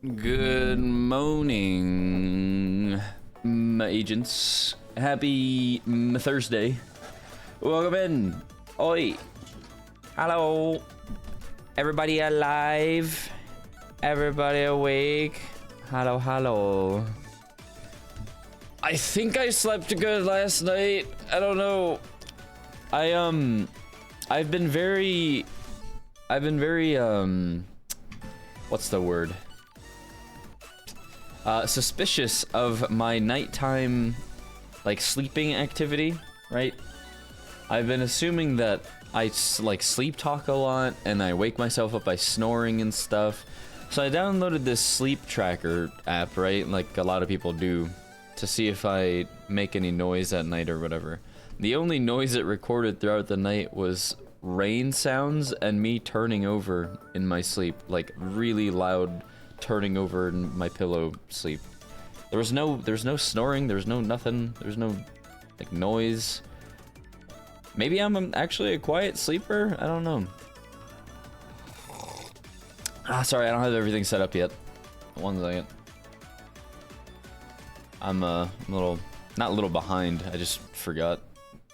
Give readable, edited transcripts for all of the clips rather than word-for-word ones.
Good morning, my agents. Happy Thursday. Welcome in. Oi. Hello. Everybody alive? Everybody awake? Hello, hello. I think I slept good last night. I don't know. I've been very, what's the word? Suspicious of my nighttime, like, sleeping activity, right? I've been assuming that I, like, sleep talk a lot, and I wake myself up by snoring and stuff. So I downloaded this sleep tracker app, right? Like a lot of people do, to see if I make any noise at night or whatever. The only noise it recorded throughout the night was rain sounds and me turning over in my sleep, like really loud turning over in my pillow sleep. There's no snoring, there's no nothing, there's no like noise. Maybe I'm actually a quiet sleeper, I don't know. Sorry, I don't have everything set up yet. 1 second. I'm a little, not a little behind, I just forgot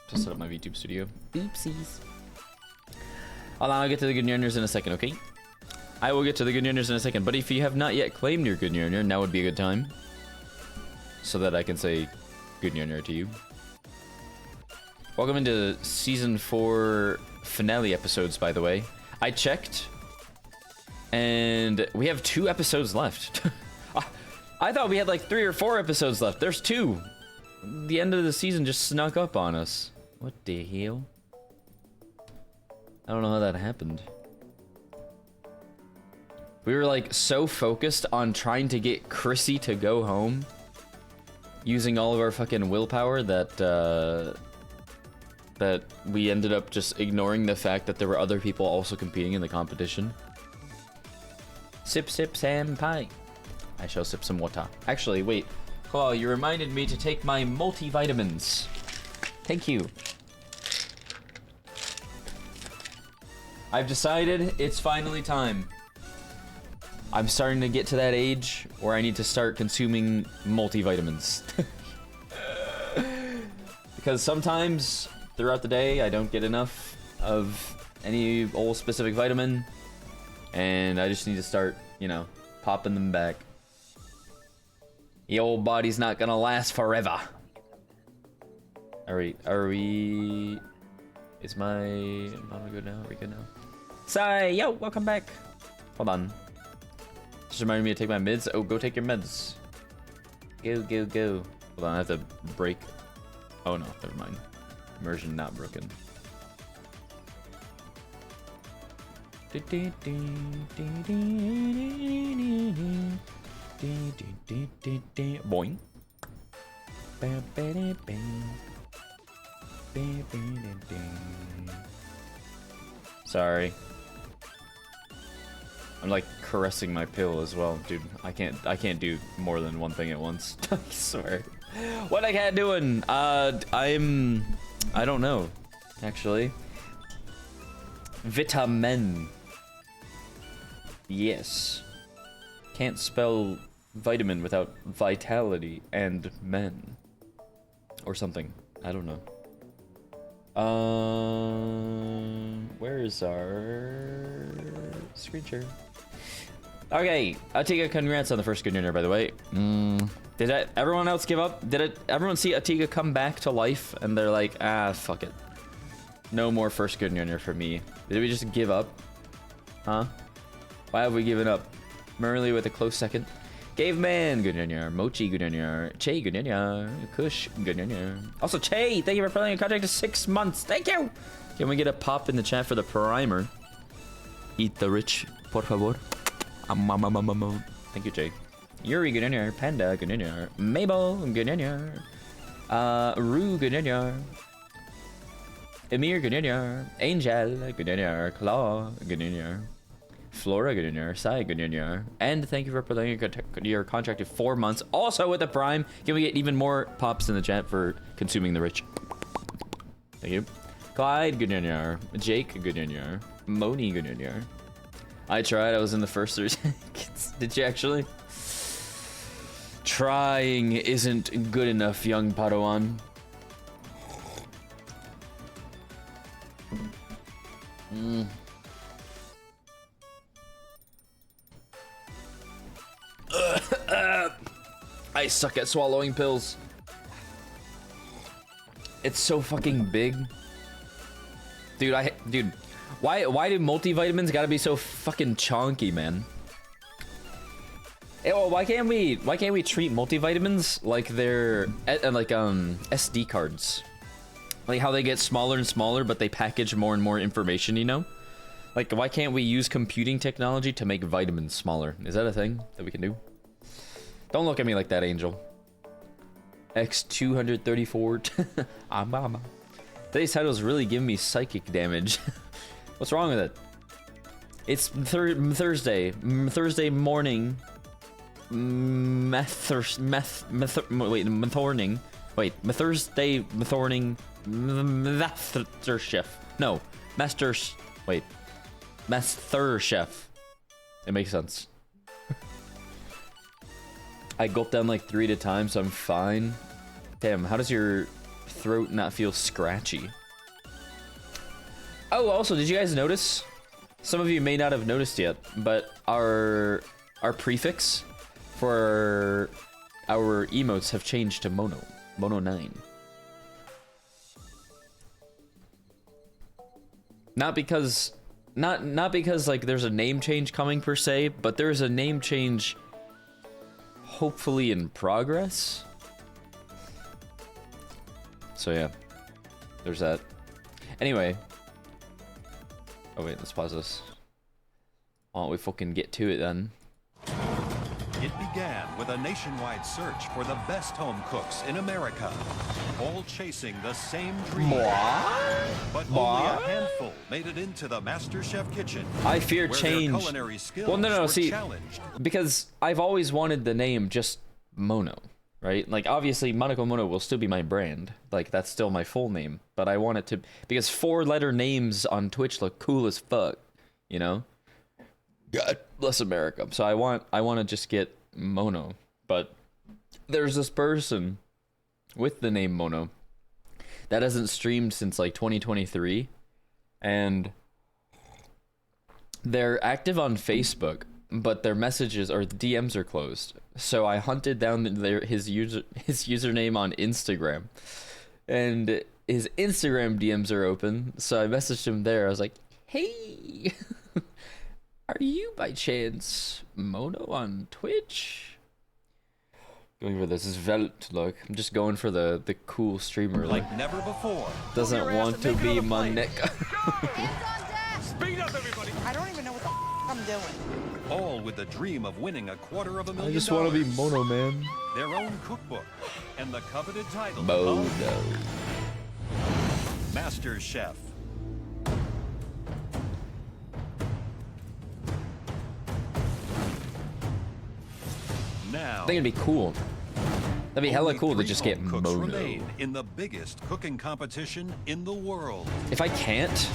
to set up my VTube studio. Oopsies. Hold on, I'll get to the good news in a second, okay? I will get to the good news in a second, but if you have not yet claimed your good news, now would be a good time. So that I can say good news to you. Welcome into Season 4 finale episodes, by the way. I checked, and we have 2 episodes left. I thought we had like 3 or 4 episodes left. There's 2. The end of the season just snuck up on us. What the hell? I don't know how that happened. We were like so focused on trying to get Chrissy to go home, using all of our fucking willpower, that that we ended up just ignoring the fact that there were other people also competing in the competition. Sip, sip, senpai. I shall sip some water. Actually, wait. Claw, you reminded me to take my multivitamins. Thank you. I've decided it's finally time. I'm starting to get to that age where I need to start consuming multivitamins. Because sometimes throughout the day I don't get enough of any old specific vitamin, and I just need to start, you know, popping them back. The old body's not gonna last forever. Are we... Is my mama good now? Are we good now? Say, yo, welcome back. Hold on. Just reminded me to take my meds. Oh, go take your meds. Go, go, go. Hold on, I have to break. Oh no, never mind. Immersion not broken. Boing. Sorry. I'm like caressing my pill as well, dude. I can't do more than one thing at once. I swear. What I cat doing? I don't know, actually. Vitamin. Yes. Can't spell vitamin without vitality and men. Or something. I don't know. Where is our screen share? Okay, Atiga, congrats on the first good dinner, by the way. Did everyone else give up? Did everyone see Atiga come back to life and they're like, ah, fuck it. No more first good dinner for me. Did we just give up? Huh? Why have we given up? Merrily with a close second. Caveman, good dinner. Mochi, good dinner. Che, good dinner. Kush, good dinner. Also, Che, thank you for playing a contract to 6 months. Thank you. Can we get a pop in the chat for the primer? Eat the rich, por favor. Thank you, Che. Yuri, good dinner. Panda, good dinner. Mabel, good dinner. Rue, good dinner. Emir, good dinner. Angel, good dinner. Claw, good dinner. Flora, good dinner. Sai, good dinner. And thank you for playing your contract to 4 months. Also with the Prime. Can we get even more pops in the chat for consuming the rich? Thank you. Clyde, good dinner. Jake, good dinner. Moni, good dinner. I tried. I was in the first 3 seconds. Did you actually? Trying isn't good enough, young Padawan. I suck at swallowing pills. It's so fucking big. Dude, why do multivitamins gotta be so fucking chonky, man? Hey, well, why can't we treat multivitamins like they're like SD cards? Like how they get smaller and smaller, but they package more and more information, you know? Like, why can't we use computing technology to make vitamins smaller? Is that a thing that we can do? Don't look at me like that, Angel. X234. Today's titles really give me psychic damage. What's wrong with it? It's Thursday morning. MASTHURCHEF. No, MASTHURCHEF. It makes sense. I gulp down like 3 at a time, so I'm fine. Damn, how does your throat not feel scratchy? Oh, also, did you guys notice? Some of you may not have noticed yet, but our prefix for our emotes have changed to Mono 9. Not because like there's a name change coming per se, but there's a name change hopefully in progress. So yeah, there's that. Anyway. Oh wait, let's pause this. Why don't we fucking get to it then? It began with a nationwide search for the best home cooks in America, all chasing the same dream. But only a handful made it into the MasterChef kitchen. I fear change. Well, no, see, challenged. Because I've always wanted the name just Mono, right? Like, obviously, Monaco Mono will still be my brand. Like, that's still my full name. But I want it to, because 4-letter names on Twitch look cool as fuck, you know? God bless America. So I want to just get Mono, but there's this person with the name Mono that hasn't streamed since like 2023, and they're active on Facebook, but their messages or the DMs are closed. So I hunted down his username on Instagram, and his Instagram DMs are open. So I messaged him there. I was like, hey. Are you by chance Mono on Twitch? Going for this Velt look. I'm just going for the cool streamer like never before. Doesn't want to be my neck. Speed up, everybody! I don't even know what the I'm doing. All with the dream of winning $250,000. I just want to be Mono, man. Their own cookbook and the coveted title Mono. MasterChef. Now, I think it'd be cool. That'd be hella cool to just get cooks Mono. remain in the biggest cooking competition in the world. If I can't,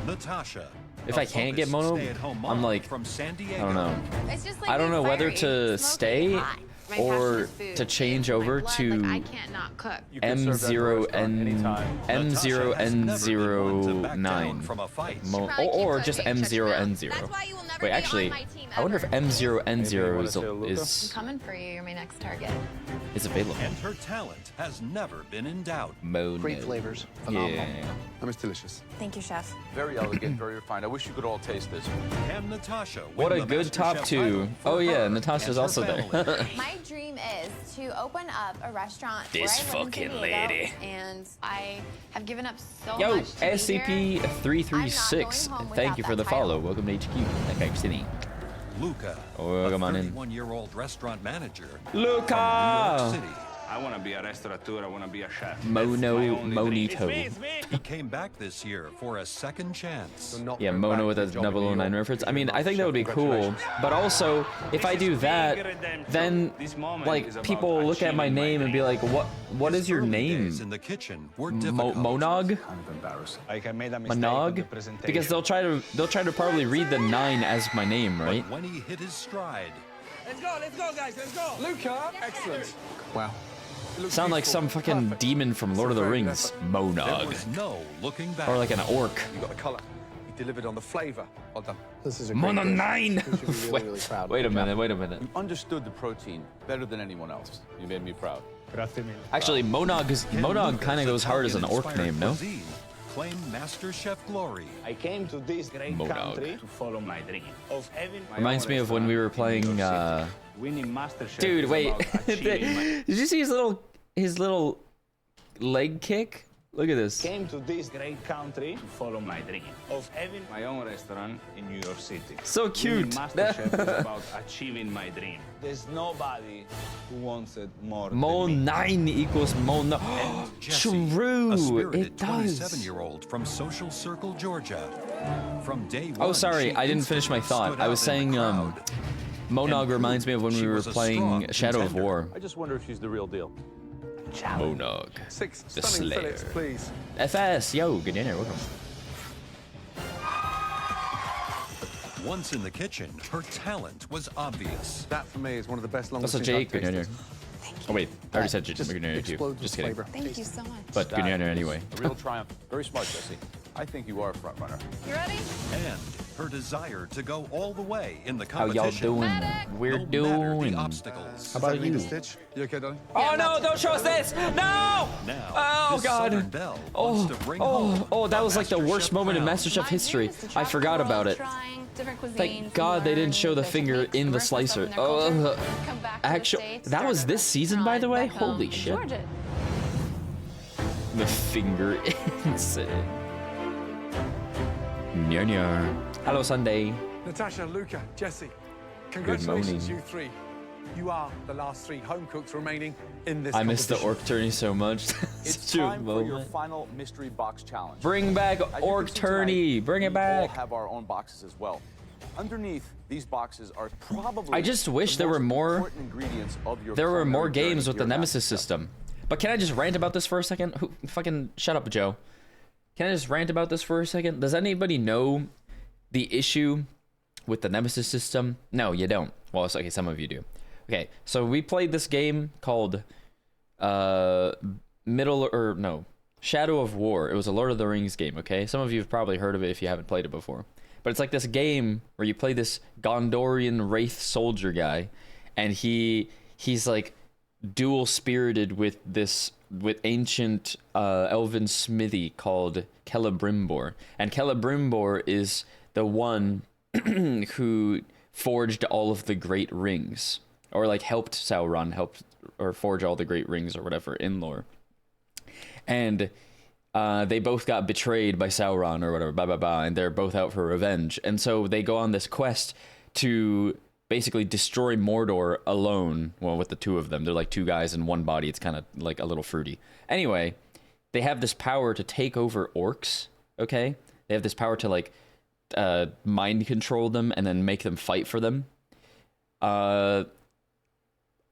Natasha. if I can't get Mono, I'm like, from San Diego. I don't know. It's just like I don't know whether fiery. to Smoking stay hot. My or passion is food. to change It's in my over blood. to Like, I can't not cook. M0N09 from a fight. or just M0N0. That's why you will never Wait, be actually, on my team I wonder if ever. M0N0 I'm is coming for you. You're my next target. available. And her talent has never been in doubt. Mono. Great flavors, phenomenal. Yeah. And it's delicious. Thank you, chef. Very elegant, very refined. I wish you could all taste this. Can Natasha What win a the good top MasterChef 2. title for Oh yeah, her Natasha's and her also there. family? My dream is to open up a restaurant This where I live in fucking San Diego, lady. and I have given up so Yo, much to be here. SCP-336. I'm not going home Thank you without for the that follow. title. Welcome to HQ. Epic City. Luca, Oh, a come on in. 31-year-old restaurant manager Luca! from New York City. I want to be a restaurateur. I want to be a chef. Mono Monito. He came back this year for a second chance. Yeah, Mono with a 009 reference. I mean, I think that would be cool. But also, if I do that, then like people look at my name and be like, "What is your name?" In the kitchen were difficult. Monog? Like I made a mistake in Monog? the presentation. Because they'll try to probably read the 9 as my name, right? When he hit his stride, Let's go, guys, let's go. Luca, excellent. Wow. Sound like some fucking demon from Lord of the Rings. there Monog. was no looking back. Or like an orc. You got the color. You delivered on the flavor. Well done. This is a Mono great dish. 9! You should be really, really proud. Wait a minute. You understood the protein better than anyone else. You made me proud. Actually, Monog kind of goes hard as an orc name, no? Cuisine claim MasterChef glory. I came to this great Monog. country to follow my dream of having my Reminds own me of when we were restaurant in playing, your city. Winning MasterChef Dude, is wait. about achieving my- Did you see his little leg kick? Look at this. Came to this great country to follow my dream of having my own restaurant in New York City. So cute. Winning MasterChef is about achieving my dream. There's nobody who wants it more Mo than me. 9 equals Mo no. Jesse, True. a spirited It does. 27-year-old from Social Circle, Georgia. From day one, Oh, sorry. she I didn't finish my thought. stood I was out in the saying, crowd. Monog And reminds me of when she we were was a playing strong Shadow of contender. War. I just wonder if she's the real deal. Monog. 6 The stunning Slayer. fillets, please. FS, yo, good dinner, welcome. Once in the kitchen, her talent was obvious. That for me is one of the best long Also, scenes Jake, I've good dinner. tasted. Oh, wait, I already said good Just dinner to you. explodes with Just kidding. flavor. Thank you so much. But good That dinner is anyway. A real triumph. Very smart, Jesse. I think you are a front runner. You ready? And her desire to go all the way in the How competition. y'all doing? Medic! We're No matter doing. the obstacles. How about you? Stitch? You okay, darling? Oh no, don't show us this! No! Now, Oh this Southern god. Belle Oh, wants to bring home oh, that was like the MasterChef worst moment in crown. MasterChef My history. dream is to travel I forgot the about world, it. trying different cuisines, Thank God they didn't learn show the their finger techniques, in the immerse myself slicer. in their culture, come back to the Actually, States, that was start a this season, by the way. restaurant back home Holy in shit. Georgia. The finger insane. Nyar. Hello, Sunday. Natasha, Luca, Jesse, congratulations, morning. you three. You are the last 3 home cooks remaining in this I miss the competition. orc tourney so much. It's Such a time for your moment. final mystery box challenge. Bring back As you orc can see tourney. tonight, Bring it we all back. have our own boxes as well. Underneath these boxes are probably I just wish the there were most more- important ingredients of your There were more culinary games journey with the here at Nemesis MasterChef. system. But can I just rant about this for a second? Fucking shut up, Joe. Can I just rant about this for a second? Does anybody know the issue with the Nemesis system? No, you don't. Well, it's okay, some of you do. Okay, so we played this game called Shadow of War. It was a Lord of the Rings game, okay? Some of you have probably heard of it if you haven't played it before. But it's like this game where you play this Gondorian wraith soldier guy, and he's like dual spirited with ancient elven smithy called Celebrimbor. And Celebrimbor is the one who forged all of the great rings, or like helped Sauron forge all the great rings or whatever in lore. And they both got betrayed by Sauron or whatever, and they're both out for revenge. And so they go on this quest to basically destroy Mordor alone. Well, with the two of them, they're like 2 guys in one body. It's kind of like a little fruity. Anyway, they have this power to take over orcs. Okay, they have this power to like mind control them and then make them fight for them.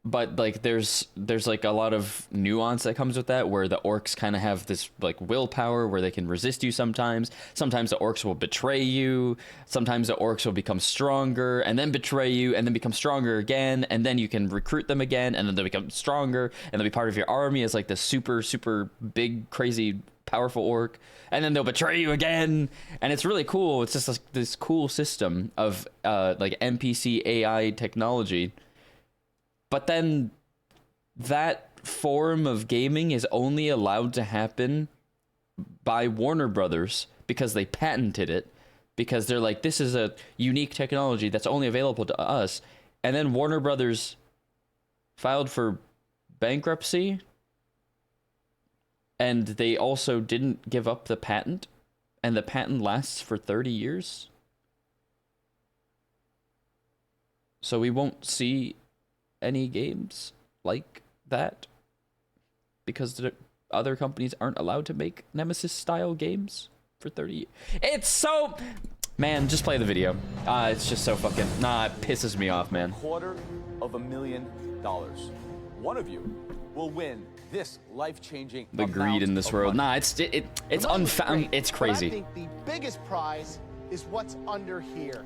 But like there's like a lot of nuance that comes with that, where the orcs kind of have this like willpower where they can resist you sometimes. Sometimes the orcs will betray you. Sometimes the orcs will become stronger and then betray you and then become stronger again, and then you can recruit them again and then they become stronger and they'll be part of your army as like this super big crazy powerful orc, and then they'll betray you again. And it's really cool. It's just like this cool system of like NPC AI technology. But then that form of gaming is only allowed to happen by Warner Brothers because they patented it, because they're like, this is a unique technology that's only available to us. And then Warner Brothers filed for bankruptcy, and they also didn't give up the patent, and the patent lasts for 30 years. So we won't see any games like that because the other companies aren't allowed to make Nemesis style games for 30 years. It's so, man, just play the video. It's just so fucking, it pisses me off, man. $250,000. One of you will win this life-changing The greed in this world. It's unfound. It's crazy. I think the biggest prize is what's under here.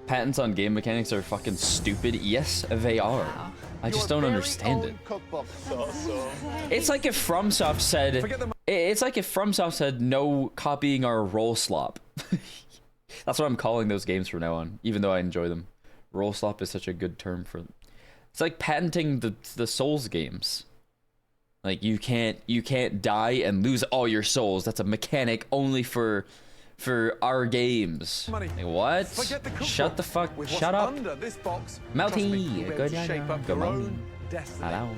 Patents on game mechanics are fucking stupid. Yes, they are. Wow. I just don't understand it. It's like if FromSoft said, no copying our roll slop. That's what I'm calling those games from now on, even though I enjoy them. Roll slop is such a good term for them. It's like patenting the Souls games. Like you can't die and lose all your souls. That's a mechanic only for our games. Like, what? Shut the fuck. Shut up. This box, Melty. Good morning. Hello.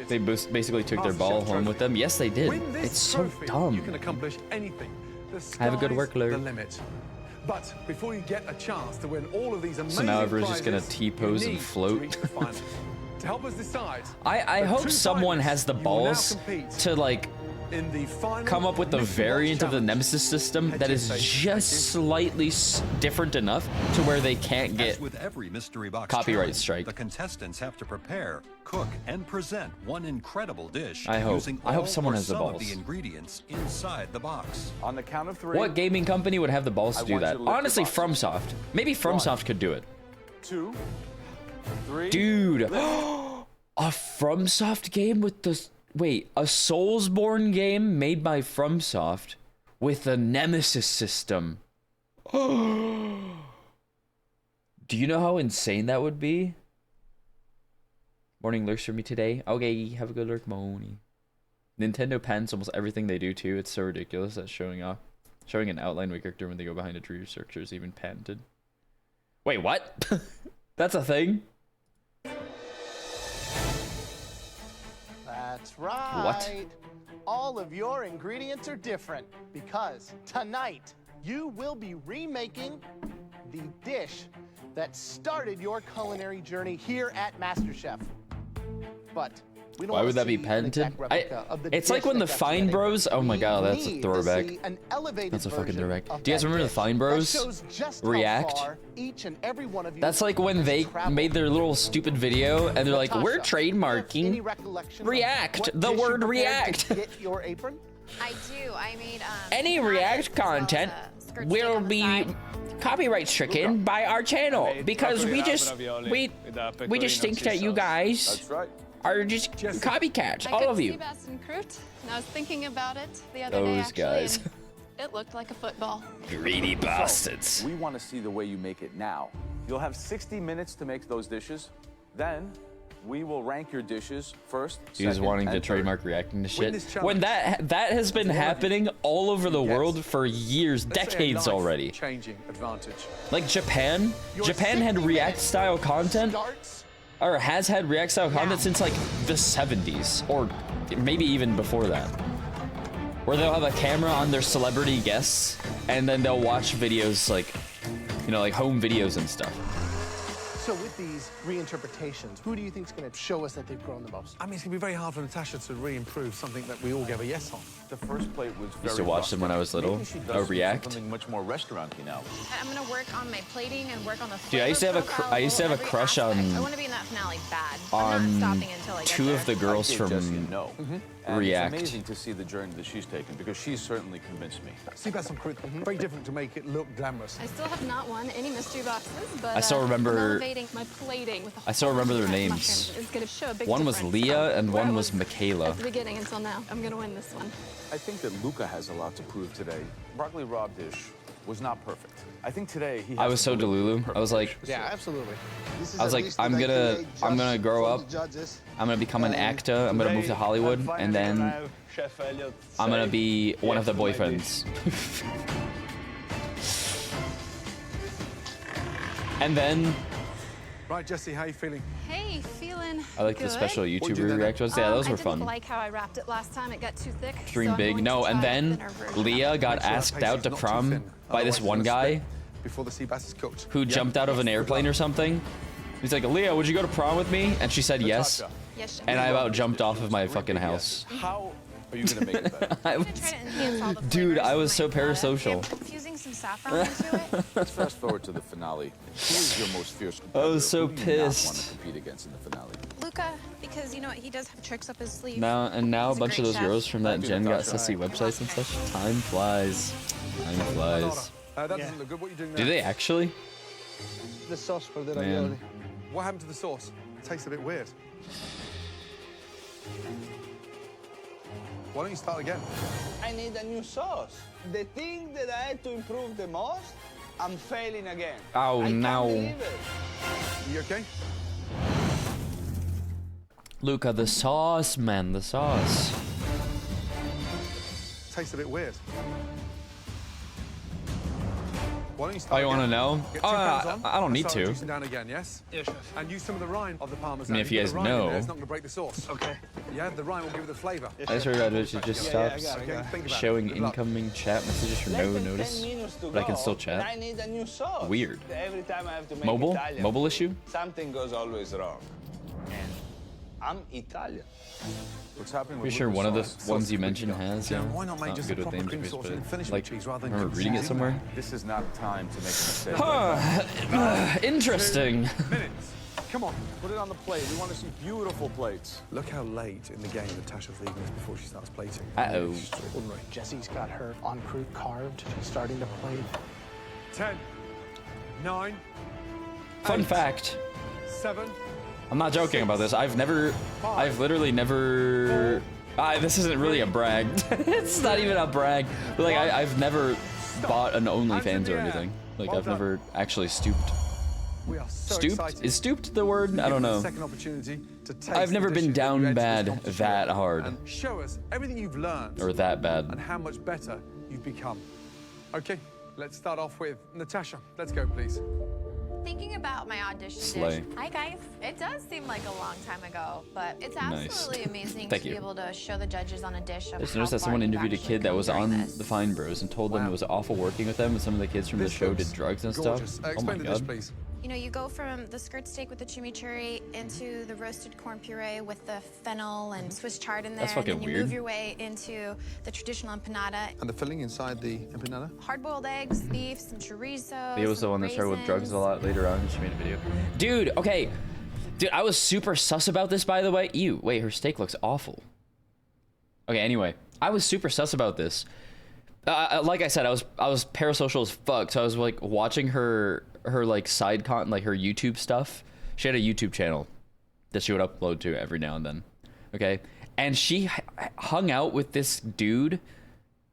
They basically took their ball home with them. Yes, they did. It's so dumb. You can accomplish anything. Have a good work, the Lou. limit. But before you get a chance to win all of these amazing So now everyone's just gonna prizes, T-pose you and need float. to reach the final. To help us decide, I the hope two someone finalists, has the you will now balls compete to like in the final come up with a Mystery Box variant of the Challenge. Nemesis system that is Head to just slightly different enough to where they can't get As with every mystery box copyright challenge, strike. the contestants have to prepare, cook, and present one incredible dish I hope. using I hope all someone or has the some of balls. the ingredients inside the box. On the count of 3. What gaming company would have the balls to I do want you that? to lift your Honestly, box. FromSoft. Maybe FromSoft could do it. 2, 3. Dude, a FromSoft game with the... Wait, a Soulsborne game made by FromSoft with a Nemesis system. Do you know how insane that would be? Morning lurks for me today. Okay, have a good lurk, Moni. Nintendo patents almost everything they do too. It's so ridiculous that showing an outline of a character when they go behind a tree structure is even patented. Wait, what? That's a thing? That's right. What? All of your ingredients are different because tonight you will be remaking the dish that started your culinary journey here at MasterChef. But we don't Why wanna would that be see an patented? exact replica of the It's dish like when that the got Fine created. Bros. Oh my We god, that's a need to throwback. see an elevated That's a fucking version throwback. of Do you guys that remember the dish Fine that Bros? shows just how React? far each and every one of you That's like when has they traveled. made their little stupid video and they're like, we're Natasha, do you have any trademarking recollection of React, what the dish you word prepared React. to get your apron? I do. I made Any nuggets React as well as content a skirt steak will on the be side. copyright stricken by our channel because we just think that you guys That's right. are just copycats, I all could of see you. bass and croûte, and I was thinking about it the other day, Those actually, guys. and it looked like a football. Greedy bastards. We want to see the way you make it now. You'll have 60 minutes to make those dishes. Then we will rank your dishes first. He was second, wanting to and third. trademark reacting to shit. this When that has been happening all over the world for years, Let's say a decades already. life-changing advantage. Like Japan Your had 60 React minutes style content, starts or has had React style content now. since like the 70s, or maybe even before that. Where they'll have a camera on their celebrity guests, and then they'll watch videos like, you know, like home videos and stuff. So with these reinterpretations, who do you think is going to show us that they've grown the most? I mean, it's going to be very hard for Natasha to re-improve something that we all gave a yes on. The first plate was very Used to watch them when I was little. Maybe she does React. something much more restaurant-y now. I'm gonna work on my plating and work on the Dude, I used to have a flavor I used to have a profile, crush every on aspect. I want to be in that finale bad. I'm on not stopping until I get two there. of the girls I gave from Jessie a no. And React. It's amazing to see the journey that she's taken because she's certainly convinced me. Sea bass and croûte, very different to make it look glamorous. I still have not won any mystery boxes, but I still I'm remember- elevating my plating with I still remember their fresh names. mushrooms. It's gonna show a big One was difference Leah from and where one I was Michaela. At the beginning until now, I'm gonna win this one. I think that Luca has a lot to prove today. Broccoli raw dish was not perfect. I think today he has I was so to deliver delulu. I was like, Yeah, absolutely. I was like, I'm gonna grow up. I'm gonna become an actor. I'm gonna move to Hollywood, and then I'm gonna be one of the boyfriends. And then Right, Jesse, how are you feeling? Hey, feeling I like the good? special What'd you do YouTuber then? reactions. Yeah, those I were didn't fun. like how I wrapped it last time. It got too thick. Dream so I'm big. going No, to and try a then thinner version. Leah got Make sure that asked paste out is to not too prom thin, by this otherwise one it's gonna guy stick before the sea bass is cooked. who Yeah. jumped out of an Good airplane luck. or something. He's like, Leah, would you go to prom with me? And she said yes. Natasha, Yes, chef. And I about jumped off of my fucking house. how are you gonna make it better? I I'm was, gonna try to enhance all the dude, flavors I of was my so empanada. parasocial. I'm infusing some saffron into it. Let's fast forward to the finale. Who is your most fierce I competitor? was so Who do you not want pissed. to compete against in the finale? Luca, because you know what, he does have tricks up his sleeve. Now a He's a bunch of great those chef. girls from that Thank you, gen got Natasha. sussy websites and such. Time flies. Time flies. That doesn't look good. What are you doing now? Do they actually? The sauce for the Man. ravioli. What happened to the sauce? It tastes a bit weird. Why don't you start again? I need a new sauce. The thing that I had to improve the most, I'm failing again. Oh, I can't no. believe it. You okay? Luca, the sauce, man, the sauce. Tastes a bit weird. Why don't you Oh, start you want to again? know? Get Oh, 2 pounds on. I don't need Start to. reducing down again, yes? Yes, chef. And use some of the rind of the parmesan. I mean, if you put guys the rind in know. there, it's not going to break the sauce. Okay. Yeah, the rind will give it the flavor. I just heard that it just Yeah, I stops got it. Okay, think about showing it. Good luck. incoming chat messages for Less no than notice. 10 minutes to But I can go, still and chat. I need a new sauce. Weird. Every time I have to make Mobile? Italian Mobile food, issue? something goes always wrong. And I'm Italian. What's happening with Pretty sure Luca's one of the sauce? ones you mentioned has. Yeah, you know, why not make not just good a with proper names, cream but sauce and finish with like, cheese rather than I remember reading it somewhere. This is not time to make a mistake. Interesting. Minutes. Come on. Put it on the plate. We want to see beautiful plates. Look how late in the game Natasha's leaving us before she starts plating. Uh-oh. Extraordinary. Jesse's got her en croute carved, starting to plate. 10, 9, Fun 8, fact. 7. I'm not joking about this. I've literally never. This isn't really a brag. It's not even a brag. But like, I've never bought an OnlyFans or anything. Like, Well I've done. never actually stooped. We are so Stooped? excited. Is stooped the word? I don't know. Second opportunity to taste I've never the been dishes that down you entered bad this competition that with hard. And show us everything you've learned Or that and bad. how much better you've become. Okay, let's start off with Natasha. Let's go, please. Thinking about my audition Slay. dish. Hi guys. It does seem like a long time ago, but it's Nice. absolutely amazing Thank to you. be able to show the judges on a dish of I just how noticed that far someone you've interviewed a actually kid that come was during on this. the Fine Bros and told them Wow. it was awful working with them, and some of the kids from the This show looks did drugs and gorgeous. stuff. Oh my Explain the dish, god. please. You know, you go from the skirt steak with the chimichurri into the roasted corn puree with the fennel and Swiss chard in there. That's fucking and then you weird. move your way into the traditional empanada. And the filling inside the empanada? Hard-boiled eggs, beef, some chorizo. He was the some one that started with drugs raisins. a lot later on. She made a video. Dude, okay. Dude, I was super sus about this, by the way. Ew, wait, her steak looks awful. Okay, anyway, I was super sus about this. Like I said, I was parasocial as fuck. So I was like watching her like side content, like her YouTube stuff. She had a YouTube channel that she would upload to every now and then. Okay, and she hung out with this dude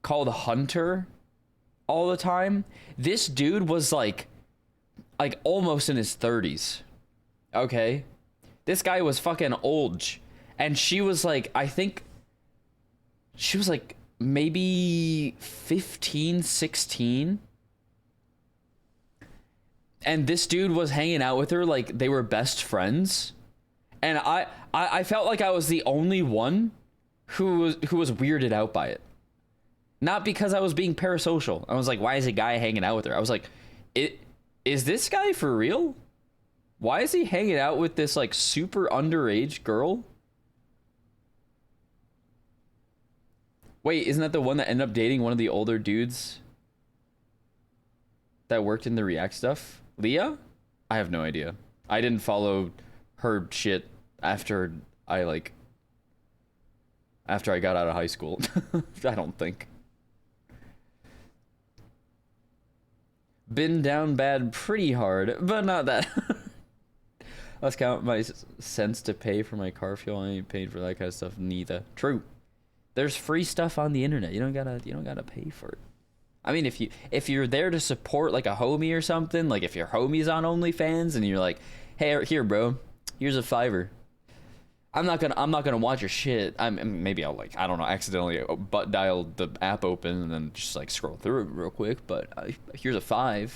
called Hunter all the time. This dude was like almost in his 30s. Okay, this guy was fucking old, and she was like, I think she was like maybe 15, 16. And this dude was hanging out with her like they were best friends. And I felt like I was the only one who was weirded out by it. Not because I was being parasocial. I was like, why is a guy hanging out with her? I was like, is this guy for real? Why is he hanging out with this like super underage girl? Wait, isn't that the one that ended up dating one of the older dudes that worked in the React stuff? Leah? I have no idea. I didn't follow her shit after I got out of high school. I don't think. Been down bad pretty hard, but not that. Let's count my cents to pay for my car fuel. I ain't paid for that kind of stuff neither. True. There's free stuff on the internet. You don't gotta pay for it. I mean, if you're there to support like a homie or something, like if your homie's on OnlyFans and you're like, hey, here, bro, here's a $5. I'm not gonna watch your shit. Maybe I'll like, I don't know, accidentally butt dial the app open and then just like scroll through it real quick. But here's a $5.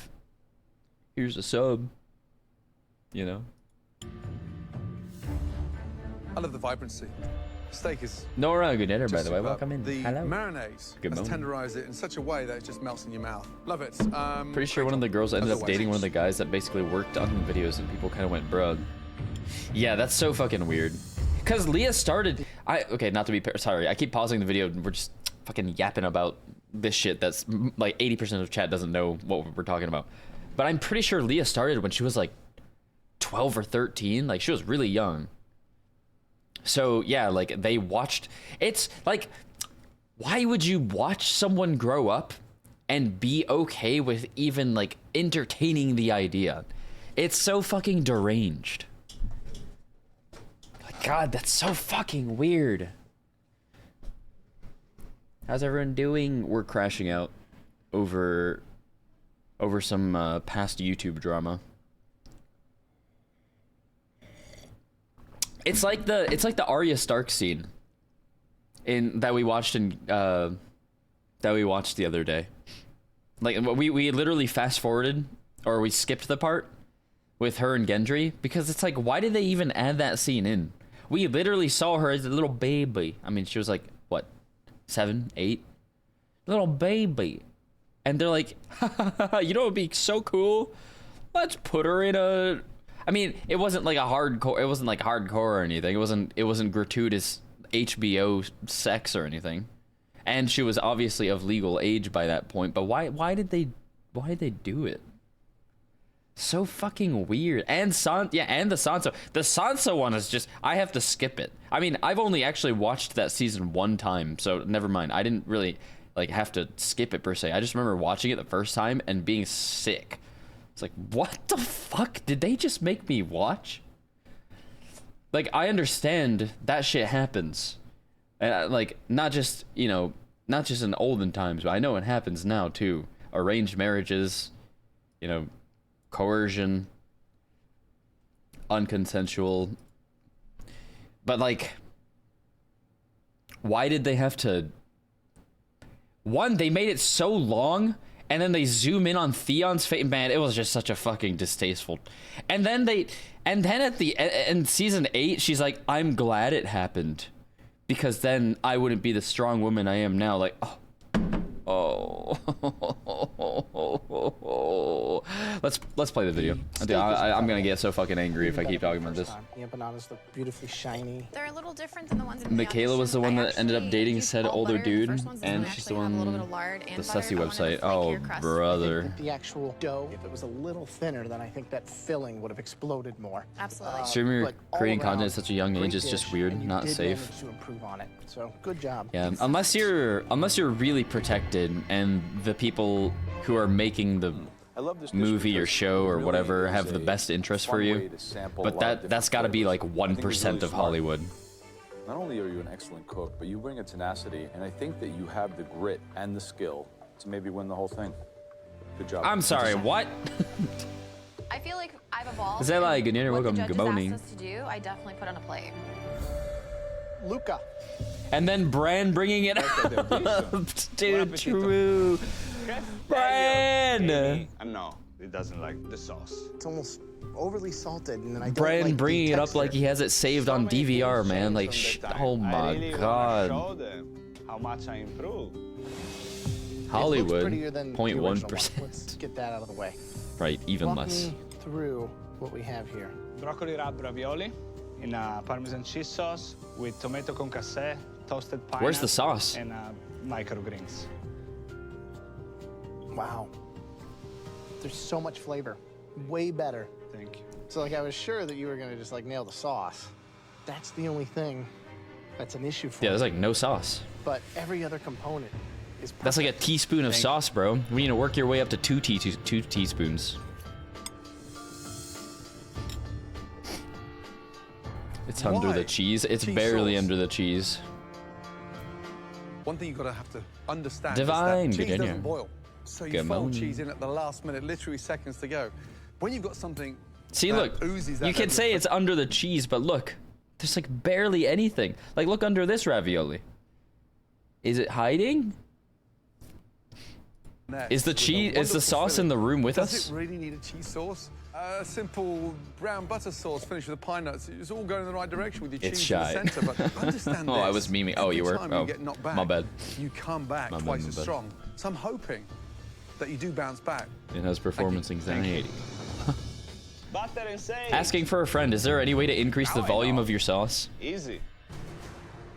Here's a sub. You know. I love the vibrancy. steak is Nora, good dinner, by just the way. superb. Welcome in. The Hello. mayonnaise Good has morning. tenderized it in such a way that it just melts in your mouth. Love it. Pretty sure one of the girls ended up Otherwise- dating one of the guys that basically worked on the videos, and people kind of went, bruh. Yeah, that's so fucking weird. Because Leah started... Okay, not to be... Sorry, I keep pausing the video, and we're just fucking yapping about this shit that's... Like, 80% of chat doesn't know what we're talking about. But I'm pretty sure Leah started when she was, like, 12 or 13. Like, she was really young. So, yeah, like, they watched... It's, like... Why would you watch someone grow up and be okay with even, like, entertaining the idea? It's so fucking deranged. God, that's so fucking weird. How's everyone doing? We're crashing out over some past YouTube drama. It's like the Arya Stark scene that we watched the other day. Like we literally fast forwarded, or we skipped the part with her and Gendry, because it's like, why did they even add that scene in? We literally saw her as a little baby. I mean, she was like, what, 7, 8? Little baby. And they're like, you know what would be so cool? Let's put her in a... I mean, it wasn't like hardcore or anything. It wasn't gratuitous HBO sex or anything. And she was obviously of legal age by that point, but why did they do it? So fucking weird. And the Sansa. The Sansa one is just, I have to skip it. I mean, I've only actually watched that season one time, so never mind. I didn't really like have to skip it per se. I just remember watching it the first time and being sick. It's like, what the fuck did they just make me watch? Like, I understand that shit happens. Like, not just in olden times, but I know it happens now too. Arranged marriages, coercion, unconsensual. But like, why did they have to... One, they made it so long, and then they zoom in on Theon's face. Man, it was just such a fucking distasteful. And then at the end, season 8, she's like, I'm glad it happened, because then I wouldn't be the strong woman I am now. Like, oh. Let's play the video. I'm gonna get so fucking angry if I keep talking about this. The empanadas look beautifully shiny. They're a little different than the ones in the Michaela was the one that ended up dating said older dude, and she's the one, the sussy website. Oh, brother. The actual dough, if it was a little thinner, then I think that filling would have exploded more. Absolutely. Streamer But all creating content around, at such a young great age is just dish, weird, and you not did safe. manage to improve on it. So good job. Yeah, unless you're really protected, and the people who are making the I love this dish movie or because show or really whatever is have the a best interest fun for way you. to sample a But lot of different that's got to be like flavors. I think it's 1% really of smart. Hollywood. Not only are you an excellent cook, but you bring a tenacity, and I think that you have the grit and the skill to maybe win the whole thing. Good job. I'm sorry, what? I feel like I've evolved. Is that like, good and evening, what the welcome, judges good morning. asked us to do, I definitely put on a plate. Luca. And then Bran bringing it up. Dude, true. Bran! No, it doesn't like the sauce. It's almost overly salted, and then I don't Bran like bringing the it up like texture. he has it saved on DVR, man. Like, oh I my really wanna god. show them how much I improved. It looks Hollywood, prettier than the original one. 0.1%. Let's get that out of the way. Right, even Walk less. me through what we have here. Broccoli wrapped ravioli in a Parmesan cheese sauce with tomato concassé, toasted pineapple. Where's the sauce? And microgreens. Wow. There's so much flavor. Way better. Thank you. So like I was sure that you were gonna just like nail the sauce. That's the only thing that's an issue for Yeah, there's me. like no sauce. But every other component is perfect. That's like a teaspoon of sauce, bro. We need to work your way up to two teaspoons. It's under the Why? cheese. It's Cheese barely sauce. under the cheese. One thing you've got to have to understand Divine, is that cheese Virginia. doesn't boil. So you Good fold morning. cheese in at the last minute, literally seconds to go. When you've got something See, that look, oozes that you can level say of it's under the cheese, but look, there's like barely anything. Like, look under this ravioli. Is it hiding? Is the cheese? Is the sauce in the room with Does us? it really need a cheese sauce? A simple brown butter sauce finished with the pine nuts. It's all going in the right direction with your It's cheese in the shy. center. But understand Oh, this. I was memeing. Oh, you were? Every time Oh, you get knocked back, my bad. You come back My bad, twice my as bad. strong. So I'm hoping that you do bounce back. It has performance anxiety. Butter and sage. Asking for a friend. Is there any way to increase the Now I volume know. of your sauce? Easy.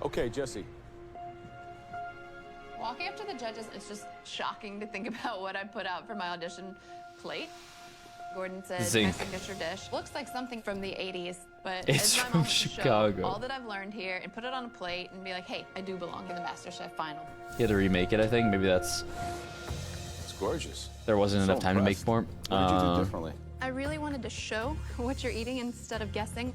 Okay, Jesse. Walking up to the judges, it's just shocking to think about what I put out for my audition plate. Gordon said, Zing. my signature dish. Looks like something from the 80s, but It's my from moment to show Chicago. all that I've learned here and put it on a plate and be like, hey, I do belong in the MasterChef final. You had to remake it, I think. Maybe that's... It's gorgeous. There wasn't So enough time to make impressed. more. What did you do differently? I really wanted to show what you're eating instead of guessing.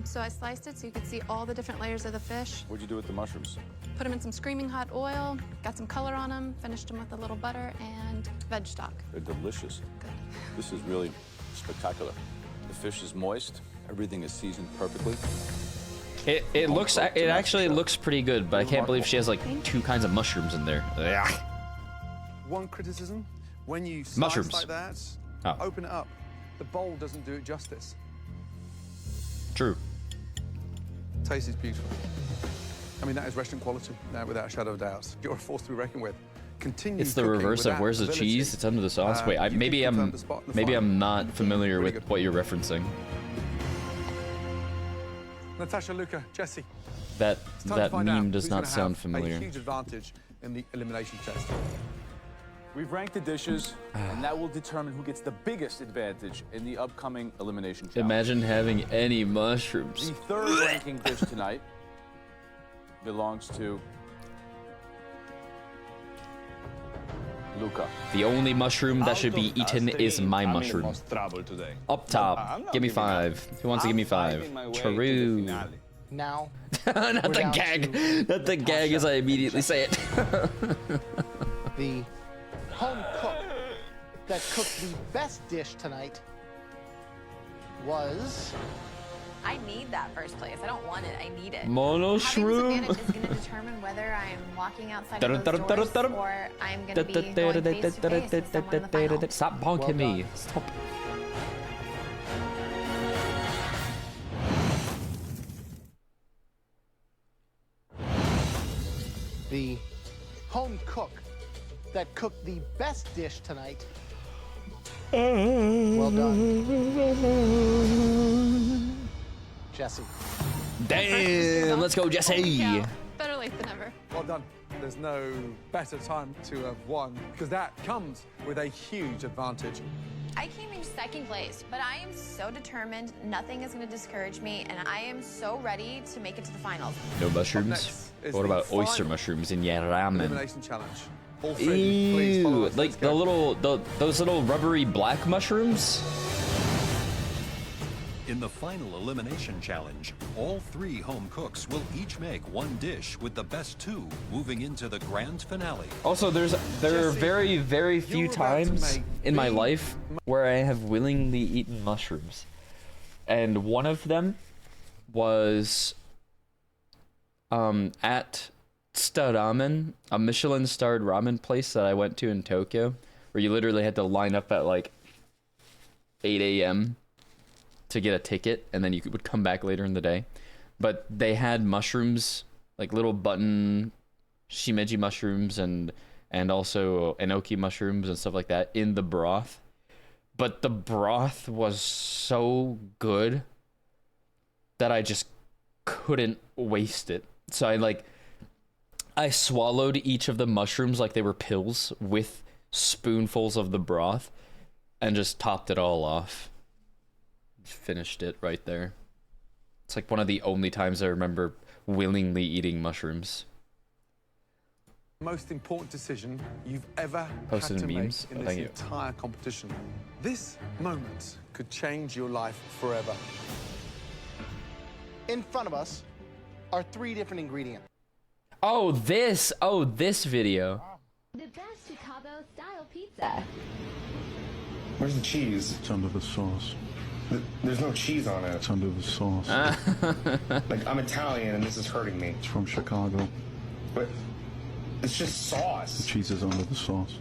So I sliced it so you could see all the different layers of the fish. What'd you do with the mushrooms? Put them in some screaming hot oil, got some color on them, finished them with a little butter and veg stock. They're delicious. Good. This is really spectacular. The fish is moist. Everything is seasoned perfectly. It looks... It actually looks pretty good, but I can't believe she has like 2 kinds of mushrooms in there. Ugh. One criticism, when you slice Mushrooms. like that, Oh. open it up. The bowl doesn't do it justice. True. Taste is beautiful. I mean, that is restaurant quality, without a shadow of doubt. You're a force to be reckoned with. Continue It's the cooking reverse with of that where's the ability. cheese? It's under the sauce. Wait, you maybe did confirm I'm the spot in the maybe final. I'm not familiar Really with good. what you're referencing. Natasha, Luca, Jesse. That It's time to that find meme out does who's not gonna sound have familiar. A huge advantage in the elimination test. We've ranked the dishes, and that will determine who gets the biggest advantage in the upcoming elimination challenge. Imagine having any mushrooms. The third ranking dish tonight belongs to Luca. The only mushroom that should be Out of eaten us is three, my I'm in mushroom. most trouble today. Up I'm top. not Give me giving up. 5. Who wants to give me I'm 5? fighting my way to the True. finale. Now, Not We're the down gag. to Not the gag as I immediately say it. the home cook that cooked the best dish tonight was... I need that first place. I don't want it. I need it. Mono Having this shroom. advantage is going to determine whether I'm walking outside Dun, of dun, those dun, doors dun, dun. or I'm going to be going face to face with someone in the final. Stop bonking Well me. done. Stop. The home cook that cooked the best dish tonight. Well done. Jesse. Damn. Let's go, Holy Jesse. cow. Better late than never. Well done. There's no better time to have won, because that comes with a huge advantage. I came in second place, but I am so determined. Nothing is going to discourage me, and I am so ready to make it to the finals. No mushrooms? next is What the about oyster final mushrooms in your ramen? Elimination challenge. All three, please follow Ew, us. like Let's the go. those little rubbery black mushrooms? In the final elimination challenge, all 3 home cooks will each make one dish, with the best 2 moving into the grand finale. Also, there are very, very few you're about to times make in my the- life where I have willingly eaten mushrooms. And one of them was at Star Ramen, a Michelin-starred ramen place that I went to in Tokyo, where you literally had to line up at like 8 a.m. to get a ticket, and then you would come back later in the day. But they had mushrooms, like little button shimeji mushrooms and also enoki mushrooms and stuff like that in the broth. But the broth was so good that I just couldn't waste it. So I swallowed each of the mushrooms like they were pills with spoonfuls of the broth and just topped it all off. Finished it right there. It's like one of the only times I remember willingly eating mushrooms. Most important decision you've ever Posted had to memes? make in Oh, this thank you. entire competition. This moment could change your life forever. In front of us are 3 different ingredients. Oh, this video. The best Chicago-style pizza. Where's the cheese? It's under the sauce. There's no cheese on it. It's under the sauce. Like, I'm Italian and this is hurting me. It's from Chicago. But it's just The sauce. cheese is under the sauce.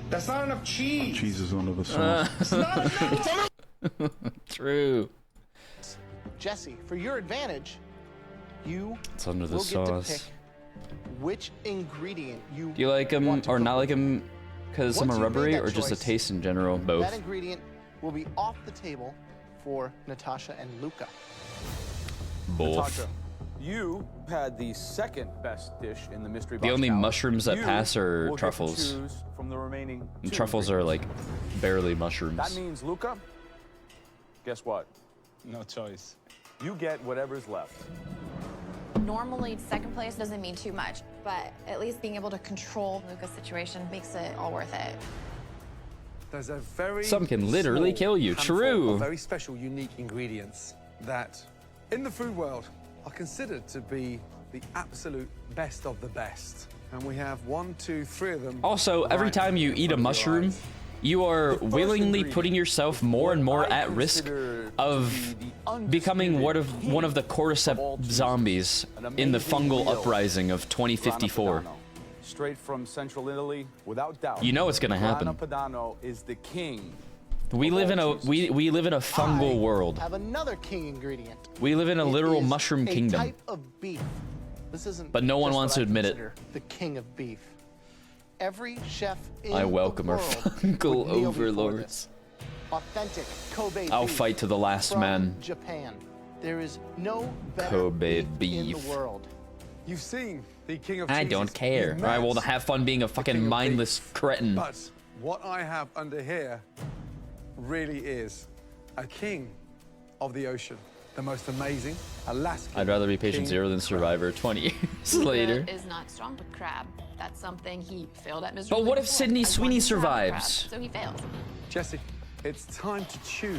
That's not enough cheese. Cheese is one of the sauce. It's not enough. True. Jesse, for your advantage, you It's under the will get to sauce. pick which ingredient you Do you like them want to or cook not like with. them because I'm a Once you've made rubbery that or just a choice, taste in general? That Both. ingredient will be off the table for Natasha and Luca. Both. Natasha, you had the second best dish in the mystery box. The only challenge. mushrooms that You pass are will get to truffles. choose from the remaining And two truffles are like barely mushrooms. That means, Luca, guess what? No choice. You get whatever's left. Normally, second place doesn't mean too much, but at least being able to control Luca's situation makes it all worth it. There's a very Some can literally small kill you. handful True. of very special, unique ingredients that, in the food world, are considered to be the absolute best of the best. And we have 1, 2, 3 of them. Also, every right time you in eat a front of your mushroom, eyes. you are The first willingly ingredient, putting yourself more and more what I at risk consider of to be the becoming one of the undisputed king of all cordyceps cheeses. zombies An in the amazing fungal meal. uprising of 2054. Grana Padano. Straight from central Italy, without doubt. You know it's gonna happen. Grana Padano is the king. We live in a we live in a fungal I world. have another king ingredient. We live in a It literal is mushroom a kingdom. type of beef. This isn't But no one just wants what to I admit it. consider the king of beef. Every chef in I welcome the our world fungal would kneel before overlords. this. Authentic Kobe I'll beef fight to the last from man. Japan. There is no better Kobe beef in beef. the world. You've seen the king of I cheeses. don't care. You've All right, well, met have fun being a the fucking king of mindless beef. cretin. But what I have under here really is a king of the ocean. The most amazing Alaskan. I'd rather be patient king zero than survivor 20 years later. Luca is not strong with crab. That's something he failed at miserably. But what if before. Sydney I Sweeney want him to have crab, survives? So he fails. Jesse, it's time to choose.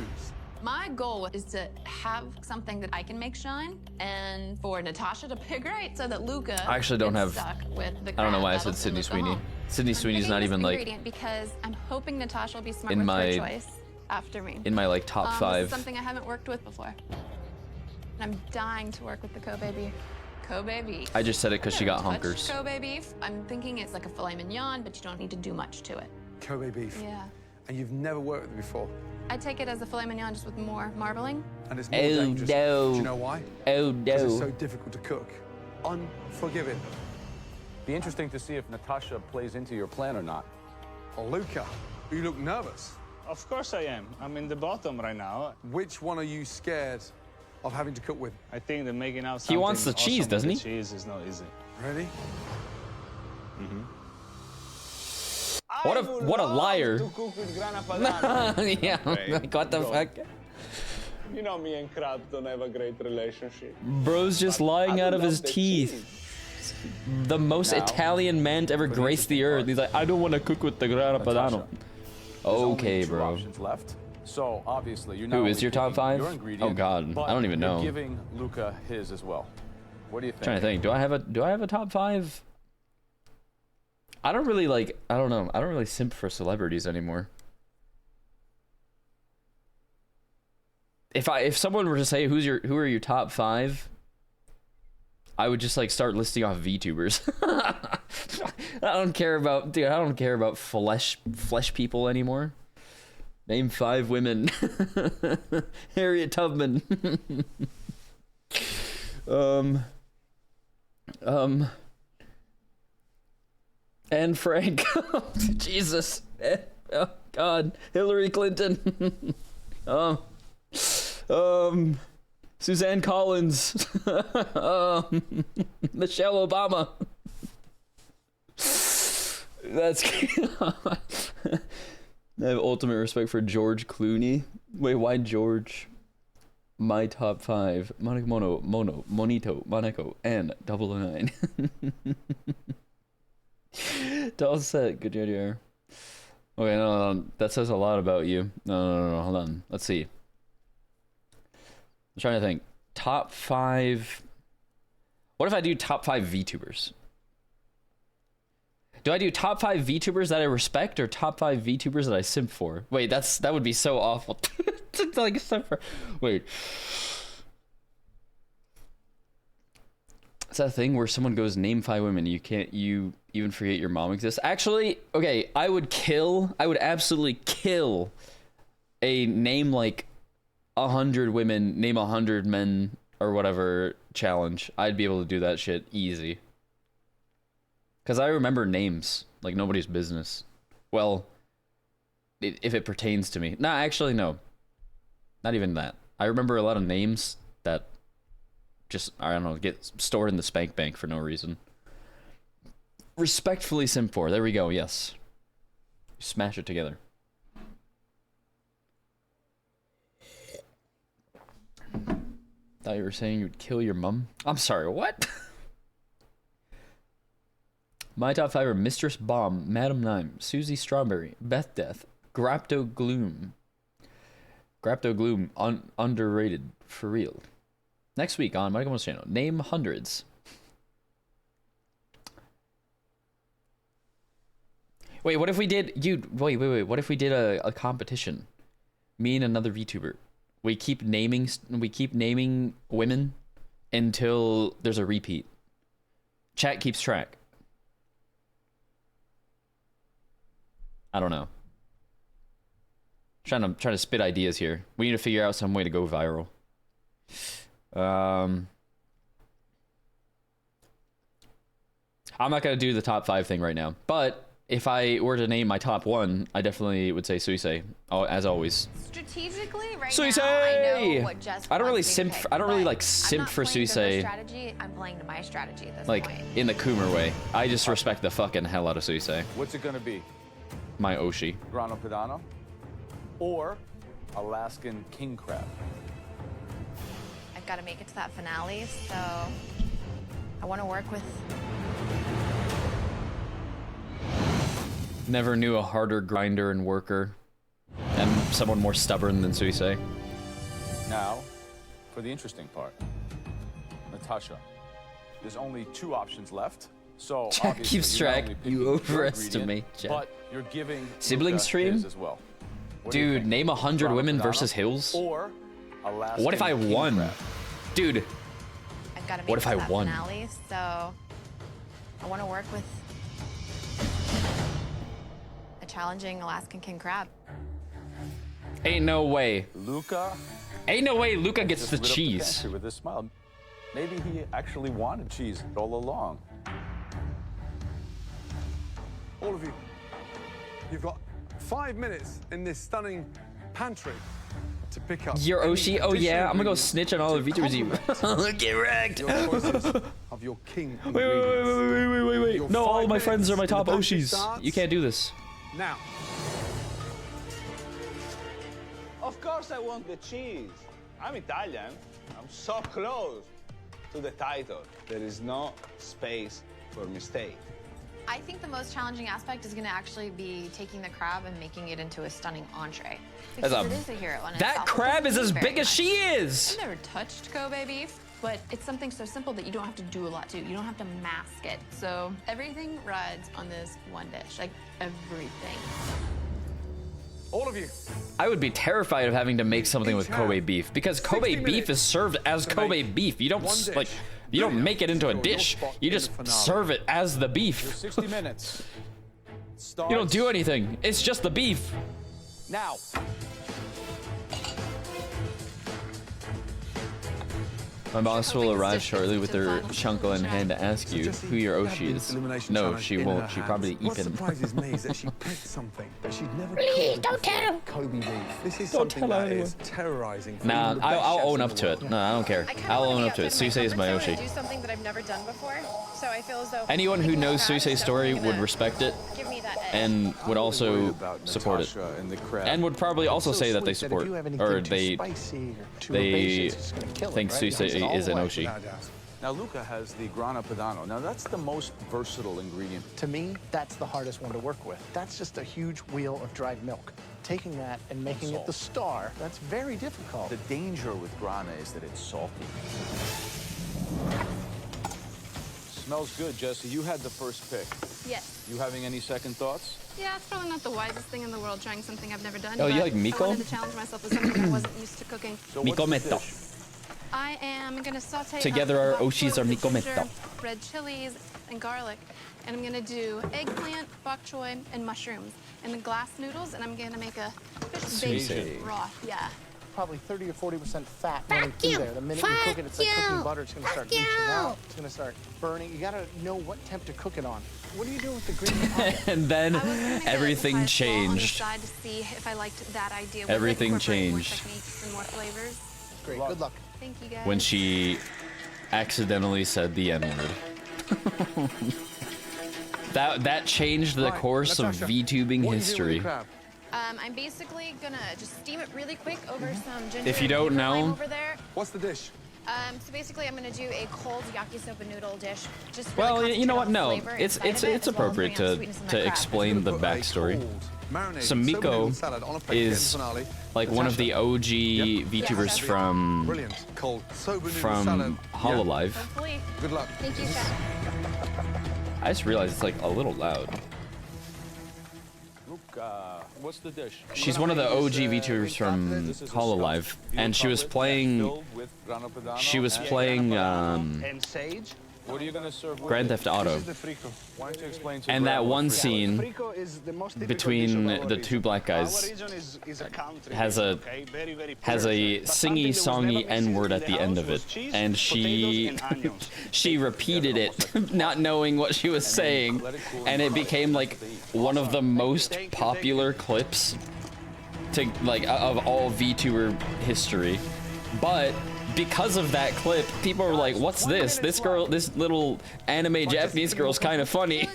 My goal is to have something that I can make shine, and for Natasha to pick right, so that Luca. I actually don't gets have- stuck with the I don't know crab. why I That'll said Sydney send Luca Sweeney. home. Sydney I'm Sweeney's picking not this even like ingredient because I'm hoping Natasha will be smart in with my- her choice after me. in my like top This is 5. something I haven't worked with before. And I'm dying to work with the Kobe beef. Kobe beef. I just said it because she got Touched honkers. Kobe beef. I'm thinking it's like a filet mignon, but you don't need to do much to it. Kobe beef. Yeah. And you've never worked with it before. I take it as a filet mignon just with more marbling. And it's more Oh, dangerous. no. Do you know why? Oh Because it's no. so difficult to cook. Unforgiving. Be interesting to see if Natasha plays into your plan or not. Luca, you look nervous. Of course I am. I'm in the bottom right now. Which one are you scared of having to cook with? I think that making out He wants something the cheese, awesome with doesn't the he? Cheese is not easy. Ready? What a liar. To cook with Grana Padano. Yeah, like what the Go. fuck? You know me and crab don't have a great relationship. Bro's just lying I out of love his the teeth. cheese. The most Now, Italian man to ever grace the earth. He's like, I don't want to cook with the Grana Padano. Natasha, there's only Okay, 2 bro. options left. So obviously you're Who not is only your top picking 5? your ingredient, Oh, God. but I don't even you're know. giving Luca his as well. What do you think? Trying to think. Do I have a top 5? I don't really like. I don't know. I don't really simp for celebrities anymore. If someone were to say who are your top 5, I would just like start listing off VTubers. I don't care about I don't care about flesh people anymore. Name 5 women. Harriet Tubman. Anne Frank. Jesus. Oh God. Hillary Clinton. Suzanne Collins. Michelle Obama. That's. I have ultimate respect for George Clooney. Wait, why George? My top 5: Monica Mono, Monito, Monaco, and 009. Doll set, good idea. Okay, no, that says a lot about you. No, hold on. Let's see. I'm trying to think. Top 5. What if I do top 5 VTubers? Do I do top 5 VTubers that I respect or top 5 VTubers that I simp for? Wait, that would be so awful. To like simp for. Wait. It's that thing where someone goes, name 5 women, you even forget your mom exists. Actually, okay, I would absolutely kill a name like 100 women, name 100 men or whatever challenge. I'd be able to do that shit easy. Because I remember names like nobody's business. Well, if it pertains to me. Nah, actually, no. Not even that. I remember a lot of names that just, I don't know, get stored in the spank bank for no reason. Respectfully Sim4. There we go, yes. Smash it together. Thought you were saying you'd kill your mum? I'm sorry, what? My top 5 are Mistress Bomb, Madam Nime, Susie Strawberry, Beth Death, Grapto Gloom. Grapto Gloom, underrated, for real. Next week on Michael's channel, name hundreds. Wait, what if we did, wait, what if we did a competition? Me and another VTuber. We keep naming women until there's a repeat. Chat keeps track. I don't know. Trying to spit ideas here. We need to figure out some way to go viral. I'm not gonna do the top 5 thing right now, but if I were to name my top 1, I definitely would say Suisei, as always. Strategically, right Suisei! now, I know what Jess I don't really wants me to simp. pick, I don't really but like simp for I'm not playing to her Suisei. strategy. I'm playing to my strategy at this Like point. in the Coomer way. I just respect the fucking hell out of Suisei. What's it gonna be? My Oshi. Grano Padano? Or Alaskan king crab? I've got to make it to that finale, so I want to work with. Never knew a harder grinder and worker, and someone more stubborn than Suisei. Now, for the interesting part. Natasha. There's only 2 options left. So Jack obviously, keeps you're not track. only picking You your overestimate ingredient, Jack. But you're giving Sibling Luca stream? his as well. What do you Dude, think? name 100 Grano women Padano versus Hills? Or Alaskan What if I king won? crab? Dude, I've got to make What it if to I that won? finale, so I want to work with a challenging Alaskan king crab. ain't no way. Luca Ain't no way Luca gets just the lit up the cheese. pantry with a smile. Maybe he actually wanted cheese all along. All of you, you've got 5 minutes in this stunning pantry to pick up. Your any Oshi? Oh yeah, I'm gonna go additional snitch on all the VTubers you. complement Get wrecked. your choices of your king Wait. Your No, all 5 of my friends minutes are my in the top pantry Oshis. starts You can't do this. now. Of course I want the cheese. I'm Italian. I'm so close to the title. There is no space for mistake. I think the most challenging aspect is going to actually be taking the crab and making it into a stunning entree. Because That's it is a hero in That itself. It crab is doesn't as mean big very as she much. is. I've never touched Kobe beef, but it's something so simple that you don't have to do a lot to. You don't have to mask it. So everything rides on this one dish, like everything. All of you. I would be terrified of having to make something with Kobe beef because Kobe 60 beef is served as to Kobe make beef. You don't one dish. like, you don't make it into a Your dish. spot You in the just finale. serve it as the Your beef. 60 minutes. You don't do anything. It's just the beef. Now. My boss will hoping this arrive dish shortly gets with into the her final shunkel in challenge, hand to ask you who your Oshi is. No, she won't. She probably What eat him. surprises me is that she picked something that she'd never cooked don't tell her. Kobe beef. This is Don't something tell that anyone. is terrorizing. for Nah, even the best I'll chefs own in up the to it. world. No, I don't care. I kinda I'll wanna own be up to it. outside Susei is my comfort zone Oshi. and do something that I've never done before. So I feel as though Anyone who picking the knows crab is Susei's story definitely would gonna respect it give me that edge. and would also Worried about support it. Natasha and the crab. And would probably also say that they support, or they think Susei is an Oshi. Without a doubt. Now Luca has the grana padano. Now that's the most versatile ingredient. To me, that's the hardest one to work with. That's just a huge wheel of dried milk. Taking that and making it the star, that's very difficult. The danger with grana is that it's salty. Smells good, Jesse. You had the first pick. Yes. You having any second thoughts? Yeah, it's probably not the wisest thing in the world, trying something I've never done. Oh, you but like Miko? I wanted to challenge myself with something I wasn't used to cooking. So Miko what's the Meto. dish? I am gonna saute Together up our bok oshis choy are with mikomento. ginger, red chilies, and garlic. And I'm gonna do eggplant, bok choy, and mushrooms. And the glass noodles, and I'm gonna make a fish bake broth. Yeah. Probably 30 or 40% fat running through there. The minute you cook it, it's like cooking butter. It's gonna start leaching out. It's gonna start burning. You gotta know what temp to cook it on. What are you doing with the green? And then everything changed. To see if I liked that idea. Everything More changed. techniques and more flavors. Great. Good luck. Thank you, guys. When she accidentally said the N-word. That changed the course of VTubing history. I'm basically gonna just steam it really quick over some ginger. If you and don't ginger lime know- over there. What's the dish? So basically, I'm gonna do a cold yakisoba noodle dish. Just really Well, you know what? concentrate on the No, flavor it's inside of it, it's as well as appropriate bring out to sweetness in that to crab. explain the backstory. So Miko is like one of the OG VTubers from Hololive. Hopefully. Good luck. Thank you, chef. I just realized it's like a little loud. What's the dish? She's one of the OG VTubers from Hololive, and she was playing. She was playing And sage. What are you gonna serve with Grand it? Theft Auto. This is the frico. Why don't you explain to And that Grandma one what frico is? scene Frico is the most typical between dish of our the region. two black guys Our region is a country, has a okay? Very, very has poor. a But something singy that was never songy missing N-word in at the end house of was it, cheese, and potatoes, and onions. she repeated it, not knowing what she was saying, and it became like one of the most popular clips to like of all VTuber history. But because of that clip, people were like, "What's this? This girl, this little anime Japanese girl's kind of funny,"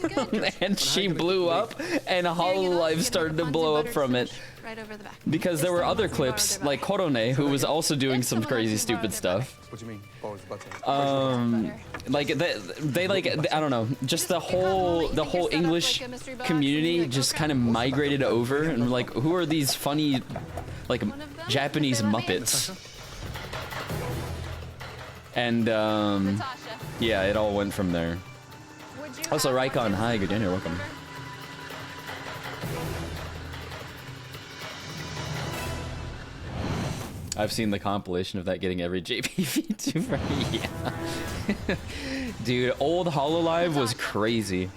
and she blew up, and Hololive started to blow up from it. Right over the back. Because there were other clips, like Korone, who was also doing some crazy stupid stuff. What do you mean, borrows butter? Like they like I don't know, just the whole English community just kind of migrated over, and were like, who are these funny, like Japanese Muppets? And yeah, it all went from there. Also, Raikon, hi, good dinner, welcome. I've seen the compilation of that getting every JP VTuber. Yeah. Dude, old Hololive was crazy.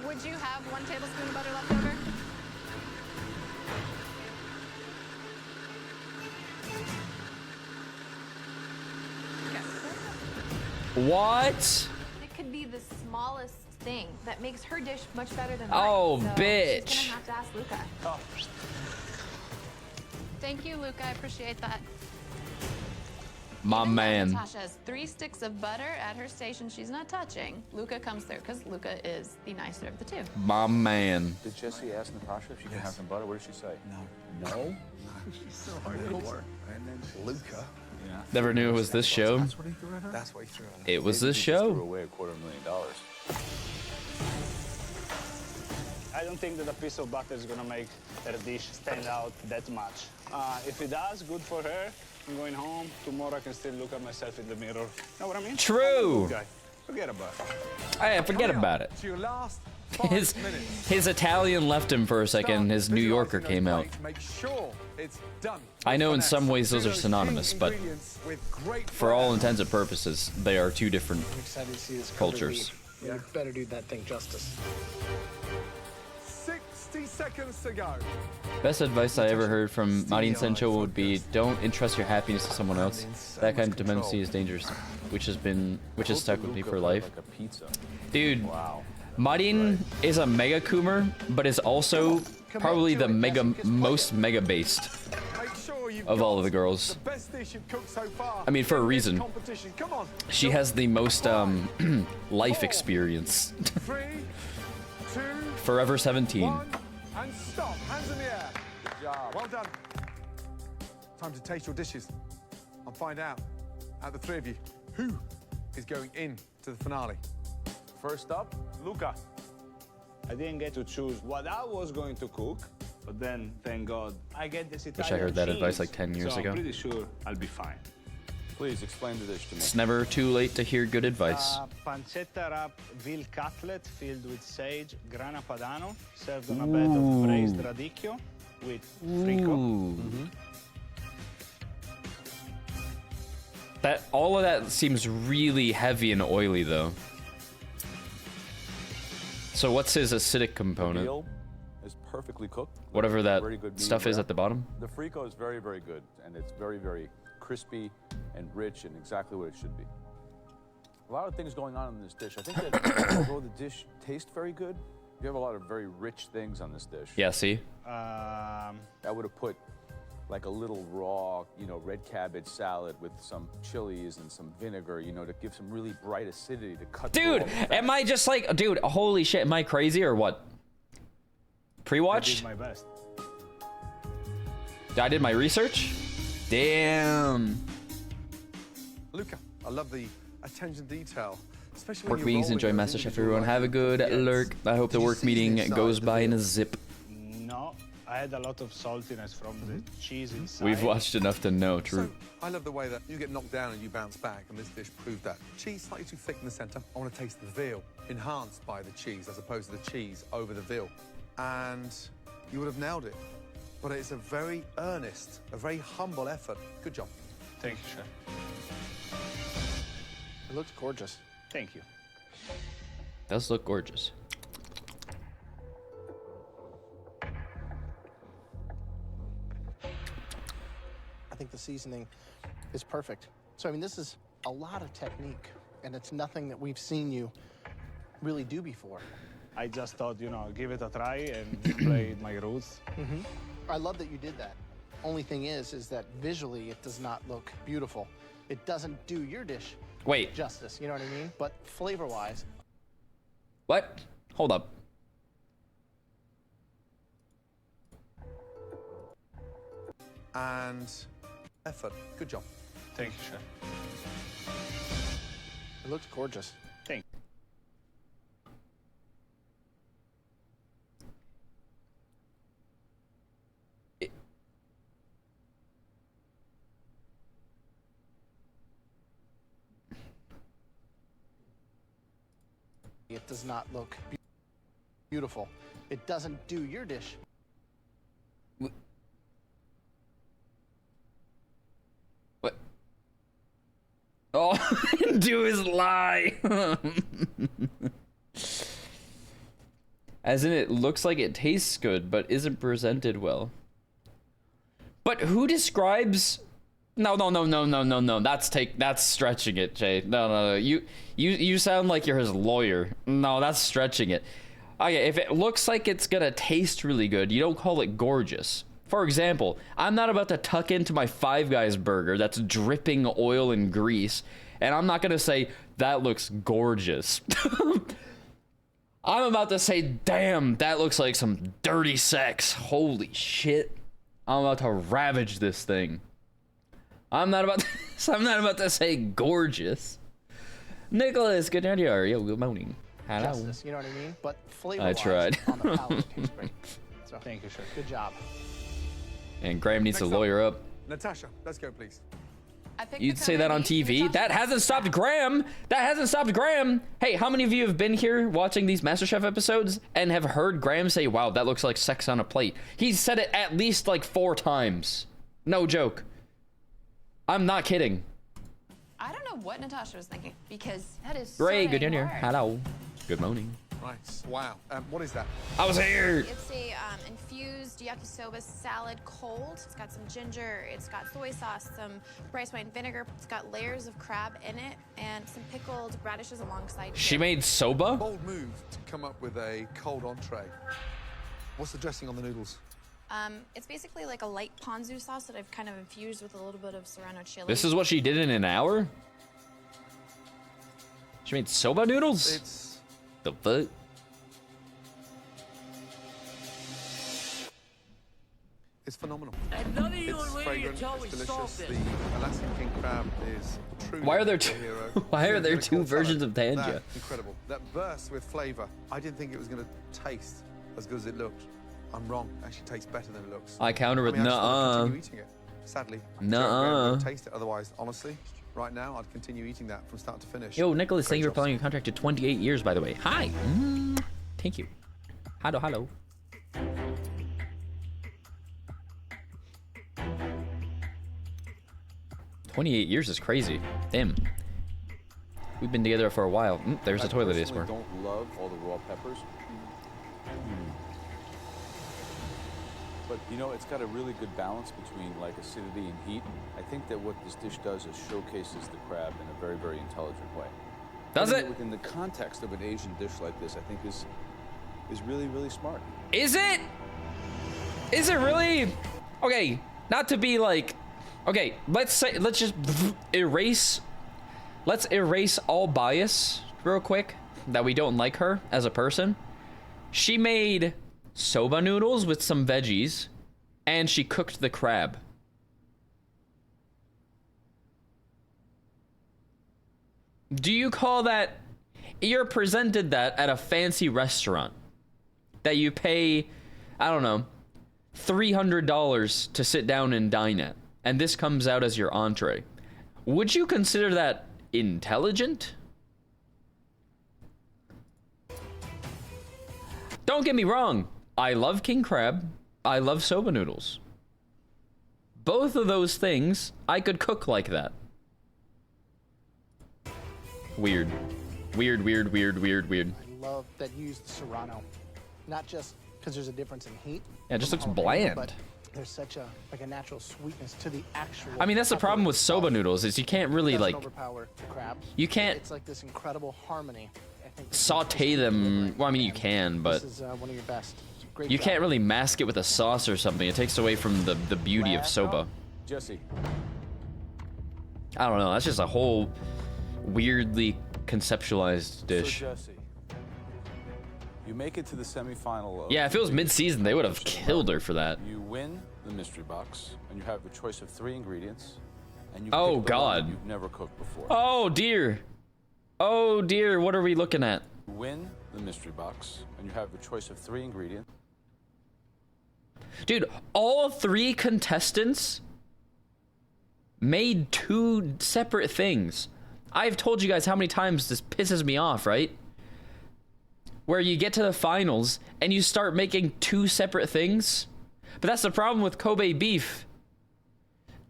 Would you have 1 tablespoon of butter left over? What? It could be the smallest thing that makes her dish much better than Oh, mine. So bitch. She's gonna have to ask Luca. Thank you, Luca. I appreciate that. My man. Natasha has 3 sticks of butter at her station she's not touching. Luca comes through because Luca is the nicer of the two. My man. Did Jesse ask Natasha if she can have some butter? What did she say? No. No? She's so hardcore. And then Luca. Yeah. Never knew it was this show. That's what he threw at her? That's what he threw at her. It was Maybe this he just threw show. away $250,000. I don't think that a piece of butter is gonna make her dish stand out that much. If it does, good for her. I'm going home. Tomorrow I can still look at myself in the mirror. Know what I mean? True. I'm a good guy. Forget about it. Hey, forget about it. To your last 5 minutes. His Italian left him for a second. His New Yorker came out. Make sure it's done. I know in some ways those are synonymous, but for all intents and purposes, they are two different I'm excited to see this cultures. lead. You better do that thing justice. 60 seconds to go. Best advice I ever heard from Marin Sencho would be, don't entrust your happiness to someone else. That kind of dependency is dangerous, which has stuck with me for life. Like a pizza. Dude, Wow. Marin is a mega coomer, but is also probably the most mega based Make sure you've of got all of the girls. the best dish you've cooked so far. I mean, for a in this reason. competition. Come on. She has the most life experience. 3, 2, Forever 17. 1, and stop. Hands in the air. Good job. Well done. Time to taste your dishes and find out, out of the 3 of you, who is going in to the finale. First up, Luca. I didn't get to choose what I was going to cook, but then, thank God, I get this Italian I heard that cheese, advice like 10 years so ago. I'm pretty sure I'll be fine. Please explain the dish to me. It's never too late to hear good advice. Pancetta wrap veal cutlet filled with sage, grana padano, served on a bed of braised radicchio with frico. Ooh. That all of that seems really heavy and oily though. So what's his acidic component? Veal is perfectly cooked. Whatever that Very good stuff is medium at the bottom. rare. The frico is very, very good, and it's very, very crispy and rich and exactly what it should be. A lot of things going on in this dish. I think that although the dish tastes very good, you have a lot of very rich things on this dish. Yeah, see? I would have put like a little raw, you know, red cabbage salad with some chilies and some vinegar, you know, to give some really bright acidity to cut. Dude, am I just like, dude, holy shit, am I crazy or what? Pre-watched? I did my best. I did my research? Damn. Luca, I love the attention to detail. Especially when Work you're meetings, rolling enjoy those MasterChef individual everyone. Have a good ingredients. lurk. I hope the Did you work season meeting inside goes the by in a veal? zip. No, I had a lot of saltiness from the cheese inside. We've watched enough to know, true. So, I love the way that you get knocked down and you bounce back, and this dish proved that. Cheese slightly too thick in the center. I want to taste the veal, enhanced by the cheese, as opposed to the cheese over the veal. And you would have nailed it. But it's a very earnest, a very humble effort. Good job. Thank you, chef. It looks gorgeous. Thank you. Does look gorgeous. I think the seasoning is perfect. So, I mean, this is a lot of technique, and it's nothing that we've seen you really do before. I just thought, you know, give it a try and play my roots. I love that you did that. Only thing is that visually it does not look beautiful. It doesn't do your dish justice, you know what I mean? But flavor-wise. What? Hold up. And effort. Good job. Thank you, chef. It looks gorgeous. Thank you. It does not look beautiful. It doesn't do your dish. What? Oh, do his lie. As in, it looks like it tastes good, but isn't presented well. But who describes? No. That's stretching it, Jay. No. You sound like you're his lawyer. No, that's stretching it. Okay, if it looks like it's gonna taste really good, you don't call it gorgeous. For example, I'm not about to tuck into my Five Guys burger that's dripping oil and grease, and I'm not gonna say, that looks gorgeous. I'm about to say, damn, that looks like some dirty sex. Holy shit. I'm about to ravage this thing. I'm not about to say gorgeous. Nicholas, good night, yo, good morning. Hello. Justice, you know what I mean? But flavor I tried. on the palate, it tastes great. So, Thank you, chef. good job. And Graham needs to Next up, lawyer up. Natasha, let's go, please. You'd say that on TV? That hasn't stopped Graham. That hasn't stopped Graham. Hey, how many of you have been here watching these MasterChef episodes and have heard Graham say, wow, that looks like sex on a plate? He's said it at least like 4 times. No joke. I'm not kidding. I don't know what Natasha was thinking because that is Ray, so good dang dinner. hard. Hello. Good morning. Right. Wow. What is that? I was here. It's a infused yakisoba salad cold. It's got some ginger, it's got soy sauce, some rice wine vinegar. It's got layers of crab in it and some pickled radishes alongside. She made soba? Bold move to come up with a cold entree. What's the dressing on the noodles? It's basically like a light ponzu sauce that I've kind of infused with a little bit of serrano chili. This is what she did in an hour? She made soba noodles? It's The fuck? It's phenomenal. And none of you It's are ready to fragrant, tell it's me delicious. salted. The Alaskan king crab is truly Why are there a two- hero. why are there You're two gonna call versions salad. of Tanja? That, incredible. That bursts with flavor. I didn't think it was going to taste as good as it looked. I'm wrong. It actually tastes better than it looks. I counter with I just wanna nuh-uh. continue eating it. Sadly, Nuh-uh. I don't taste it. Otherwise, honestly, right now, I'd continue eating that from start to finish. Yo, Nicholas, thank you for Great job. applying your contract to 28 years, by the way. Hi. Thank you. Hello. 28 years is crazy. Damn. We've been together for a while. There's a toilet I where. don't love all the raw peppers. But you know, it's got a really good balance between like acidity and heat. I think that what this dish does is showcases the crab in a very, very intelligent way. Does it? Within the context of an Asian dish like this, I think is really, really smart. Is it? Is it really? Okay, not to be like, okay, let's just erase all bias real quick that we don't like her as a person. She made soba noodles with some veggies and she cooked the crab. Do you call that, you're presented that at a fancy restaurant that you pay, I don't know, $300 to sit down and dine at, and this comes out as your entree? Would you consider that intelligent? Don't get me wrong, I love king crab, I love soba noodles. Both of those things I could cook like that. Weird. Weird, weird, weird, weird, weird. I love that you use the serrano, not just because there's a difference in heat. Yeah, it just looks jalapeno, bland. But there's such a natural sweetness to the actual. I mean, that's the problem with soba noodles is you can't really like overpower the crabs. You can't. It's like this incredible harmony. I think saute them. Well, I mean, you can, but this is one of your best. Great you job. can't really mask it with a sauce or something. It takes away from the beauty of soba. Jesse. I don't know. That's just a whole weirdly conceptualized dish. So Jesse, you make it to the semifinal. Yeah, if it was mid-season, they would have killed her for that. You win the mystery box, and you have the choice of 3 ingredients, and you Oh, pick the one God. that you've never cooked before. Oh dear. Oh dear. What are we looking at? You win the mystery box, and you have the choice of 3 ingredients. Dude, all 3 contestants made 2 separate things. I've told you guys how many times this pisses me off, right? Where you get to the finals and you start making 2 separate things. But that's the problem with Kobe beef.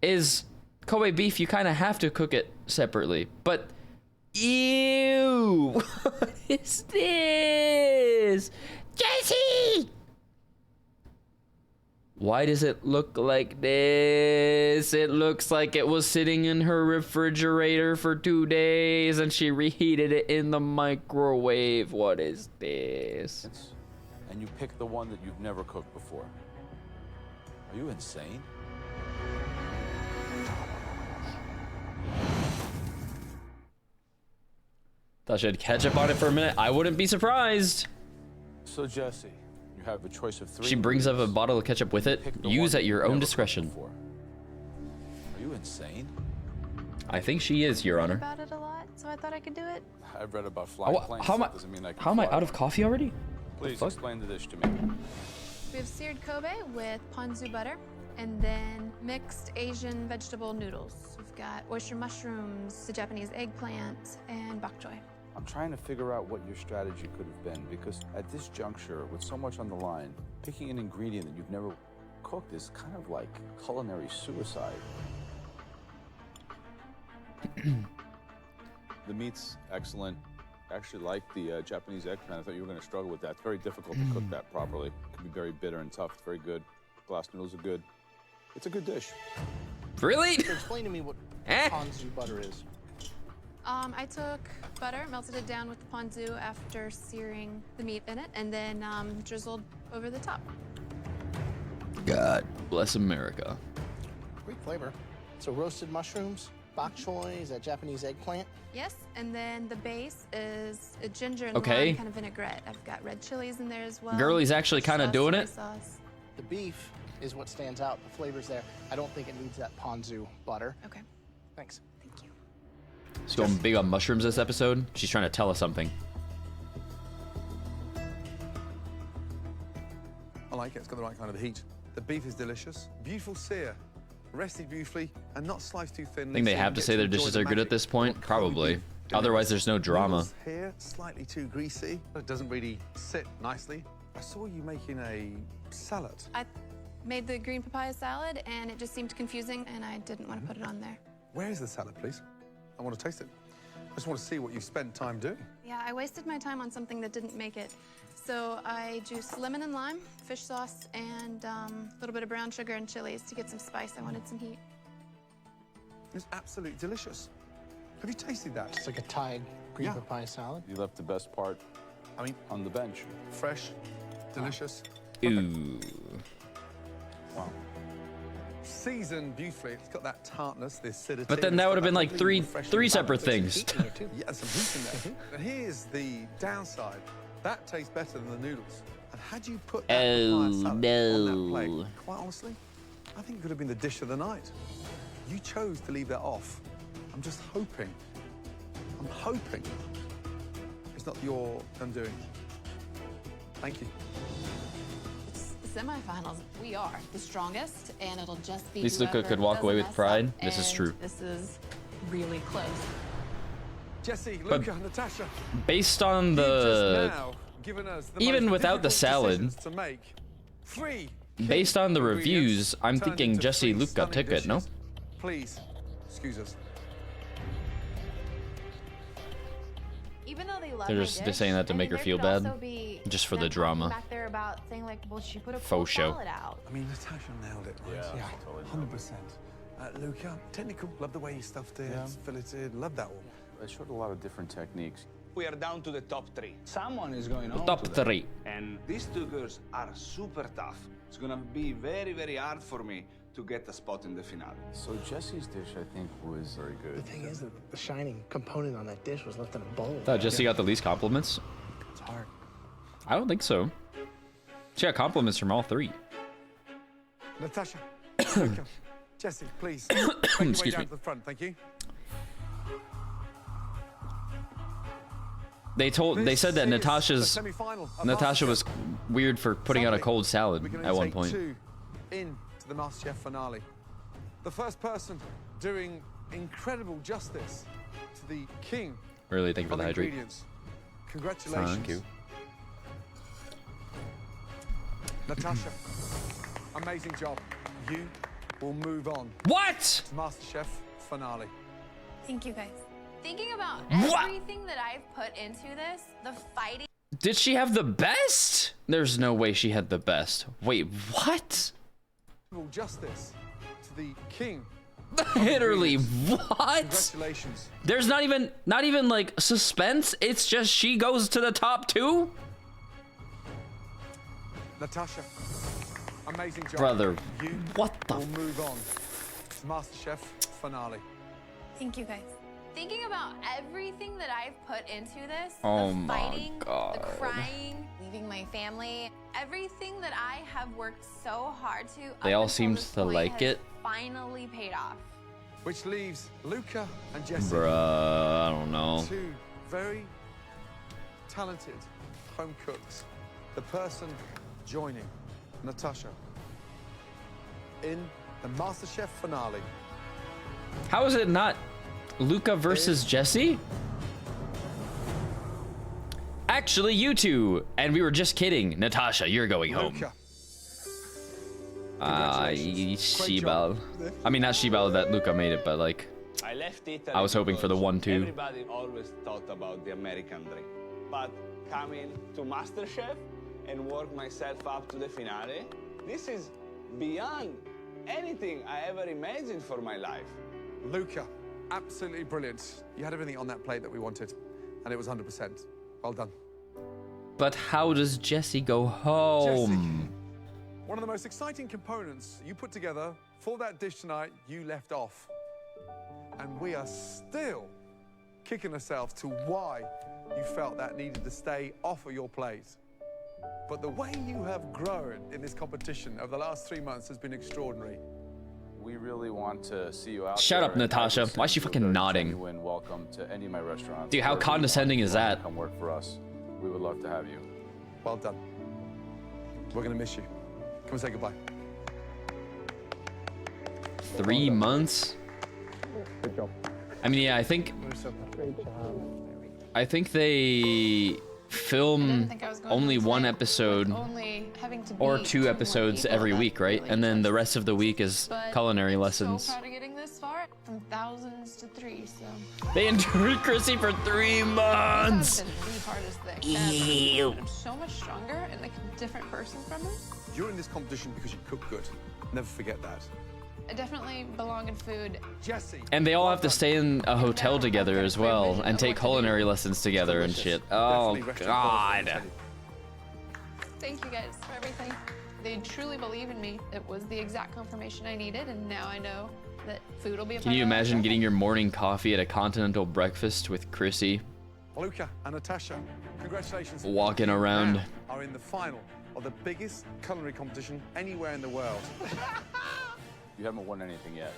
Is Kobe beef, you kind of have to cook it separately. But ew, what is this? Jesse! Why does it look like this? It looks like it was sitting in her refrigerator for 2 days and she reheated it in the microwave. What is this? And you pick the one that you've never cooked before. Are you insane? Thought she had ketchup on it for a minute. I wouldn't be surprised. So Jesse, you have the choice of 3. She brings up a bottle of ketchup with it. Use at your own discretion. Are you insane? I think she is, Your Honor. About it a lot, so I thought I could do it. I've read about flying planes. How am I? Doesn't mean I can How am I fly out of one. coffee already? Please explain the dish to me. We have seared Kobe with ponzu butter and then mixed Asian vegetable noodles. We've got oyster mushrooms, the Japanese eggplant, and bok choy. I'm trying to figure out what your strategy could have been, because at this juncture, with so much on the line, picking an ingredient that you've never cooked is kind of like culinary suicide. The meat's excellent. I actually like the Japanese eggplant. I thought you were going to struggle with that. It's very difficult to cook that properly. It can be very bitter and tough. It's very good. Glass noodles are good. It's a good dish. Really? So explain to me what ponzu butter is. I took butter, melted it down with the ponzu after searing the meat in it, and then drizzled over the top. God bless America. Great flavor. So roasted mushrooms, bok choy, is that Japanese eggplant? Yes, and then the base is a ginger and Okay. lime kind of vinaigrette. I've got red chilies in there as well. Girlie's actually kind of doing soy it. sauce. The beef is what stands out. The flavor's there. I don't think it needs that ponzu butter. Okay. Thanks. She's going big on mushrooms this episode. She's trying to tell us something. I like it. It's got the right kind of heat. The beef is delicious. Beautiful sear. Rested beautifully and not sliced too thinly. I think they so you have to get say their enjoy dishes the are good at magic this point. of Kobe Probably. beef. Otherwise, there's no drama. Noodles here, slightly too greasy. It doesn't really sit nicely. I saw you making a salad. I made the green papaya salad, and it just seemed confusing, and I didn't want to put it on there. Where is the salad, please? I want to taste it. I just want to see what you've spent time doing. Yeah, I wasted my time on something that didn't make it. So I juiced lemon and lime, fish sauce, and a little bit of brown sugar and chilies to get some spice. I wanted some heat. It's absolutely delicious. Have you tasted that? It's like a Thai green papaya salad. You left the best part, I mean, on the bench. fresh, delicious. Ooh. Wow. Seasoned beautifully. It's got that tartness, the acidity. But then that would have been like three separate things. Yeah, some heat in there. And here's the downside. That tastes better than the noodles. And had you put that papaya salad on that plate, quite honestly, I think it could have been the dish of the night. You chose to leave that off. I'm just hoping. I'm hoping it's not your undoing. Thank you. Semifinals, we are the strongest, and it'll just be. At least Luca whoever could walk doesn't away with mess pride. up, This is and true. This is really close. Jesse, But Luca, Natasha. based on You've the just now given us the even most without the difficult salad, decisions to make. Three based on the ingredients reviews, I'm turned thinking into Jesse three Luke got stunning ticket, no? dishes. Please, excuse us. Even though they love They're my just- they're dish, saying that to I make mean, her there feel could bad, also be just for them the drama. talking back there about saying like, well, she put a Faux cool show. salad out. I mean, Natasha nailed it. Right? Yeah, totally. 100%. Luca, technical. Love the way you stuffed it, filleted. Love that one. I showed a lot of different techniques. We are down to the top three. Someone is going The on top today. three. And these two girls are super tough. It's gonna be very, very hard for me to get a spot in the finale. So Jesse's dish, I think, was very good. The thing is that the shining component on that dish was left in a bowl. Thought Jesse got the least compliments. It's hard. I don't think so. She got compliments from all three. Natasha, Luca, Jesse, please. Make your way Excuse down me. to the front, thank you. They said that This is the Natasha semi-final of was weird for putting out a Sunday, cold salad we're gonna at one take point. two into the MasterChef finale. The first person doing incredible justice to the king Really, thank you for of the hydrate. ingredients. Congratulations. Thank you. Natasha, amazing job. You will move on What? to MasterChef finale. Thank you guys. Thinking about What? everything that I've put into this, the fighting. Did she have the best? There's no way she had the best. Wait, what? Justice to the king. Literally, what? Congratulations. There's not even like suspense. It's just she goes to the top two. Natasha, amazing job. Brother, you what the will move on to MasterChef finale. Thank you guys. Thinking about everything that I've put into this, Oh the my fighting, God. the crying, leaving my family, everything that I have worked so hard to. They up all until seemed this to point like has it. Finally paid off. Which leaves Luca and Jesse, Bruh, I don't know. two very talented home cooks. The person joining Natasha in the MasterChef finale. How is it not Luca versus Jesse? Actually, you two. And we were just kidding. Natasha, you're going home. Luca. Shibal. I mean, not Shibal that Luca made it, but like, I left Italy. I was hoping for the because 1-2. Everybody always thought about the American dream. But coming to MasterChef and work myself up to the finale, this is beyond anything I ever imagined for my life. Luca, absolutely brilliant. You had everything on that plate that we wanted, and it was 100%. Well done. but how does Jesse go home? One of the most exciting components you put together for that dish tonight, you left off. And we are still kicking ourselves to why you felt that needed to stay off of your plate. But the way you have grown in this competition over the last 3 months has been extraordinary. We really want to see you out Shut there, up, and Natasha. I would Why is she send you a fucking very nodding? genuine welcome to any of my restaurants. Dude, how Wherever you want condescending to is that? Come work for us. We would love to have you. Well done. We're gonna miss you. Come and say goodbye. 3 months? Good job. I mean, yeah, I think they film only one episode or 2 episodes every week, right? And then the rest of the week is culinary lessons. So proud of getting this far. from thousands to 3, so. They endured Chrissy for 3 months. That's been the hardest thing. Ew. I'm so much stronger and like a different person from it. You're in this competition because you cook good. Never forget that. I definitely belong in food. Jesse. And they all have to stay in a hotel together as well and take culinary lessons together and shit. Oh, God. Thank you guys for everything. They truly believe in me. It was the exact confirmation I needed, and now I know that food will be a part Can you of my imagine life. getting your morning coffee at a continental breakfast with Chrissy Luca and Natasha, congratulations. walking around? Now are in the final of the biggest culinary competition anywhere in the world. You haven't won anything yet.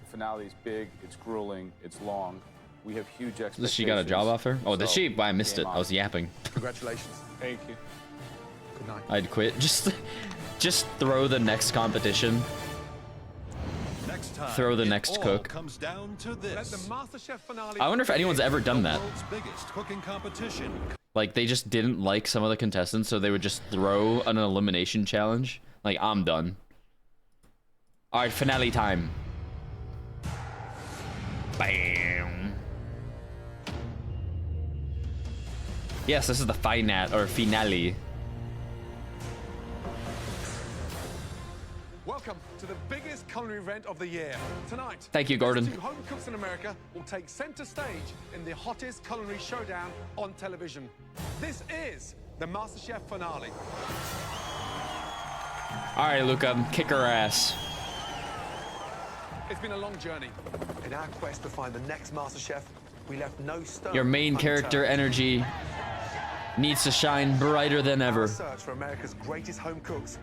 The finale is big, it's grueling, it's long. We have huge expectations. Does she got a job offer? Oh, did So, she? I missed it. game I was on. yapping. Congratulations. Thank you. Good night. I'd quit. Just throw the next competition. Next time, Throw the it next all cook. comes down to Let this. the MasterChef finale. I wonder if anyone's ever done The that. world's biggest cooking competition. Like, they just didn't like some of the contestants, so they would just throw an elimination challenge. Like, I'm done. Alright, finale time. Bam. Yes, this is the finale. Welcome to the biggest culinary event of the year. Tonight, Thank you, Gordon. 2 home cooks in America will take center stage in the hottest culinary showdown on television. This is the MasterChef finale. Alright, Luca, kick her ass. It's been a long journey. In our quest to find the next MasterChef, we left no stone Your main character energy needs to shine brighter than ever. Our search for America's greatest home cooks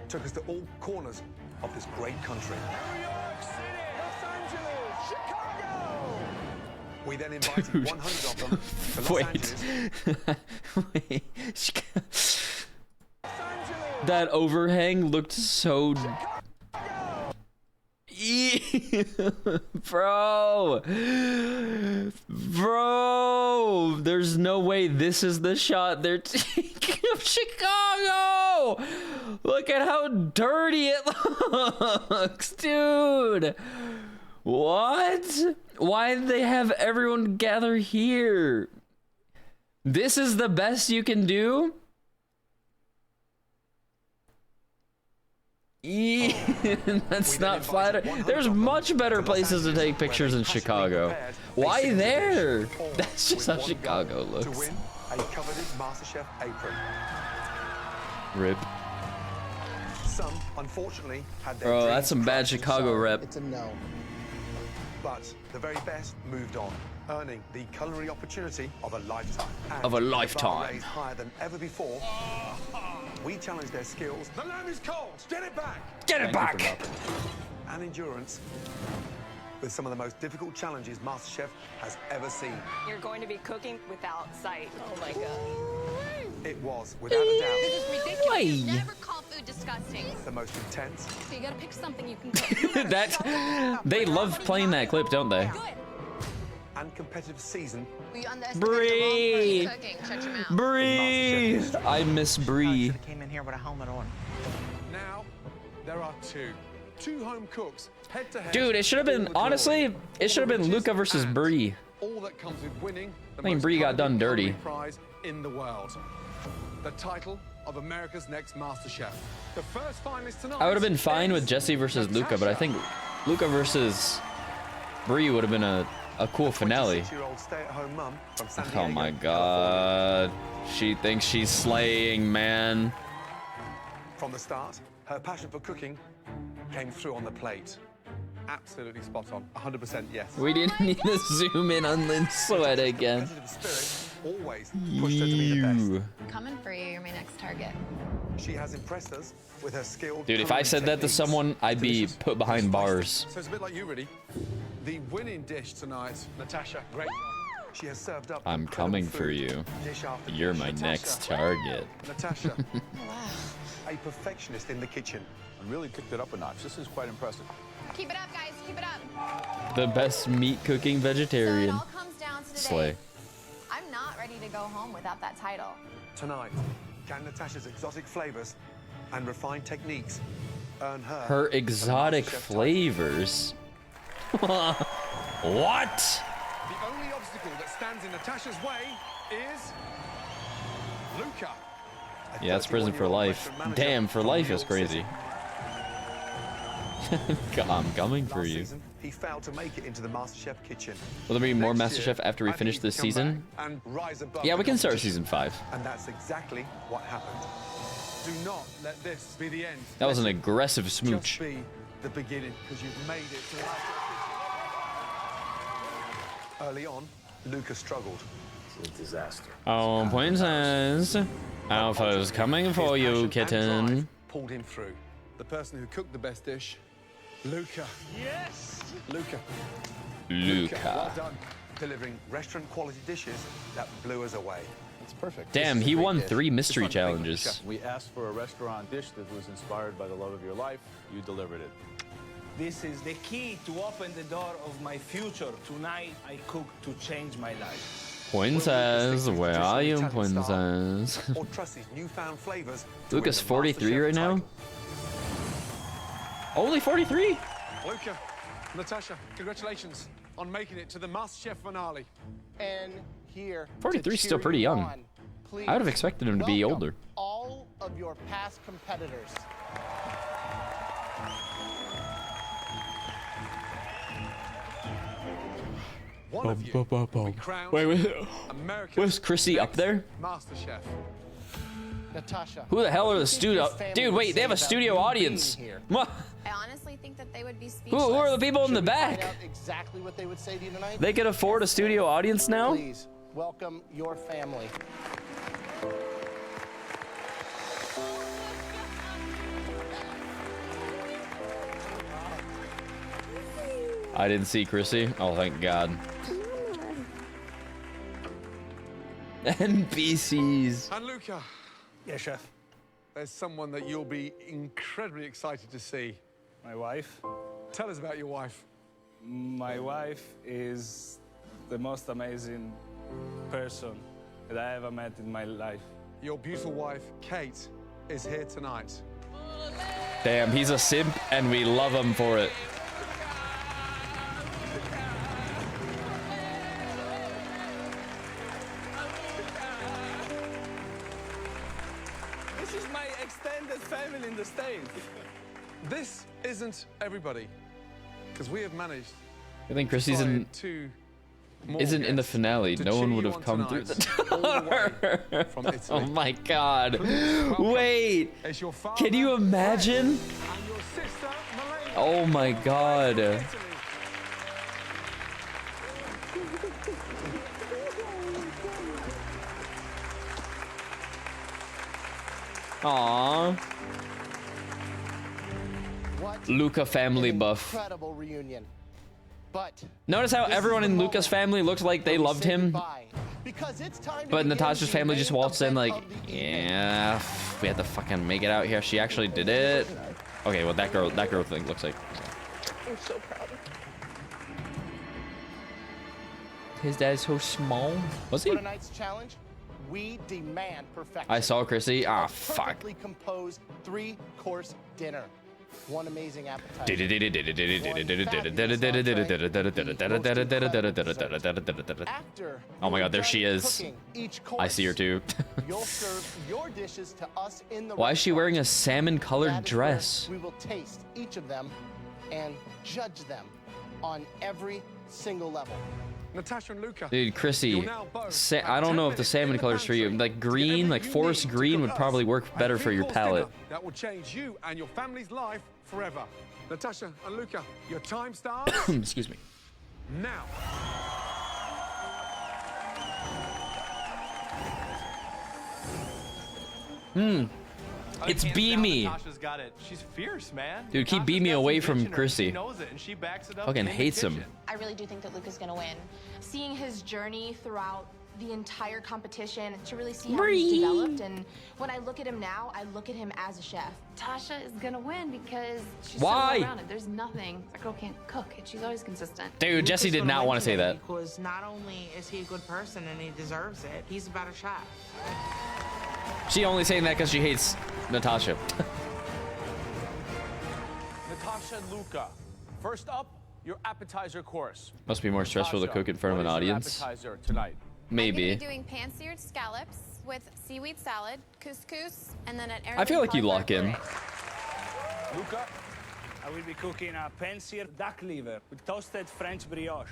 took us to all corners of this great country. New York City, Los Angeles, Chicago. We then invited 100 of them to Los Angeles. Wait. That overhang looked so... Bro, there's no way this is the shot they're taking of Chicago. Look at how dirty it looks, dude. What? Why did they have everyone gather here? This is the best you can do? That's not flattering. There's much better places to take pictures in Chicago. Why there? That's just how Chicago To looks. win a coveted MasterChef apron. Rip. Some, unfortunately, had their Bro, dreams that's some bad crushed in Chicago sorrow. rep. It's a no. But the very best moved on, earning the culinary opportunity of a lifetime. And Of a with the bar lifetime. raised higher than ever before, we challenged their skills. The lamb is cold. Get it back. Get it back! And endurance with some of the most difficult challenges MasterChef has ever seen. You're going to be cooking without sight. Oh my God. It was, without a doubt, This is ridiculous. You Why? never call food disgusting. the most intense, So you gotta pick something you can cook. That they love playing that clip, don't they? Good. and competitive season. Well, you underestimated the wrong Bree, person cooking. Shut your mouth. Bree, I miss Bree. Came in here with a helmet on. Now, there are two home cooks head-to-head. Dude, it should have been, all the honestly, glory, it all should have the been riches, Luca versus and Bree. all that comes with winning the I mean, most Bree got done coveted dirty. culinary prize in the world. The title of America's Next MasterChef. The first finalist tonight. I would have been fine with is Jesse versus Luca, but I think Luca versus Bree would have been a cool finale. 26-year-old stay-at-home mum from San Oh my Diego, god. She thinks she's slaying, man. From the start, her passion for cooking came through on the plate. Absolutely spot on. 100% yes. We didn't need to zoom in on Lynn's sweat again. Competitive spirit always pushed her to be the best. Coming for you. You're my next target. She has impressed us with her skilled. Dude, if I said that to techniques. someone, I'd be Delicious. put behind bars. So it's a bit like you, really. The winning dish tonight, Natasha. Great. She has served up. I'm incredible coming for food, you. dish after You're dish. my Natasha. next target. Natasha. A perfectionist in the kitchen. And really kicked it up a notch. This is quite impressive. Keep it up, guys. Keep it up. The best meat cooking So it vegetarian. all comes down to today. Slay. I'm not ready to go home without that title. Tonight, can Natasha's exotic flavors and refined techniques earn her Her the exotic MasterChef title? flavors. What? The only obstacle that stands in Natasha's way is Luca. Yeah, it's prison for life. Damn, for life is crazy. I'm coming for you. He failed to make it into the MasterChef kitchen. Will there be more Next year, MasterChef after we I finish think this he can season? come back and rise above Yeah, the we can start competition. season 5. And that's exactly what happened. Do not let this be the end. That was an Let it aggressive smooch. Just be the beginning, because you've made it to the MasterChef kitchen. Early on, Luca struggled. It's a disaster. Oh, princess. Alpha's coming for you, His passion and kitten. drive pulled him through. The person who cooked the best dish, Luca. Yes! Luca. Well Luca. done. Delivering restaurant quality dishes that blew us away. It's perfect. Damn, This is he a great won dish. 3 It's mystery fun to make with the challenges. chef. We asked for a restaurant dish that was inspired by the love of your life. You delivered it. This is the key to open the door of my future. Tonight, I cook to change my life. Princess, where are you, princess? Or trust these newfound flavors. to Lucas win the 43 MasterChef right now? title. Only 43? Luca, Natasha, congratulations on making it to the MasterChef finale. And here, 43 's to still cheer pretty you young. on, please I would have expected him to be welcome older. all of your past competitors. One of you will be crowned America's Was Chrissy up next there? MasterChef. Natasha. Who the hell are the what do you think your studio? family Dude, would wait, they say have a about studio you audience. being here? What? I honestly think that they would be Who speechless. are the people in the Should we find back? out exactly what they would say to you tonight? They can afford a studio audience now? Please welcome your family. I didn't see Chrissy. Oh, thank God. NPCs. And Luca, Yes, chef. there's someone that you'll be incredibly excited to see. My wife. Tell us about your wife. My wife is the most amazing person that I ever met in my life. Your beautiful wife, Kate, is here tonight. Damn, he's a simp and we love him for it. This is my extended family in the States. This isn't everybody, because we have managed I think Chrissy's isn't in the finale. No one would have come through the door. From Oh Italy. my God. Wait. It's your father, Can you imagine? and your sister, Melania. Oh my God. Italy. Aww. What Luca family an buff. incredible reunion. But Notice how this is everyone the in Luca's moment family looked like they where we loved say him. goodbye, because it's time to But begin Natasha's the family main just waltzed in event like, of the evening. yeah, we had to fucking make it out here. She actually did it. Okay, well that girl thing looks like. I'm so proud. His dad's so small. Was he? For tonight's challenge, we demand perfection. I saw Chrissy. Ah, A fuck. perfectly composed 3-course dinner. One amazing appetizer. After Oh my God, there she is. cooking each course, I see her too. You'll serve your dishes to us in the Why is she restaurant. wearing a salmon-colored That is where dress? We will taste each of them and judge them on every single level. Natasha and Luca. Dude, Chrissy, You're now both I at don't 10 know if the minutes salmon in the color's for you. pantry Like to get green, everything like you forest need to green cook would probably us work a better for your 3-course palate. dinner that will change you and your family's life forever. Natasha and Luca, your time starts Excuse me. now. It's Beamy. Natasha's got it. She's fierce, man. Dude, keep Natasha's Beamy got some away from vision. Chrissy. She knows it, and she backs it up. Fucking in the hates him. kitchen. I really do think that Luca's gonna win. Seeing his journey throughout the entire competition to really see how he's developed, and when I look at him now, I look at him as a chef. Tasha is gonna win because she's Why? so well-rounded. There's nothing. That girl can't cook, and she's always consistent. Dude, Jesse did not want to say that. Because not only is he a good person and he deserves it, he's a better chef. She only saying that because she hates Natasha. Natasha and Luca. First up, your appetizer course. Must be more stressful to cook in front of an What is your audience. appetizer tonight? Maybe. I'm gonna be doing pan-seared scallops with seaweed salad, couscous, and then an I feel like you lock in. Luca, I will be cooking a pan-seared duck liver with toasted French brioche.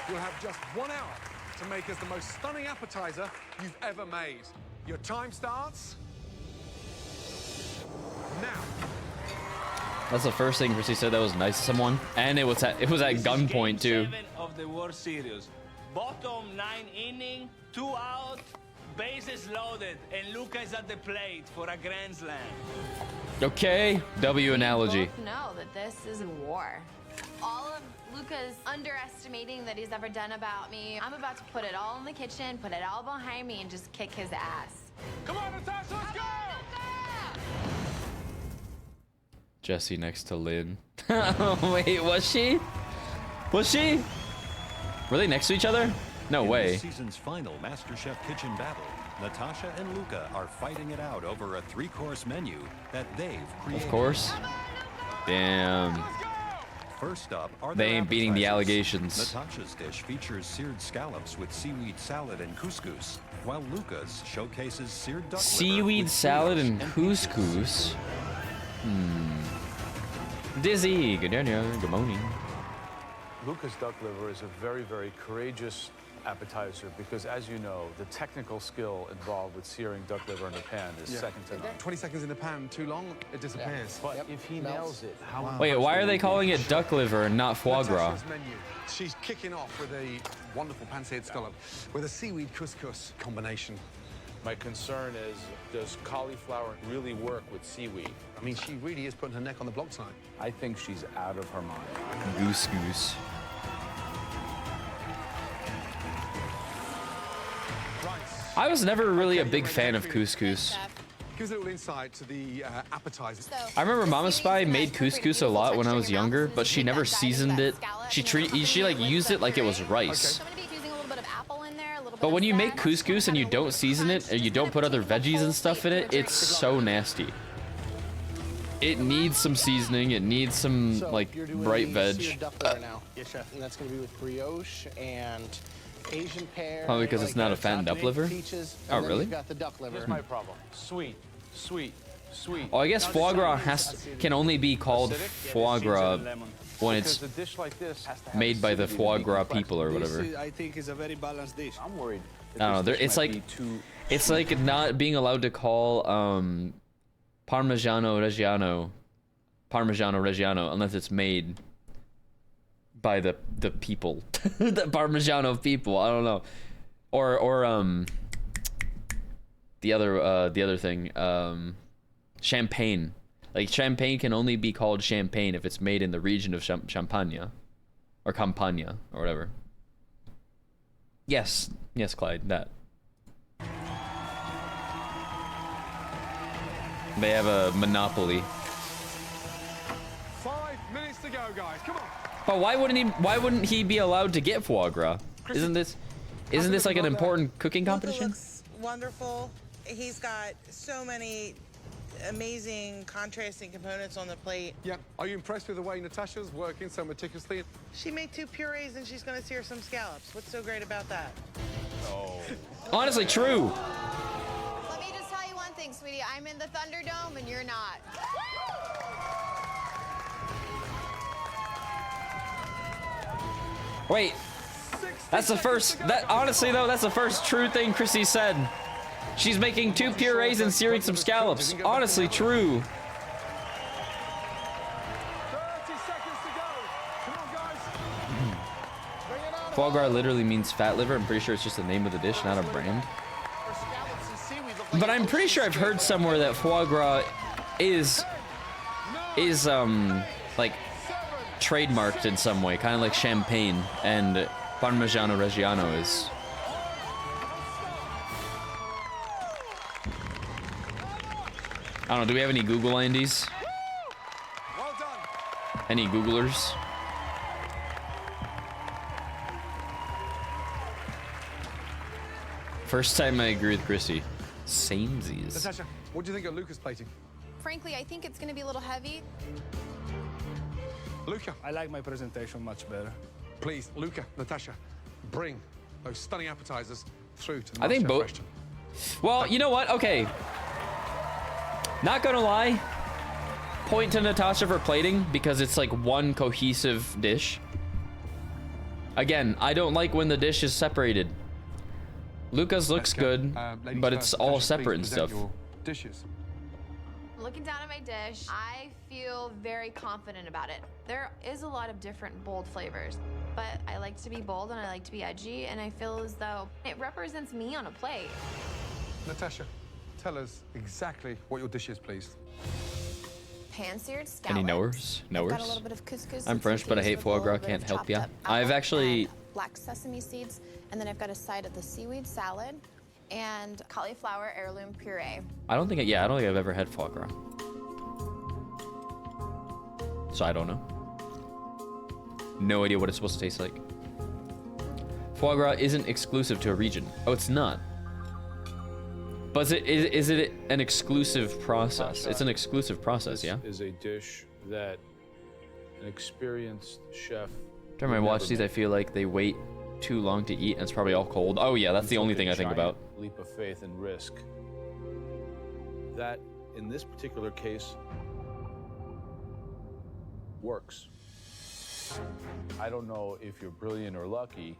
You'll have just 1 hour to make us the most stunning appetizer you've ever made. Your time starts now. That's the first thing Chrissy said that was nice to someone, and it was at gunpoint too. 7 of the World Series. Bottom 9 inning, 2 out, bases loaded, and Luca is at the plate for a grand slam. Okay, W analogy. Both know that this is war. All of Luca's underestimating that he's ever done about me. I'm about to put it all in the kitchen, put it all behind me, and just kick his ass. Come on, Natasha, let's go! Jesse next to Lynn. Wait, was she? Was she? Were they next to each other? No way. In this season's final MasterChef kitchen battle, Natasha and Luca are fighting it out over a 3-course menu that they've created. Of course. Damn. First up are They their ain't beating the appetizers. allegations. Natasha's dish features seared scallops with seaweed salad and couscous, while Luca's showcases seared duck liver Seaweed with salad brioche and couscous. Dizzy. Good morning. Luca's duck liver is a very, very courageous appetizer because, as you know, the technical skill involved with searing duck liver in a pan is second to none. 20 seconds in the pan too long, it disappears. But if he nails it, how Wait, why are they calling it duck liver and not foie gras? Natasha's menu. She's kicking off with a wonderful pan-seared scallop with a seaweed couscous combination. My concern is, does cauliflower really work with seaweed? I mean, she really is putting her neck on the block tonight. I think she's out of her mind. Goose. I was never really a big fan of couscous. Gives a little insight to the appetizers. I remember Mama Spy made couscous a lot when I was younger, but she never seasoned it. She like used it like it was rice. But when you make couscous and you don't season it, or you don't put other veggies and stuff in it, it's so nasty. It needs some seasoning. It needs some like bright veg. Seared duck liver now. Yes, chef. And that's going to be with brioche and Asian pear. Probably because it's not a fattened up liver. Peaches, Oh, and then really? you've got the duck liver. Here's my problem. Sweet, sweet, sweet. Oh, I guess foie gras can only be called foie gras when it's Because a dish like this has to have made by the acidity foie to be gras complex. people or whatever. I think is a very balanced dish. I'm worried. I don't know. It's like it's like not being allowed to call Parmigiano Reggiano unless it's made by the people, the Parmigiano people. I don't know, or the other thing, champagne. Like champagne can only be called champagne if it's made in the region of Champagne, or Campania, or whatever. Yes, Clyde, that. They have a monopoly. 5 minutes to go, guys. Come on. But why wouldn't he be allowed to get foie gras? Isn't this like an important cooking competition? Looks wonderful. He's got so many amazing contrasting components on the plate. Yeah. Are you impressed with the way Natasha's working so meticulously? She made 2 purees and she's going to sear some scallops. What's so great about that? Honestly, true. Let me just tell you one thing, sweetie. I'm in the Thunderdome and you're not. Wait, that's the first. Honestly though, that's the first true thing Chrissy said. She's making 2 purees and searing some scallops. Honestly, true. 30 seconds to go. Come on, guys. Foie gras literally means fat liver. I'm pretty sure it's just the name of the dish, not a brand. But I'm pretty sure I've heard somewhere that foie gras is like trademarked in some way, kind of like champagne, and Parmigiano Reggiano is. I don't know, do we have any Google Andes? Well done. Any Googlers? First time I agree with Chrissy. Samesies. Natasha, what do you think of Lucas plating? Frankly, I think it's going to be a little heavy. Luca. I like my presentation much better. Please, Luca, Natasha, bring those stunning appetizers through to the I think MasterChef both. restaurant. Well, you know what? Okay. Not gonna lie. Point to Natasha for plating because it's like one cohesive dish. Again, I don't like when the dish is separated. Luca's looks good, but it's all separate and stuff. Dishes. Looking down at my dish, I feel very confident about it. There is a lot of different bold flavors, but I like to be bold and I like to be edgy, and I feel as though it represents me on a plate. Natasha, tell us exactly what your dish is, please. Pan-seared scallops. Any knowers? I've got a little bit of couscous. I'm French, but I hate foie gras. Can't help ya. I've actually. Black sesame seeds, and then I've got a side of the seaweed salad and cauliflower heirloom puree. I don't think I've ever had foie gras. So I don't know. No idea what it's supposed to taste like. Foie gras isn't exclusive to a region. Oh, it's not. But is it an exclusive process? It's an exclusive process, yeah? This is a dish that an experienced chef. Every time I watch these, I feel like they wait too long to eat, and it's probably all cold. Oh yeah, that's the only thing I think about. Leap of faith and risk. That, in this particular case, works. I don't know if you're brilliant or lucky,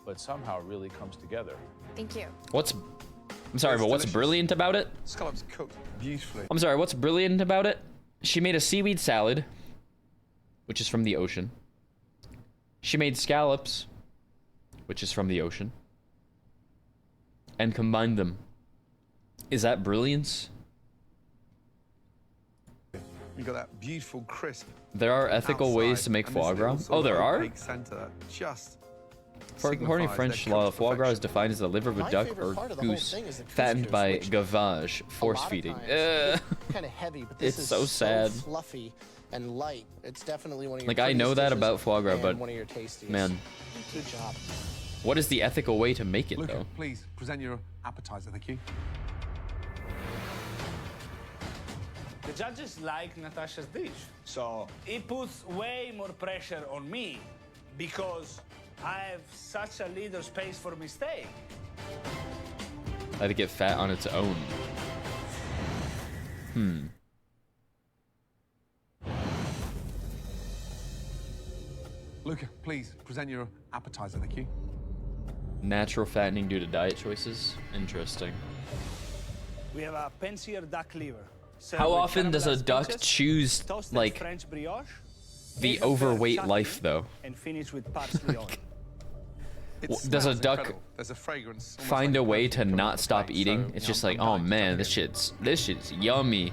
but somehow it really comes together. Thank you. I'm sorry, but what's brilliant about it? Scallops cooked beautifully. I'm sorry, what's brilliant about it? She made a seaweed salad, which is from the ocean. She made scallops, which is from the ocean, and combined them. Is that brilliance? You got that beautiful crisp. There are ethical ways to make foie gras. Oh, there are? Center just According to French law, foie gras is defined as the liver of a duck or goose fattened by gavage, force feeding. Kind of heavy, but this it's is so sad. Fluffy and light. It's definitely one of your Like, I know that dishes about foie gras, and but one of your tastiest. man, Good job. what is the ethical way to make it, Luca, though? please present your appetizer, thank you. The judges like Natasha's dish, so it puts way more pressure on me because I have such a little space for mistake. Let it get fat on its own. Luca, please present your appetizer, thank you. Natural fattening due to diet choices? Interesting. We have a pan-seared duck liver. How often does a duck choose, like, French brioche, the overweight life, though? and finish with parsley on. Does a duck There's a fragrance find a way to not stop eating? It's just like, oh man, this shit's yummy.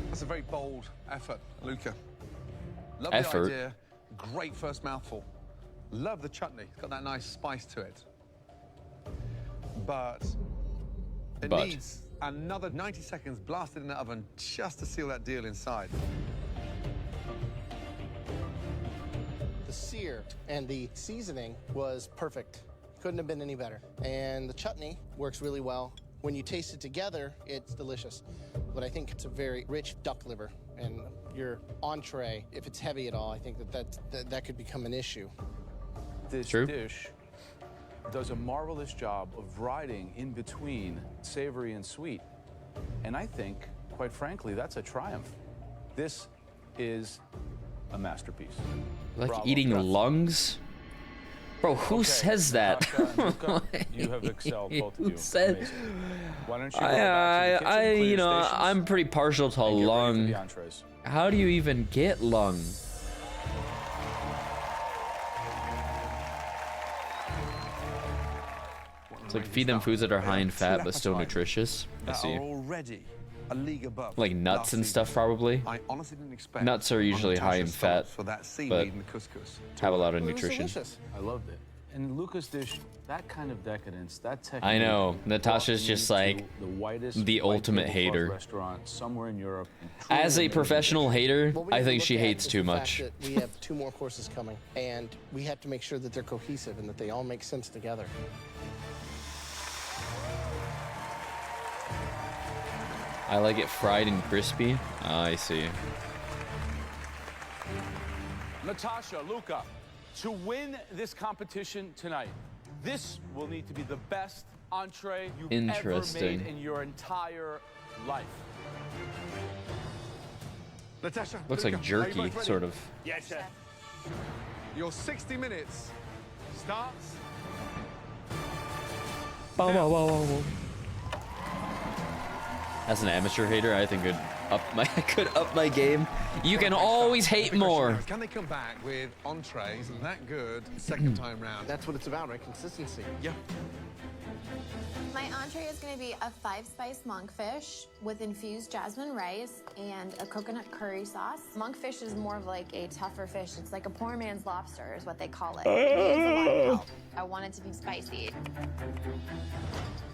That's a very bold effort, Luca. Love Effort? the idea. Great first mouthful. Love the chutney. It's got that nice spice to it. But it needs another 90 seconds blasted in the oven just to seal that deal inside. The sear and the seasoning was perfect. Couldn't have been any better. And the chutney works really well. When you taste it together, it's delicious. But I think it's a very rich duck liver. And your entree, if it's heavy at all, I think that could become an issue. This dish does a marvelous job of riding in between savory and sweet. And I think, quite frankly, that's a triumph. This is a masterpiece. Like Bravo, eating Jeff. lungs? Bro, who says that? Natasha and Luca, you have excelled, both of you. Who said? Amazing. Why don't you go back to the kitchen, clean you your know, stations, I'm pretty partial to and get ready for lung. the entrees. How do you even get lung? It's like feed them foods that are high in fat but still nutritious. I That see. are already a league above. Like nuts and stuff, probably. I honestly didn't expect. Nuts are usually high in fat, for that but seaweed and the couscous. have a lot of It was nutrition. delicious. I loved it. in Luca's dish, that kind of decadence, that technique. I know. Natasha's just like the whitest the white ultimate tablecloth hater. restaurant somewhere in Europe. As a professional hater, What we I have to think look she at hates is too the fact much. that we have 2 more courses coming, and we have to make sure that they're cohesive and that they all make sense together. I like it fried and crispy. Ah, I see. Natasha, Luca, to win this competition tonight, this will need to be the best entree you've ever Interesting. made in your entire life. Natasha, Looks Luca, like are you jerky, both ready? sort of. Yes, chef. Your 60 minutes starts. As an amateur hater, I think I could up my game. You can always hate more. Can they come back with entrees that good second time round? That's what it's about, right? Consistency. Yeah. My entree is going to be a 5-spice monkfish with infused jasmine rice and a coconut curry sauce. Monkfish is more of like a tougher fish. It's like a poor man's lobster is what they call it. It needs a lot of help. I want it to be spicy.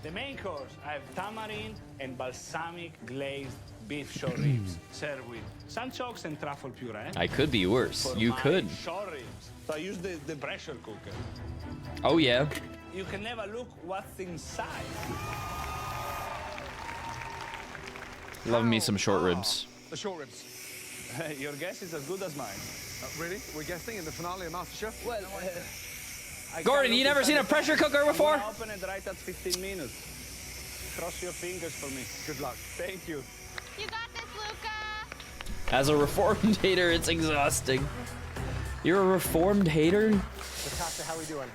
The main course, I have tamarind and balsamic glazed beef short ribs, served with sunchokes and truffle puree. I could be worse. For You my could. short ribs, so I use the pressure cooker. Oh yeah. You can never look what's inside. Love me some short ribs. The short ribs. Your guess is as good as mine. Really? We're guessing in the finale of MasterChef? Well, Gordon, you never seen a pressure cooker before? I'm gonna open it right at 15 minutes. Cross your fingers for me. Good luck. Thank you. You got this, Luca. As a reformed hater, it's exhausting. You're a reformed hater? Natasha, how we doing?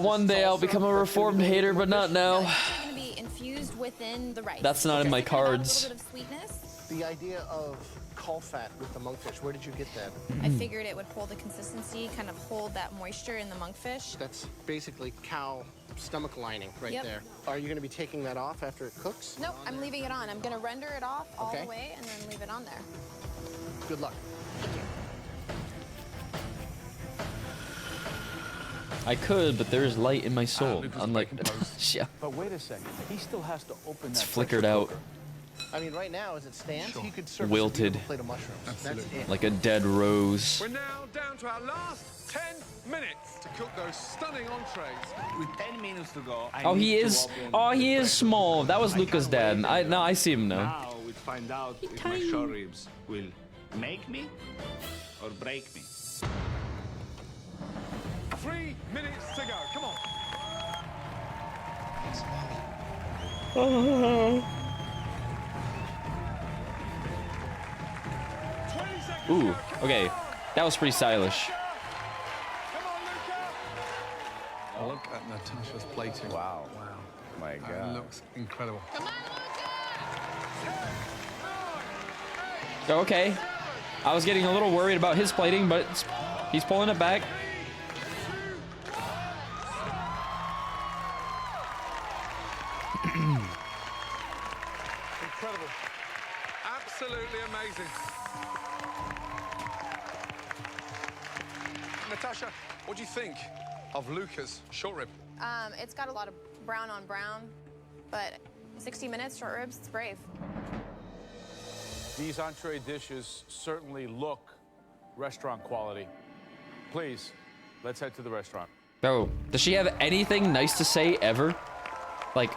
One day I'll become a reformed hater, but not now. It's going to be infused within the rice. That's not in my Just to kind of add cards. A little bit of sweetness. The idea of caul fat with the monkfish, where did you get that? I figured it would hold the consistency, kind of hold that moisture in the monkfish. That's basically cow stomach lining right Yep. there. Are you going to be taking that off after it cooks? Nope, I'm leaving it on. I'm going to render it off all Okay. the way and then leave it on there. Good luck. I could, but there's light in my soul. Unlike, yeah, But wait a second, he still has to open it's that flickered pressure out cooker. I mean, right now, as it stands, you could serve Wilted. a plate of mushrooms. That's it. like a dead rose. We're now down to our last 10 minutes to cook those stunning entrees. With 10 minutes to go, Oh, he is. Oh, he is small. That was Luca's dad. I see him now. Now we'll find out if my short ribs will make me or break me. 3 minutes to go. Come on. Ooh, okay. That was pretty stylish. Look at Natasha's plating. Wow. Wow. My That God. looks incredible. Okay. I was getting a little worried about his plating, but he's pulling it back. Incredible. Absolutely amazing. Natasha, what do you think of Luca's short rib? It's got a lot of brown on brown, but 60 minutes, short ribs, it's brave. These entree dishes certainly look restaurant quality. Please, let's head to the restaurant. Bro, does she have anything nice to say ever? Like,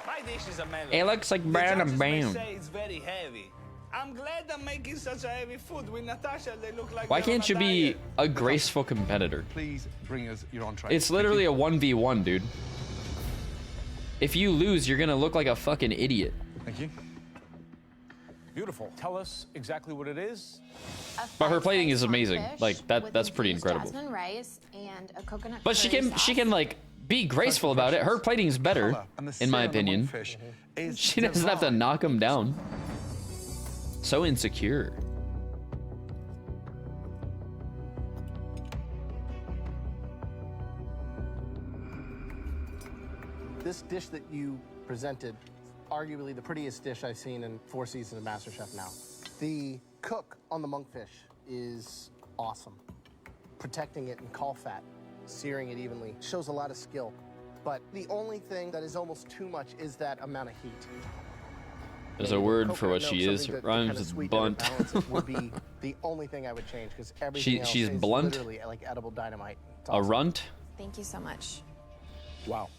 My dish is a melon. it looks like The brown and judges may brown. say it's very heavy. I'm glad I'm making such a heavy food. With Natasha, they look like Why they're on can't you a be diet. a graceful competitor? Please bring us your entree. It's literally a 1v1, dude. If you lose, you're gonna look like a fucking idiot. Thank you. Beautiful. Tell us exactly what it is. But her plating is amazing. Fish Like with that's pretty infused incredible. Jasmine rice and a coconut But she curry can sauce. like be graceful about it. Her plating is better, in my opinion. She doesn't have to knock him down. So insecure. This dish that you presented, arguably the prettiest dish I've seen in 4 seasons of MasterChef now. The cook on the monkfish is awesome. Protecting it in caul fat searing it evenly. Shows a lot of skill. But the only thing that is almost too much is that amount of heat. There's a word for what she is. It rhymes with bunt. Would be the only thing I would change because everything else she's is blunt. literally like edible dynamite. It's A awesome. runt. Thank you so much. Wow.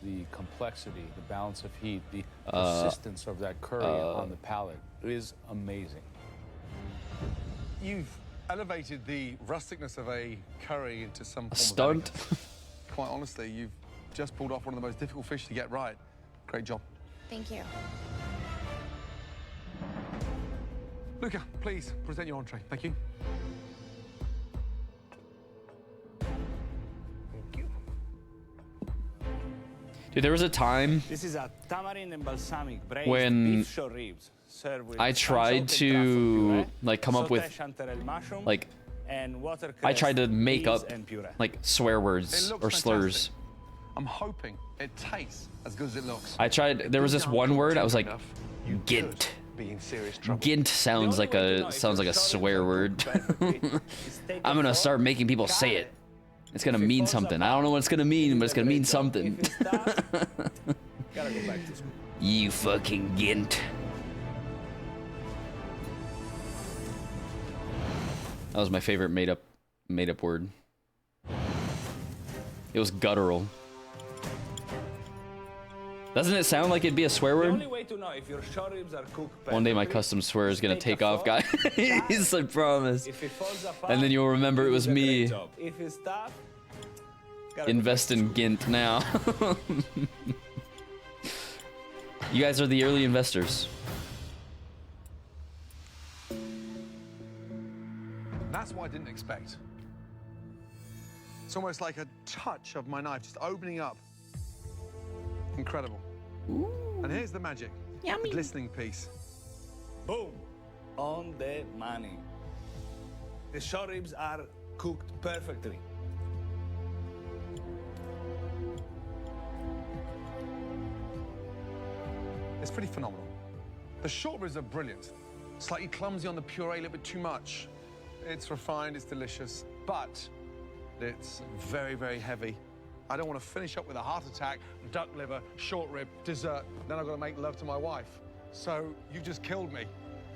The complexity, the balance of heat, the persistence of that curry on the palate is amazing. You've elevated the rusticness of a curry into some form stunt. of elegance. Quite honestly, you've just pulled off one of the most difficult fish to get right. Great job. Thank you. Luca, please present your entree. Thank you. Dude, there was a time This is a tamarind and balsamic braised when beef short ribs served with I tried unsalted to truffle puree, like come up sauté with chanterelle mushroom, like and watercress I tried to make peas up and puree. like swear It words looks or slurs. fantastic. I'm hoping it tastes as good as it looks. I tried. There was this one word. I was like, Gint. Be in serious trouble. Gint sounds like a swear word. I'm gonna start making people say it. It's gonna mean something. I don't know what it's gonna mean, but it's gonna mean something. Gotta go back to school. You fucking Gint. That was my favorite made up word. It was guttural. Doesn't it sound like it'd be a swear The word? only way to know if your short ribs are cooked One day my perfectly custom swear is gonna take take a off, fork, guys. I promise. If it falls apart, And then you'll remember it was you did a great me. job. If it's tough, gotta Invest in Gint now. You guys are the early investors. That's what I didn't expect. It's almost like a touch of my knife just opening up. Incredible. And here's the magic. Yummy. The glistening piece. Boom! On the money. The short ribs are cooked perfectly. It's pretty phenomenal. The short ribs are brilliant. Slightly clumsy on the puree, a little bit too much. It's refined, it's delicious, but it's very, very heavy. I don't want to finish up with a heart attack, duck liver, short rib, dessert, then I've got to make love to my wife. So you just killed me,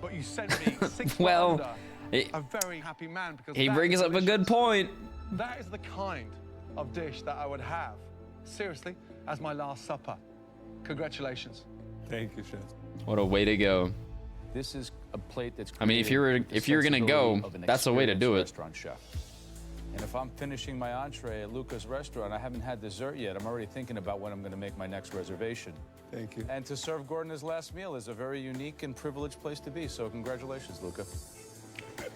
but you sent me 6 Well, under. A very happy man because He that brings is up a good delicious. point. That is the kind of dish that I would have, seriously, as my last supper. Congratulations. Thank you, chef. What a way to go. This is a plate that's I mean, if created you were with the gonna go, sensibility of an that's the way to do it. experienced restaurant chef. And if I'm finishing my entree at Luca's restaurant, I haven't had dessert yet. I'm already thinking about when I'm going to make my next reservation. Thank you. And to serve Gordon his last meal is a very unique and privileged place to be. So congratulations, Luca.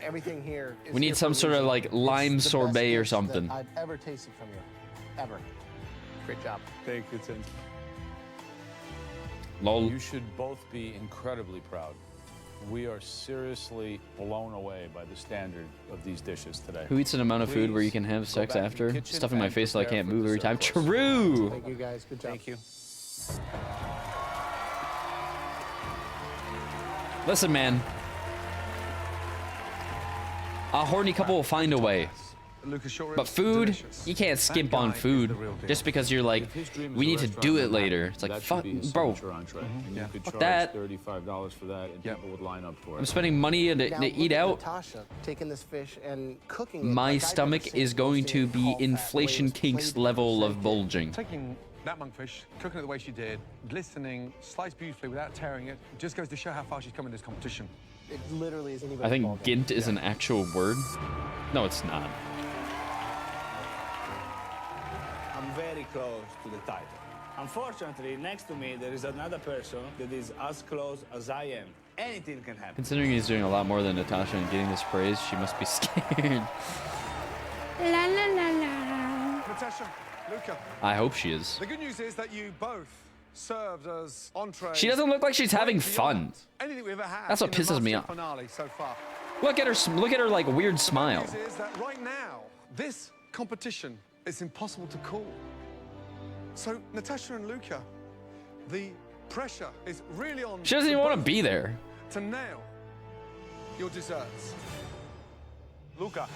Everything here is We need here some for a sort of reason. like It's lime the best sorbet or dish something. that I've ever tasted from you. Ever. Great job. Thank you, Tim. Lol. You should both be incredibly proud. We are seriously blown away by the standard of these dishes today. Who eats an amount of food where you can have Please sex go back to after? the kitchen Stuffing my and face so I prepare can't for move every dessert time. course. True. Thank you guys. Good job. Thank you. Listen, man. A horny couple will find a way. Lucas short But ribs, food, delicious. you can't That skimp guy on is food the real deal. just because you're like, If his dream is we a need to restaurant do in it Manhattan, later. It's like, that should fuck, be his bro. signature entree. And Yeah. you could Fuck charge that. $35 for that, and people would line up for it. I'm spending money to Now, eat look at out. Natasha taking this fish and cooking it. My like I've never stomach seen is it going roasted to in be call fat, the way it inflation was kinks plated, level of presented. bulging. Taking that monkfish, cooking it the way she did, glistening, sliced beautifully without tearing it, just goes to show how far she's come in this competition. It literally isn't even I think a ball game. Gint is an actual word. No, it's not. I'm very close to the title. Unfortunately, next to me, there is another person that is as close as I am. Anything can happen. Considering he's doing a lot more than Natasha and getting this praise, she must be scared. La la la la. Natasha, Luca, I hope she is. the good news is that you both served as entrees. She doesn't look like she's having fun. Anything we've ever had. That's what in the pisses me MasterChef off. Finale so far. Look at her like weird The smile. bad news is that right now, this competition is impossible to call. So, Natasha and Luca, the pressure is really on. She doesn't even the want to both be of you there. to nail your desserts. Luca,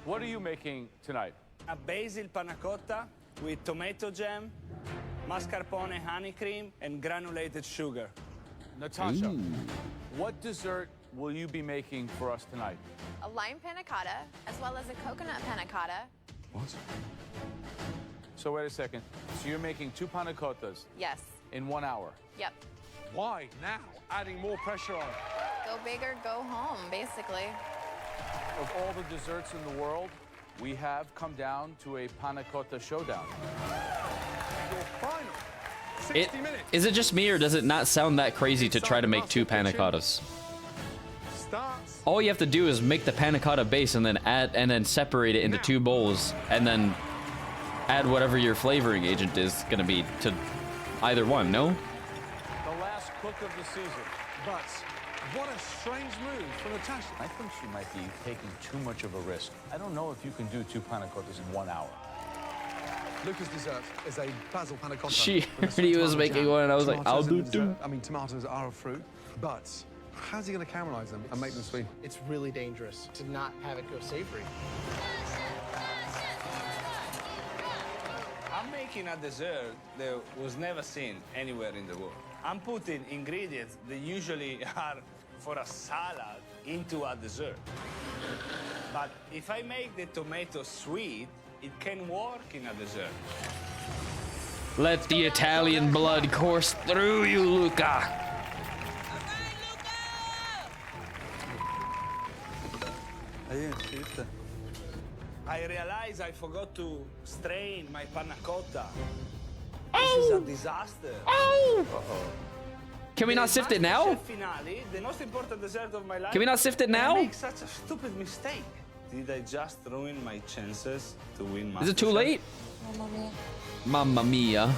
what are you making tonight? A basil panna cotta with tomato jam, mascarpone honey cream, and granulated sugar. Natasha, what dessert will you be making for us tonight? A lime panna cotta, as well as a coconut panna cotta. What? So wait a second. So you're making 2 panna cottas Yes. in 1 hour? Yep. Why now? Adding more pressure on. Go big or go home, basically. Of all the desserts in the world, we have come down to a panna cotta showdown. Your final 60 minutes. Is it just me, or does it not sound that crazy to try to make 2 panna cottas? Starts. All you have to do is make the panna cotta base and then separate it into 2 bowls, and then add whatever your flavoring agent is gonna be to either one. No? The last cook of the season. But what a strange move for Natasha. I think she might be taking too much of a risk. I don't know if you can do 2 panna cottas in 1 hour. Luca's dessert is a basil panna cotta. She with a sweet already was tomato making jam. one, and I was like, I'll Tomatoes do in the 2. dessert. I mean, tomatoes are a fruit, but how's he going to caramelize them and make them sweet? It's really dangerous to not have it go savory. I'm making a dessert that was never seen anywhere in the world. I'm putting ingredients that usually are for a salad into a dessert. But if I make the tomato sweet, it can work in a dessert. Let the Italian blood course through you, Luca. I realize I forgot to strain my panna cotta. This is a disaster. Can we not sift it now? MasterChef finale, the most important dessert of my life. Can we not sift it and now? I make such a stupid mistake. Did I just ruin my chances to win MasterChef? Is it too late? Mamma mia.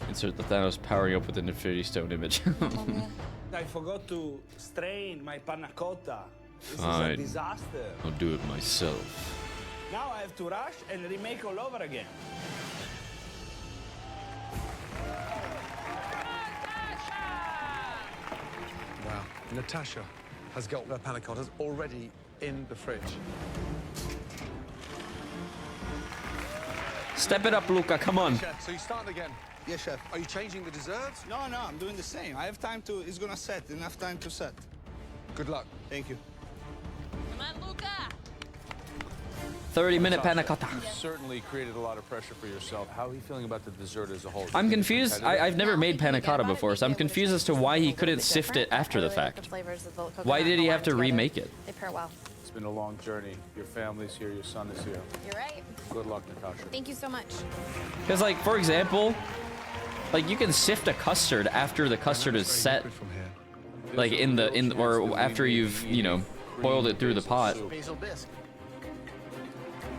Insert the Thanos powering up with an Infinity Stone image. I forgot to strain my panna cotta. This is a Fine. disaster. I'll do it myself. Now I have to rush and remake all over again. Wow. Natasha has got her panna cottas already in the fridge. Step it up, Luca. Come on. Chef, so you starting again? Yes, chef. Are you changing the desserts? No, I'm doing the same. I have time to, it's gonna set, enough time to set. Good luck. Thank you. Come on, Luca. 30-minute panna cotta. You certainly created a lot of pressure for yourself. How are you feeling about the dessert as a whole? I'm confused. I've never made panna cotta before, so I'm confused as to why he couldn't sift it after the fact. Why did he have to remake it? They pair well. It's been a long journey. Your family's here, your son is here. You're right. Good luck, Natasha. Thank you so much. Because, like, for example, like, you can sift a custard after the custard is set, like, or after you've, you know, boiled it through the pot Basil bisque.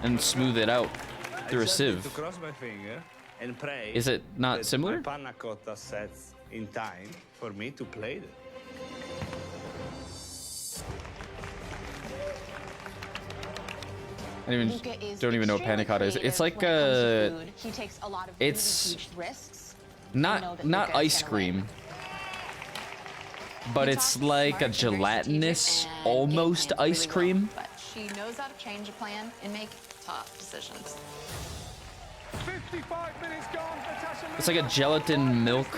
and smooth it out through a I just need sieve. to cross my finger and pray. Is it not that similar? My panna cotta sets in time for me to play it. I don't even know what panna cotta is. It's like He takes a lot of it's huge risks. not ice cream, but it's like a gelatinous, almost ice cream. But she knows how to change a plan and make tough decisions. 55 minutes gone, Natasha. It's like a gelatin milk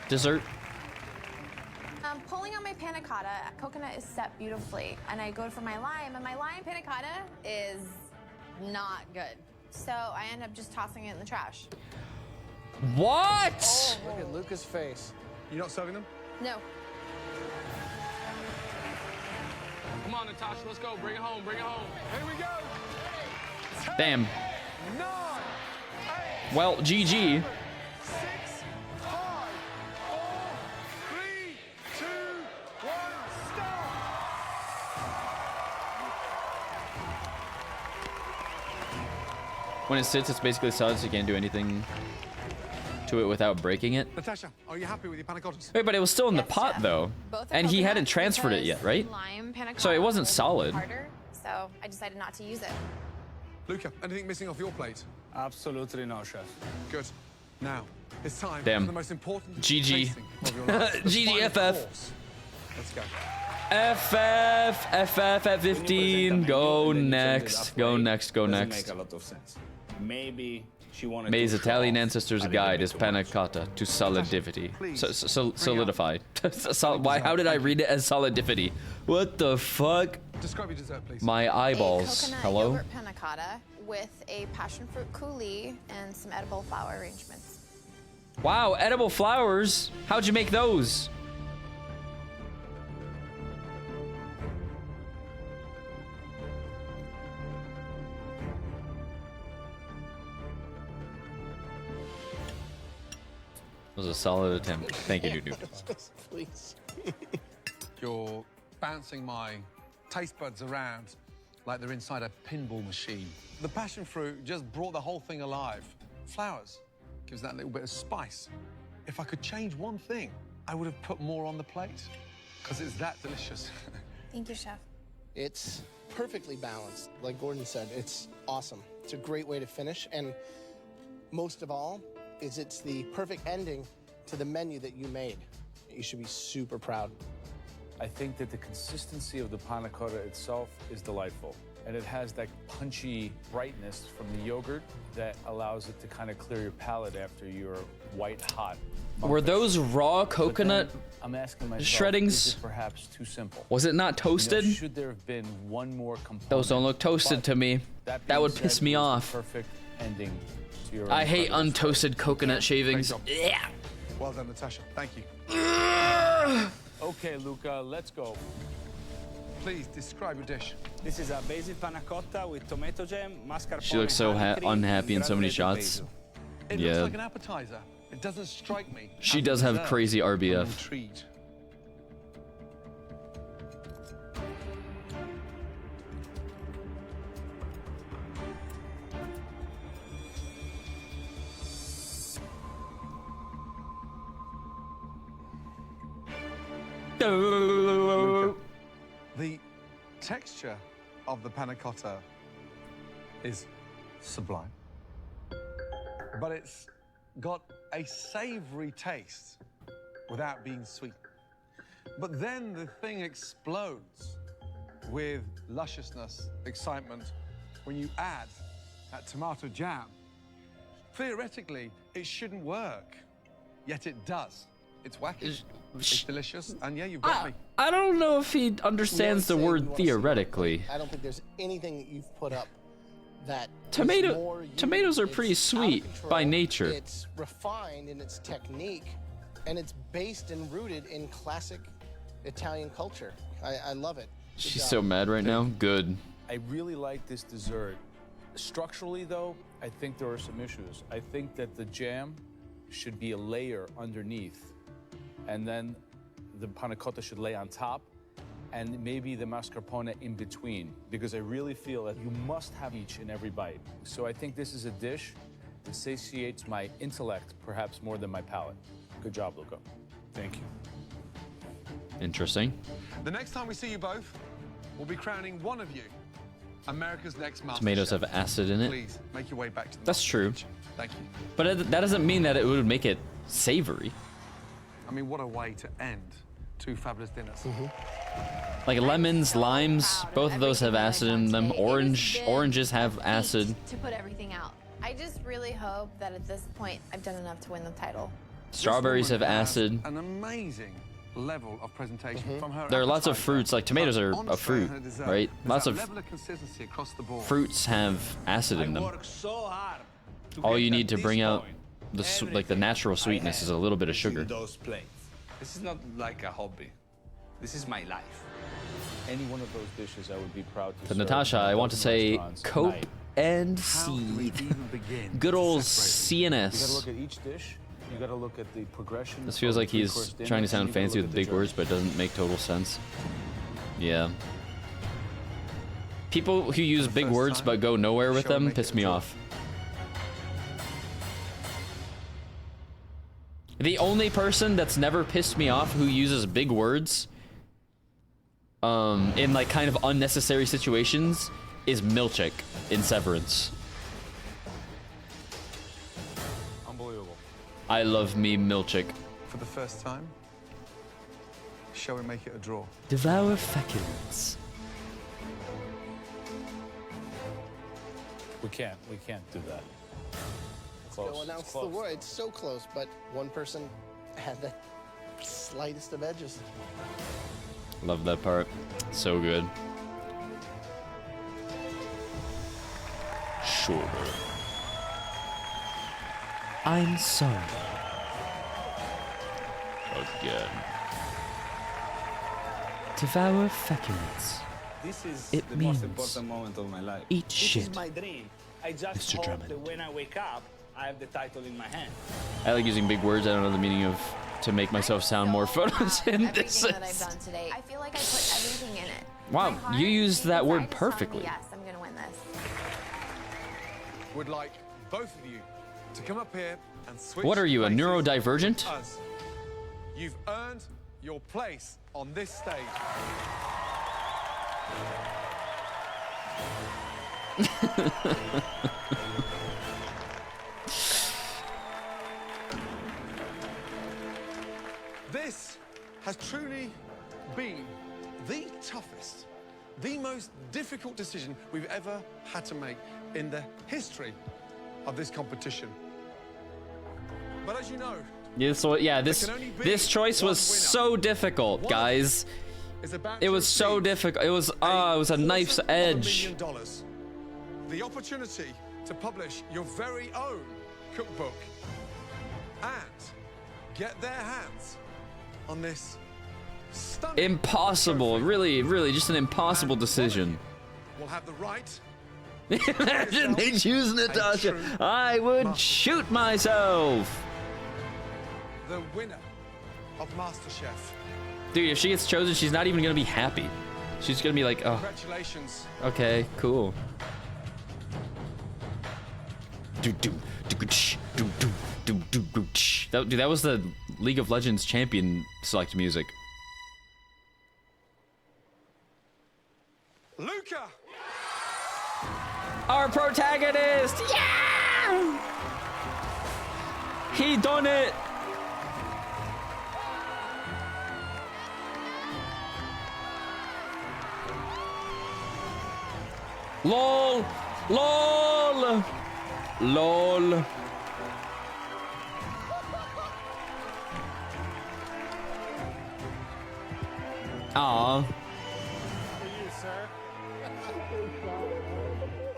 dessert. I'm pulling out my panna cotta. Coconut is set beautifully, and I go for my lime, and my lime panna cotta is not good. So I end up just tossing it in the trash. What? Look at Luca's face. You're not serving them? No. Come on, Natasha, let's go. Bring it home, bring it home. Here we go. Damn. 9, 8, Well, GG. 6, 5, 4, 3, 2, 1, start. When it sits, it's basically solid, so you can't do anything to it without breaking it. Natasha, are you happy with your panna cottas? Wait, but it was still in the pot, though. Both are And he coconut hadn't transferred it because yet, right? Lime panna cotta So it wasn't was solid. harder, so I decided not to use it. Luca, anything missing off your plate? Absolutely no, chef. Good. Now, it's time Damn. for the most important GG. tasting of your life. The GG final FF. course. Let's go. FF at 15. Go next. Go next. Go Doesn't next. make a lot of sense. Maybe she wanted May's to show Italian off ancestors' a little guide bit is too panna much. cotta to solidivity. Please, Solidified. Why? How did I read it as solidivity? What the fuck? Describe your dessert, please. My eyeballs. Coconut Hello? yogurt panna cotta with a passion fruit coulis and some edible flower arrangements. Wow, edible flowers. How'd you make those? It was a solid attempt. Thank you, Dudu. Please. You're bouncing my taste buds around like they're inside a pinball machine. The passion fruit just brought the whole thing alive. Flowers gives that little bit of spice. If I could change one thing, I would have put more on the plate because it's that delicious. Thank you, chef. It's perfectly balanced. Like Gordon said, it's awesome. It's a great way to finish. And most of all, it's the perfect ending to the menu that you made. You should be super proud. I think that the consistency of the panna cotta itself is delightful. And it has that punchy brightness from the yogurt that allows it to kind of clear your palate after your white hot. Were those raw coconut I'm asking myself, shreddings? is it perhaps too simple? Was it not toasted? You know, should there have been one more component? Those don't look toasted to me. That would piss me off. Perfect ending to your I hate untoasted coconut shavings. Yeah. Well done, Natasha. Thank you. Okay, Luca, let's go. Please describe your dish. This is a basil panna cotta with tomato jam, mascarpone. She looks so honey cream, unhappy in so many granulated shots. basil. It Yeah. looks like an appetizer. It doesn't strike me. She as does a have dessert. crazy I'm RBF. intrigued. The texture of the panna cotta is sublime, but it's got a savory taste without being sweet. But then the thing explodes with lusciousness, excitement, when you add that tomato jam. Theoretically, it shouldn't work, yet it does. It's wacky, it's delicious, and yeah, you've got me. I don't know if he understands the You wanna word say theoretically. I don't think there's anything that you've put up that is more unique. Tomatoes are It's pretty out of sweet control. by nature. It's refined in its technique, and it's based and rooted in classic Italian culture. I love it. Good She's job. so mad right now. Good. I really like this dessert. Structurally, though, I think there are some issues. I think that the jam should be a layer underneath, and then the panna cotta should lay on top, and maybe the mascarpone in between, because I really feel that you must have each in every bite. So I think this is a dish that satiates my intellect perhaps more than my palate. Good job, Luca. Thank you. Interesting. The next time we see you both, we'll be crowning one of you America's Next Master Tomatoes Chef. have acid in it. Please make your way back to the That's master true. kitchen. Thank you. But that doesn't mean that it would make it savory. I mean, what a way to end two fabulous dinners. Like lemons, limes, both of those have acid in them. Oranges have acid. To put everything out. I just really hope that at this point I've done enough to win the title. Strawberries have acid. An amazing level of presentation from her. There are lots of appetizer, fruits, like tomatoes are her a entree, fruit, and her dessert. right? There's Lots that of level of consistency across the board. fruits have acid in them. Work so hard to All get you at need to this bring out point. the natural sweetness is a little bit of sugar. In those plates. This is not like a hobby. This is my life. Any one of those dishes I would be proud to To serve Natasha, in a I want to dozen say restaurants cope tonight. and How do we seed. even begin Good to old separate You gotta CNS. look at each dish. You gotta look at the progression. This feels of like the he's three-course dinner, trying to and sound you gotta fancy look with at the big dessert. words, but it doesn't make total sense. Yeah. People who use big first words time, but go nowhere with show them make it piss a me draw. off. The only person that's never pissed me off who uses big words in like kind of unnecessary situations is Milchick in Severance. Unbelievable. I love me Milchick. For the first time, shall we make it a draw? Devour feculence. We can't do that. Go announce the word. It's so close, but one person had the slightest of edges. Love that part. So good. Sure. I'm sorry. Again. Devour feculence. This is It the means most important moment of my life. eat this shit, is my dream. I just Mr. hope Drummond. that when I wake up, I have the title in my hand. I like using big words. I don't know the meaning of to make myself sound more Everything photosynthesis. that I've done today, I feel like I put everything in it. Wow, My heart you used that inside word is telling me, perfectly. yes, I'm gonna win this. Would like both of you to come up here and switch. What are you, a places neurodivergent? with us. You've earned your place on this stage. This has truly been the toughest, the most difficult decision we've ever had to make in the history of this competition. But as you know, This choice was so difficult, guys. It was so difficult. It was a knife's edge. $1 million. The opportunity to publish your very own cookbook and get their hands on this stunning. Impossible. Really, just an impossible decision. Will have the right. Imagine they choose Natasha. I would shoot myself. The winner of MasterChef. Dude, if she gets chosen, she's not even gonna be happy. She's gonna be like, oh, Congratulations. okay, cool. That was the League of Legends champion select music. Luca! Our protagonist! Yeah! He done it! LOL! LOL! LOL! Aww. For you, sir.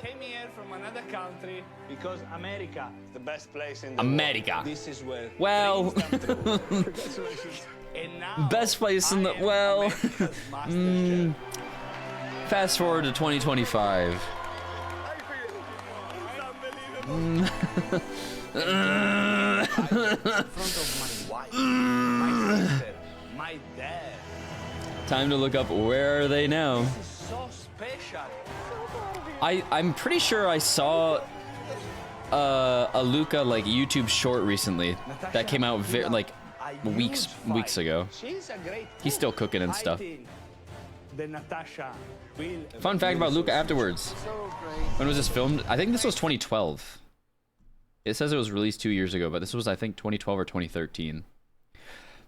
Came here from another country because America is the best place in the America. world. This is where Well, dreams come true. Congratulations. And now best place in the well. Fast forward to 2025. in front of my wife, my sister, my dad. Time to look up where are they now. This is so special. I'm pretty sure I saw a Luca like YouTube short recently that came out like weeks ago. She's a great He's still cooking and stuff. The Natasha will Fun fact about Luca afterwards. When was this filmed? I think this was 2012. It says it was released 2 years ago, but this was I think 2012 or 2013.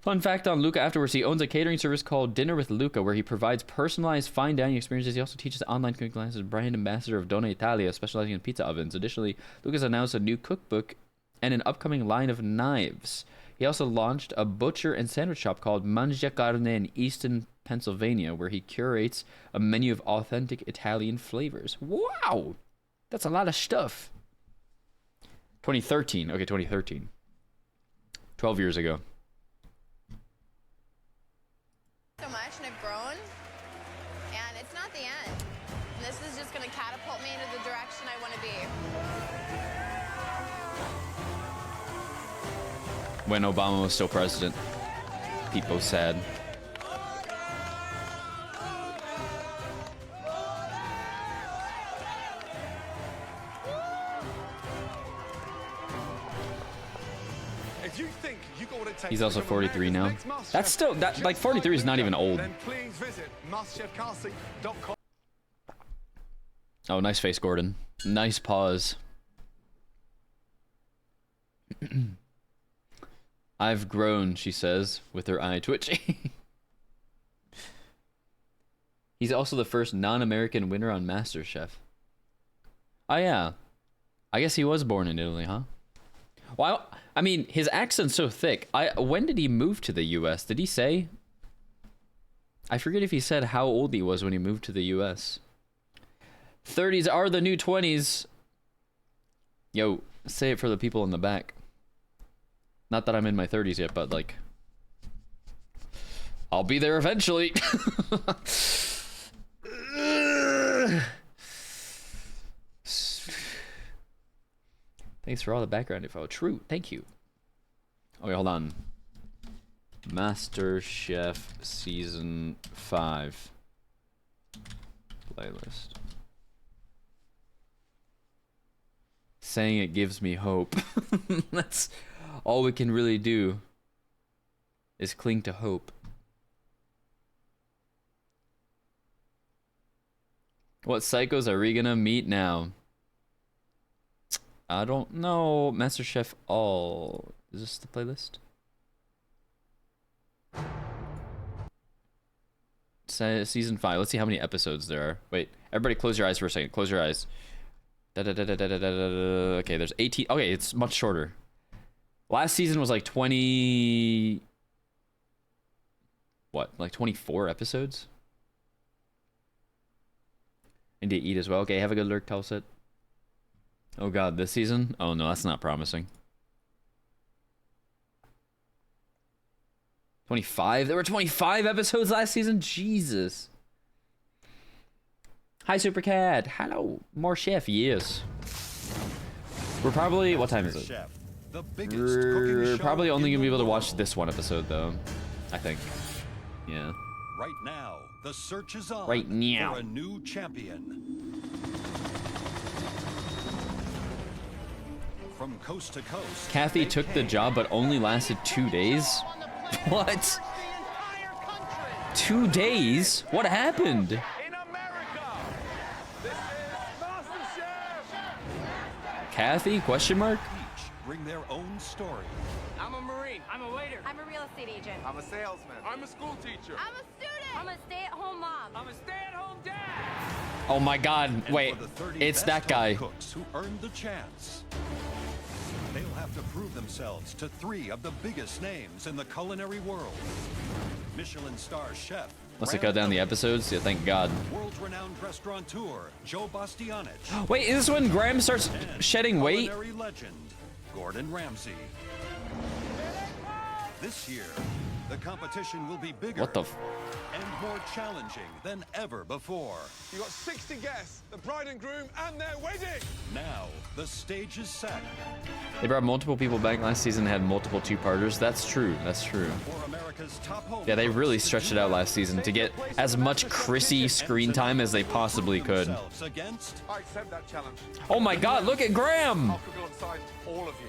Fun fact on Luca afterwards, he owns a catering service called Dinner with Luca, where he provides personalized fine dining experiences. He also teaches online cooking classes, brand ambassador of Donna Italia, specializing in pizza ovens. Additionally, Luca's announced a new cookbook and an upcoming line of knives. He also launched a butcher and sandwich shop called Mangia Carne in Easton, Pennsylvania, where he curates a menu of authentic Italian flavors. Wow! That's a lot of stuff. 2013. Okay, 2013. 12 years ago. So much, and I've grown, and it's not the end. This is just going to catapult me into the direction I want to be. When Obama was still president. People sad. If you think you got what it takes He's to also become 43 now. America's next That's MasterChef, still like 43 is not even old. then please visit MasterChefCasting.com. Oh, nice face, Gordon. Nice pause. I've grown, she says, with her eye twitching. He's also the first non-American winner on MasterChef. Oh, yeah. I guess he was born in Italy, huh? Well, I mean, his accent's so thick. When did he move to the U.S.? Did he say? I forget if he said how old he was when he moved to the U.S. 30s are the new 20s. Yo, say it for the people in the back. Not that I'm in my 30s yet, but like, I'll be there eventually. Thanks for all the background info. True, thank you. Okay, hold on. MasterChef Season 5 playlist. Saying it gives me hope. That's all we can really do, is cling to hope. What psychos are we gonna meet now? I don't know. MasterChef All. Is this the playlist? Season 5. Let's see how many episodes there are. Wait, everybody close your eyes for a second. Close your eyes. Okay, there's 18. Okay, it's much shorter. Last season was like 20... What? Like 24 episodes? And to eat as well. Okay, have a good lurk, Telset. Oh god, this season? Oh no, that's not promising. 25? There were 25 episodes last season? Jesus. Hi, Supercat. Hello. More chef, yes. We're probably... What time is it? We're probably only going to be able to watch this one episode, though. I think. Yeah. Right now, the search is on right now for a new champion. From coast to coast, Kathy took the job but only lasted 2 days? What? 2 days? What happened? Kathy? Question mark? Each bring their own story. I'm a Marine. I'm a waiter. I'm a real estate agent. I'm a salesman. I'm a school teacher. I'm a student. I'm a stay-at-home mom. I'm a stay-at-home dad. Oh my god, wait. It's that guy. Cooks who earned the chance. They'll have to prove themselves to 3 of the biggest names in the culinary world. Michelin star chef. Let's cut down the episodes. Yeah, thank God. World-renowned restaurateur Joe Bastianich. Wait, is this when Graham starts shedding weight? Culinary legend Gordon Ramsay. This year, the competition will be bigger. What the and more challenging than ever before. You got 60 guests, the bride and groom, and their wedding. Now, the stage is set. They brought multiple people back last season and had multiple two-parters. That's true. That's true. For America's top home Yeah, they really stretched it out last season to get as much Chrissy screen time as they possibly could. Against... I accept that challenge. Oh my god, look at Graham! I'll cook alongside all of you.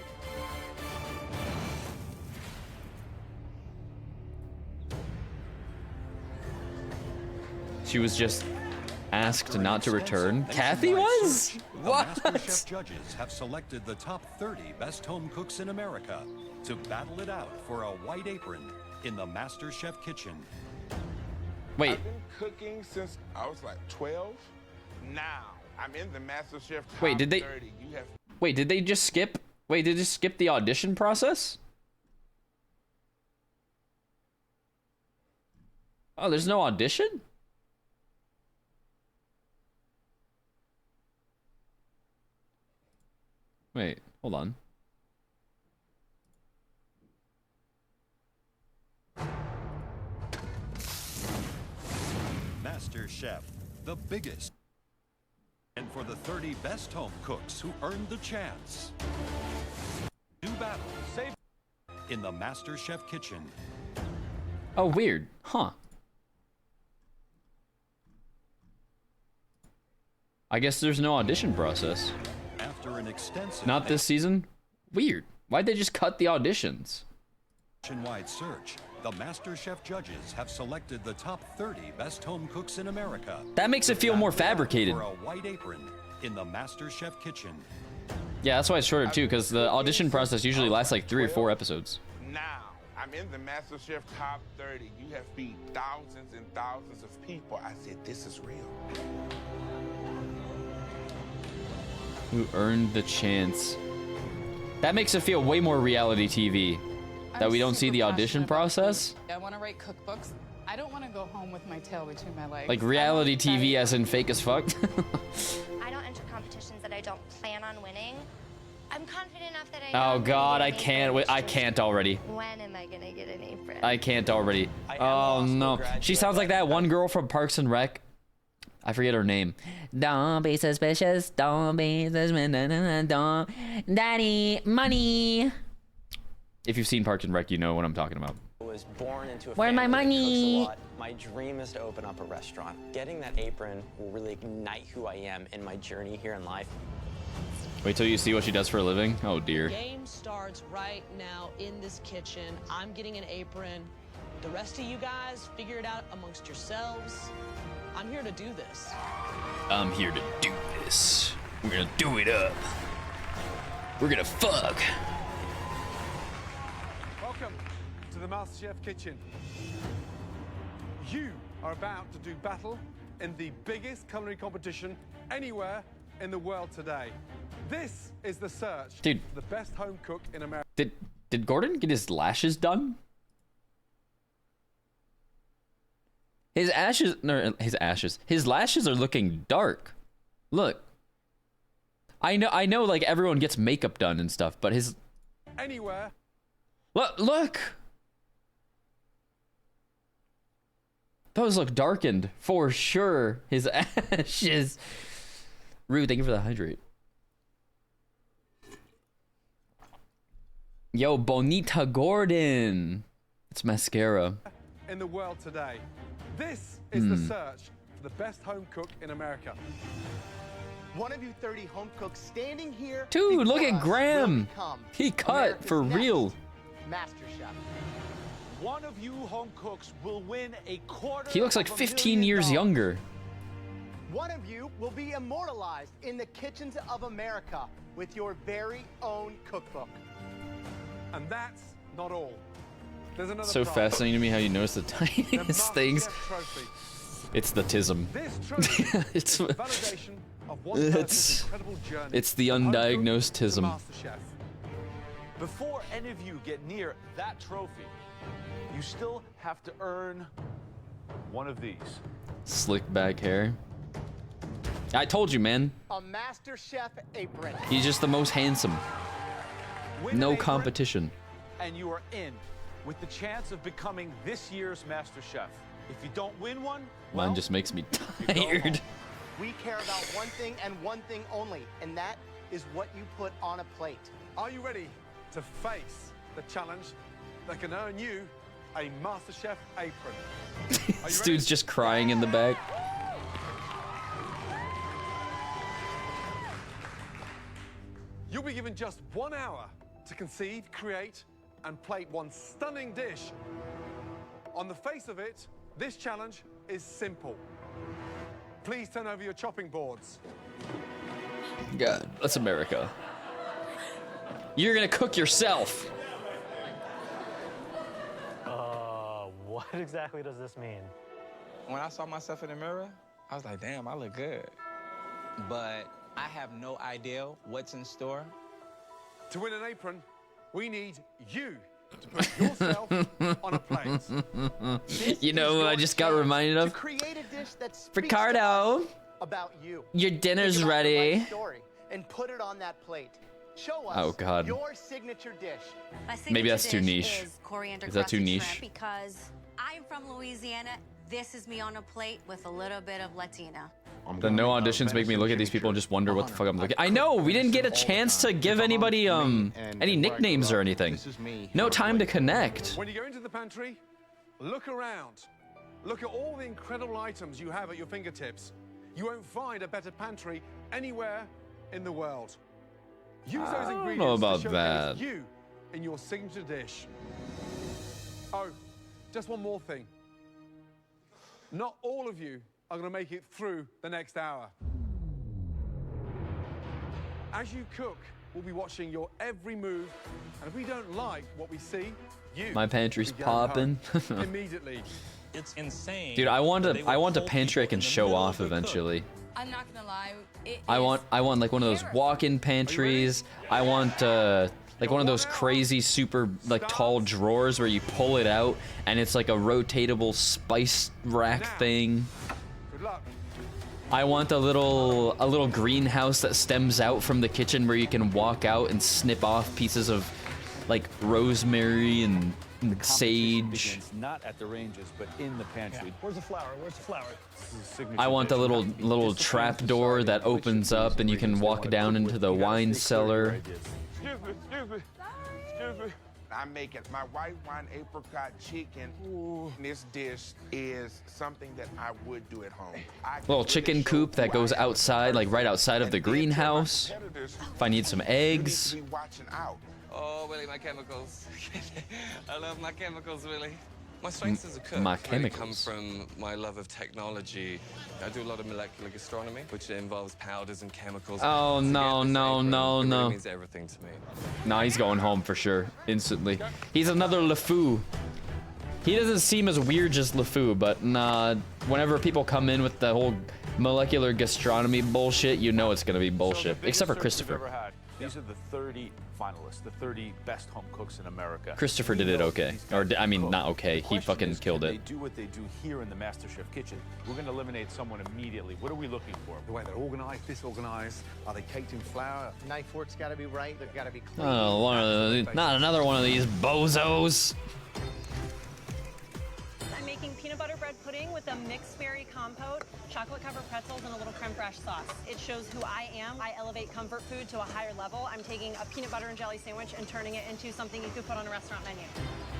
She was just asked not to return. Kathy was? What? MasterChef judges have selected the top 30 best home cooks in America to battle it out for a white apron in the MasterChef kitchen. Wait. I've been cooking since I was like 12. Now I'm in the MasterChef top Wait, did they? 30. You have... Wait, did they just skip? Wait, did they just skip the audition process? Oh, there's no audition? Wait, hold on. MasterChef, the biggest. And for the 30 best home cooks who earned the chance. New battle, save in the MasterChef kitchen. Oh, weird. Huh. I guess there's no audition process. After an extensive Not this season? Weird. Why'd they just cut the auditions? nationwide search, The MasterChef judges have selected the top 30 best home cooks in America. That makes it feel more fabricated. For a white apron in the MasterChef kitchen. Yeah, that's why it's shorter too, because the audition process usually lasts like 3 or 4 episodes. Now, I'm in the MasterChef top 30. You have feed thousands and thousands of people. I said, this is real. Who earned the chance? That makes it feel way more reality TV. That we don't see the audition process. I want to write cookbooks. I don't want to go home with my tail between my legs. Like reality TV as in fake as fuck. I don't enter competitions that I don't plan on winning. I'm confident enough that I know Oh I'm god, gonna I get an can't apron. wait. I can't already. When am I gonna get an apron? I can't already. Oh no. She sounds like that one girl from Parks and Rec. I forget her name. Don't be suspicious. Don't be suspicious. Don't. Daddy, money. If you've seen Parks and Rec, you know what I'm talking about. I was born into a Where's my family that money? cooks a lot. My dream is to open up a restaurant. Getting that apron will really ignite who I am in my journey here in life. Wait till you see what she does for a living. Oh dear. Game starts right now in this kitchen. I'm getting an apron. The rest of you guys, figure it out amongst yourselves. I'm here to do this. I'm here to do this. We're gonna do it up. We're gonna fuck. Welcome to the MasterChef kitchen. You are about to do battle in the biggest culinary competition anywhere in the world today. This is the search Dude. for the best home cook in America. Did Gordon get his lashes done? His lashes are looking dark. Look. I know like everyone gets makeup done and stuff, but his Anywhere. Look. Those look darkened for sure. His ashes. Rue, thank you for the hydrate. Yo, Bonita Gordon. It's mascara. In the world today. This is the search for the best home cook in America. One of you 30 home cooks standing here. Dude, look before at us Graham. will become He cut America's for next real. MasterChef. One of you home cooks will win a quarter. He looks like 15 years younger. One of you will be immortalized in the kitchens of America with your very own cookbook. And that's not all. There's another So prize. fascinating to me how you notice the tiniest things. Trophy. It's the tism. This trophy It's is a validation of one person's it's incredible journey. it's the from home cook undiagnosed to tism. MasterChef. Before any of you get near that trophy, you still have to earn one of these. Slick back hair. I told you, man. A MasterChef apron. He's just the most handsome. Win an No apron, competition. And you are in with the chance of becoming this year's MasterChef. If you don't win one, Mine just makes me tired. We care about one thing and one thing only, and that is what you put on a plate. Are you ready to face the challenge that can earn you a MasterChef apron? This dude's just crying in the back. You'll be given just 1 hour to conceive, create, and plate one stunning dish. On the face of it, this challenge is simple. Please turn over your chopping boards. God, that's America. You're gonna cook yourself. What exactly does this mean? When I saw myself in the mirror, I was like, damn, I look good. But I have no idea what's in store. To win an apron, we need you to put yourself on a plate. You know what I just got reminded of? Create a dish that speaks Ricardo, about you. your dinner's Think about the ready. right story and put it on that plate. Show us Oh, God. your signature dish. My Maybe signature that's too dish niche. Is coriander Is that too crusted niche? shrimp because I'm from Louisiana. This is me on a plate with a little bit of Latina. The no auditions make me look at these people and just wonder what the fuck I'm looking. I know we didn't get a chance to give anybody any nicknames or anything. No time to connect. When you go into the pantry, look around. Look at all the incredible items you have at your fingertips. You won't find a better pantry anywhere in the world. Use those I don't ingredients know about to showcase that. you in your signature dish. Oh, just one more thing. Not all of you are going to make it through the next hour. As you cook, we'll be watching your every move, and if we don't like what we see, My pantry's popping. immediately. It's insane. Dude, I want a pantry I can show off eventually. I'm not gonna lie. I want like one of those walk-in pantries. I want like one of those crazy super like tall drawers where you pull it out and it's like a rotatable spice rack thing. Good luck. I want a little greenhouse that stems out from the kitchen where you can walk out and snip off pieces of like rosemary and sage. Not at the ranges, but in the pantry. Where's the flour? Where's the flour? I want a little trap door that opens up and you can walk down into the wine cellar. Excuse me. I'm making my white wine apricot chicken. Ooh. This dish is something that I would do at home. Little chicken coop that goes outside, like right outside of the greenhouse. If I need some eggs. Oh, Willie, my chemicals. I love my chemicals, Willie. My strengths as a cook My really come chemicals. from my love of technology. I do a lot of molecular gastronomy, which involves powders and chemicals. Oh, no, no, no, It no. really means everything to me. Nah, he's going home for sure, instantly. He's another LeFou. He doesn't seem as weird as LeFou, but nah, whenever people come in with the whole molecular gastronomy bullshit, you know it's gonna be bullshit. Except for Christopher. These are the 30 finalists, the 30 best home cooks in America. Christopher did it okay. Or, I mean, not okay. He fucking killed They it. do what they do here in the MasterChef kitchen. We're going to eliminate someone immediately. What are we looking for? The way they're organized, disorganized. Are they caked in flour? Knife fork's got to be right. They've got to be clean. Oh, not another one of these bozos. I'm making peanut butter bread pudding with a mixed berry compote, chocolate covered pretzels, and a little creme fraiche sauce. It shows who I am. I elevate comfort food to a higher level. I'm taking a peanut butter and jelly sandwich and turning it into something you could put on a restaurant menu.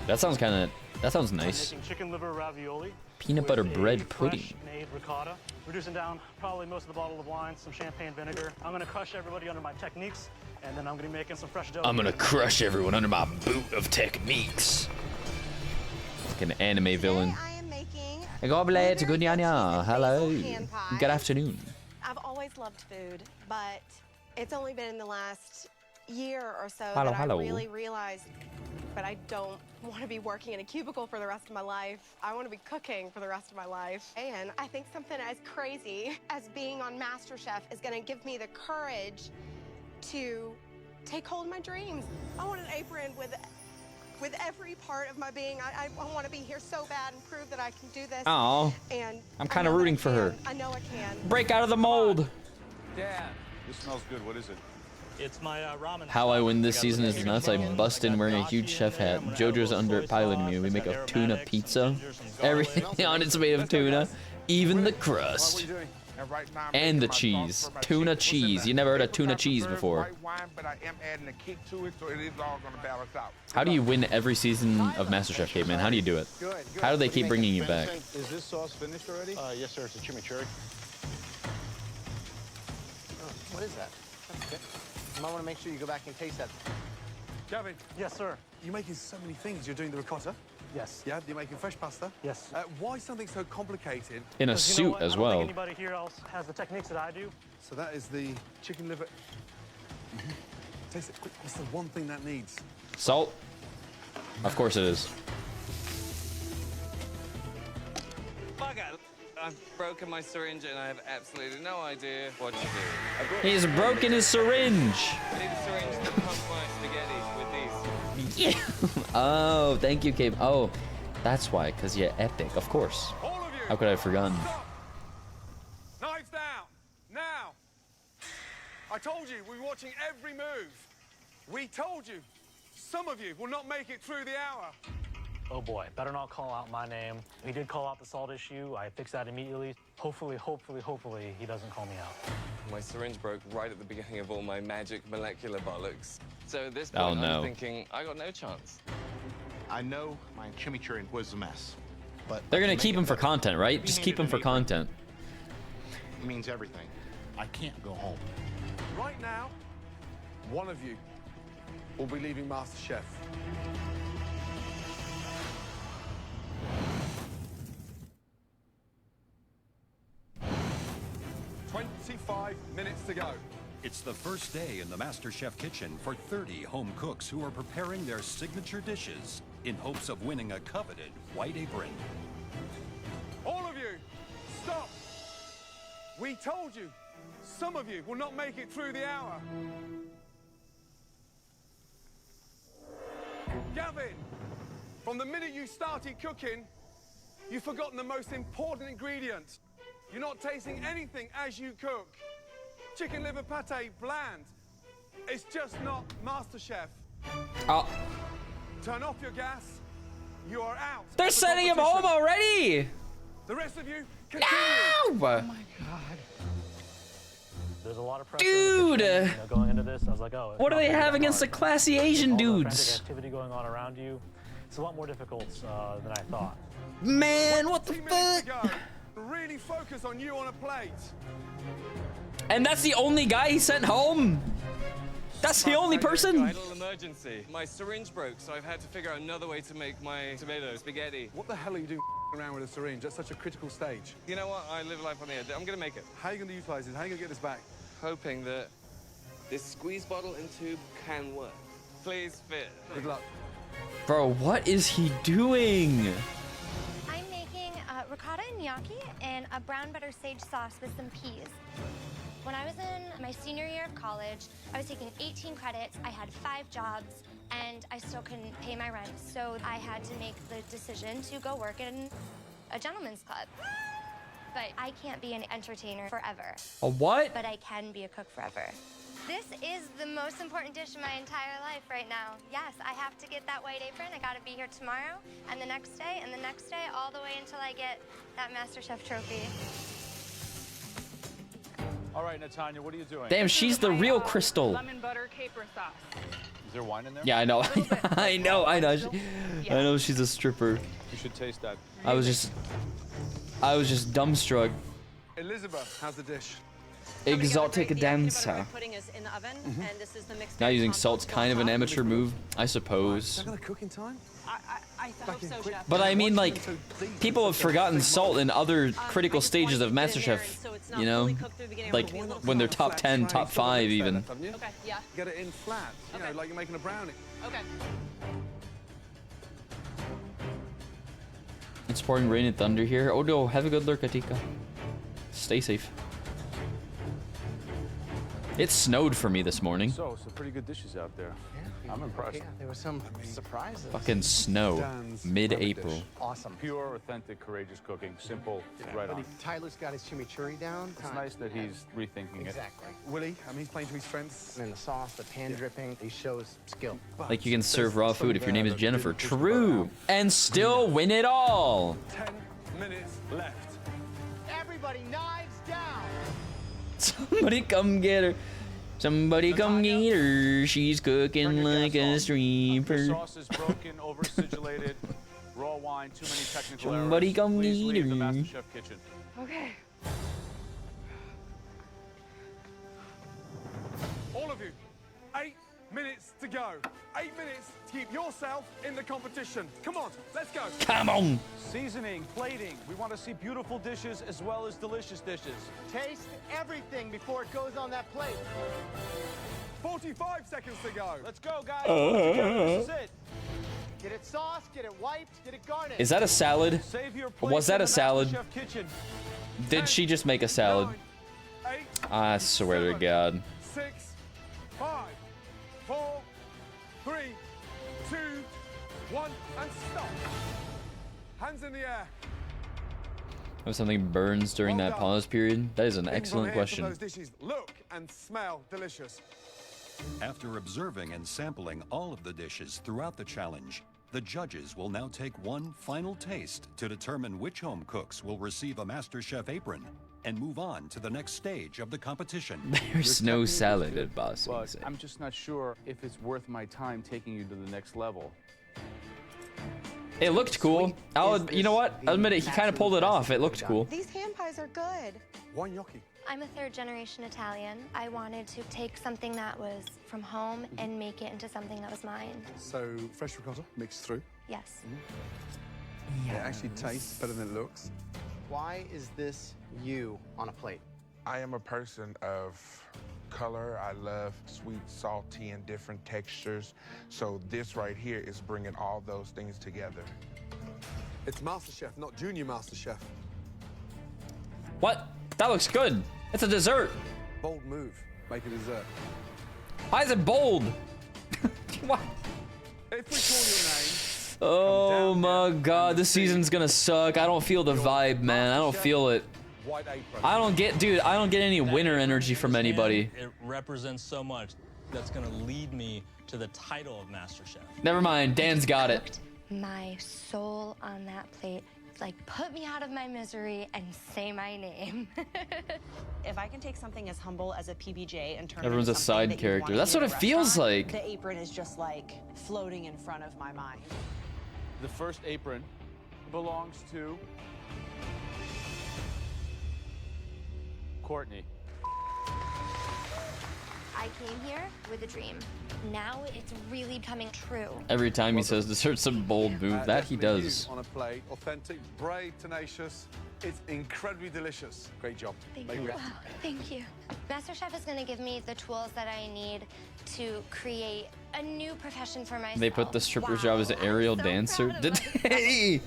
That sounds nice. Making chicken liver ravioli. Peanut butter bread pudding. Made ricotta. Reducing down probably most of the bottle of wine, some champagne vinegar. I'm gonna crush everybody under my techniques, and then I'm gonna be making some fresh dough. I'm gonna crush everyone under my boot of techniques. Like an anime villain. Goblette, good nyanya. Hello. Good afternoon. I've always loved food, but it's only been in the last year or so Hello, that hello. I really realized that I don't want to be working in a cubicle for the rest of my life. I want to be cooking for the rest of my life. And I think something as crazy as being on MasterChef is going to give me the courage to take hold of my dreams. I want an apron with every part of my being. I want to be here so bad and prove that I can do this. Aw. And I'm kind of rooting for her. I know I can. Break out of the mold. Dad, this smells good. What is it? It's my ramen. How I win this season is nuts. I bust in wearing a huge chef hat. JoJo's under piloting me. We make a tuna pizza. Everything on it's made of tuna, even the crust. And the cheese. Tuna cheese. You never heard of tuna cheese before. But I am adding a kick to it, so it is all going to balance out. How do you win every season of MasterChef, Caveman? How do you do it? How do they keep bringing you back? Is this sauce finished already? Yes, sir. It's a chimichurri. Oh, what is that? That's good. You might want to make sure you go back and taste that. Gavin. Yes, sir. You're making so many things. You're doing the ricotta. Yes. Yeah, you're making fresh pasta. Yes. Why something so complicated? In a Because suit as I don't well. think anybody here else has the techniques that I do. So that is the chicken liver. Taste it quick. What's the one thing that needs? Salt? Of course it is. Bugger! I've broken my syringe and I have absolutely no idea what to do. He's broken his syringe. I need a syringe to pump my spaghetti with these. Yeah. Oh, thank you, Cape. Oh, that's why, because you're epic, of course. How could I have forgotten? Knives down! Now! I told you, we were watching every move. We told you, some of you will not make it through the hour. Oh boy, better not call out my name. He did call out the salt issue. I fixed that immediately. Hopefully he doesn't call me out. My syringe broke right at the beginning of all my magic molecular bollocks. So at this Oh, point, no. I'm thinking, I got no chance. I know my chimichurri was a mess, but They're gonna keep him for content, right? Just keep him for content. it means everything. I can't go home. Right now, one of you will be leaving MasterChef. 45 minutes to go. It's the first day in the MasterChef kitchen for 30 home cooks who are preparing their signature dishes in hopes of winning a coveted white apron. All of you, stop. We told you, some of you will not make it through the hour. Gavin, from the minute you started cooking, you've forgotten the most important ingredient. You're not tasting anything as you cook. Chicken liver pate, bland. It's just not MasterChef. Oh. Turn off your gas. You are out. They're sending him home already. The rest of you, continue. No! Oh my god. There's a lot of pressure. Dude! Going into this, I was like, oh. What do they have against the classy Asian dudes? Activity going on around you. It's a lot more difficult than I thought. Man, what the fuck? Really focus on you on a plate. And that's the only guy he sent home? That's the only person? Vital emergency. My syringe broke, so I've had to figure out another way to make my tomato spaghetti. What the hell are you doing around with a syringe at such a critical stage? You know what? I live life on the edge. I'm gonna make it. How are you gonna utilize it? How are you gonna get this back? Hoping that this squeeze bottle and tube can work. Please fit. Good luck. Bro, what is he doing? I'm making ricotta and gnocchi and a brown butter sage sauce with some peas. When I was in my senior year of college, I was taking 18 credits, I had 5 jobs, and I still couldn't pay my rent. So I had to make the decision to go work in a gentleman's club. But I can't be an entertainer forever. A what? But I can be a cook forever. This is the most important dish in my entire life right now. Yes, I have to get that white apron. I gotta be here tomorrow, and the next day, and the next day, all the way until I get that MasterChef trophy. All right, Natanya, what are you doing? Damn, she's the real Crystal. Lemon butter caper sauce. Is there wine in there? Yeah, I know. I know. I know she's a stripper. You should taste that. I was just dumbstruck. Elizabeth, how's the dish? Exotic dancer. Pudding is in the oven, and this is the mixed Now using salt's kind of an amateur move, I suppose. Is that gonna cook in time? I hope so, Chef. But I mean, like, people have forgotten salt in other critical stages of MasterChef, you know? Like, when they're top 10, top 5 even. Okay, yeah. Get it in flat, you know, like you're making a brownie. Okay. It's pouring rain and thunder here. Oh no, have a good lurk, Atika. Stay safe. It snowed for me this morning. So, some pretty good dishes out there. Yeah, I'm impressed. Yeah, there were some surprises. Fucking snow. Mid-April. Awesome. Pure, authentic, courageous cooking. Simple, right on. Tyler's got his chimichurri down. It's nice that he's rethinking Exactly. Willie, I mean, he's playing to his strengths. And the sauce, the pan dripping, he shows skill. Like you can serve raw food if your name is Jennifer. True. And still win it all. 10 minutes left. Everybody, knives down. Somebody come get her. Somebody come get her. She's cooking like a The stripper. sauce is broken, over-acidulated, raw wine, too many technical errors. Somebody come Please get leave the her. MasterChef kitchen. Okay. All of you, 8 minutes to go. 8 minutes to keep yourself in the competition. Come on, let's go. Come on. Seasoning, plating. We want to see beautiful dishes as well as delicious dishes. Taste everything before it goes on that plate. 45 seconds to go. Let's go, guys. This is it. Get it sauced, get it wiped, get it garnished. Is that a salad? Save your Or was that plates a in the salad? MasterChef kitchen. Did she just make a salad? 8, I swear to God. 6, 5, 4, 3, 2, 1, and stop. Hands in the air. If something burns during that pause period, that is an Things excellent from here, question. Those dishes look and smell delicious. After observing and sampling all of the dishes throughout the challenge, the judges will now take one final taste to determine which home cooks will receive a MasterChef apron and move on to the next stage of the competition. There's no salad at Boss. But I'm just not sure if it's worth my time taking you to the next level. It looked cool. You know what? I'll admit it. He kind of pulled it off. It looked cool. These hand pies are good. Why gnocchi? I'm a third-generation Italian. I wanted to take something that was from home and make it into something that was mine. So fresh ricotta mixed through. Yes. It actually tastes better than it looks. Why is this you on a plate? I am a person of color. I love sweet, salty, and different textures. So this right here is bringing all those things together. It's MasterChef, not Junior MasterChef. What? That looks good. It's a dessert. Bold move. Make a dessert. Why is it bold? What? If we call your name. Oh my god, this season's gonna suck. I don't feel the vibe, man. I don't feel it. White apron. I don't get, dude, I don't get any winner energy from anybody. It represents so much. That's gonna lead me to the title of MasterChef. Never mind, Dan's got it. My soul on that plate. Like, put me out of my misery and say my name. If I can take something as humble as a PBJ and turn Everyone's it a into something side that you character. want That's to eat what at it a feels restaurant, like. The apron is just like floating in front of my mind. The first apron belongs to Courtney. I came here with a dream. Now it's really coming true. Every time he says dessert's a bold move, that he Definitely does. you on a plate, authentic, brave, tenacious. It's incredibly delicious. Great job. Thank Make you. it. Wow, thank you. MasterChef is going to give me the tools that I need to create a new profession for myself. They put the stripper job as an aerial dancer. Did they?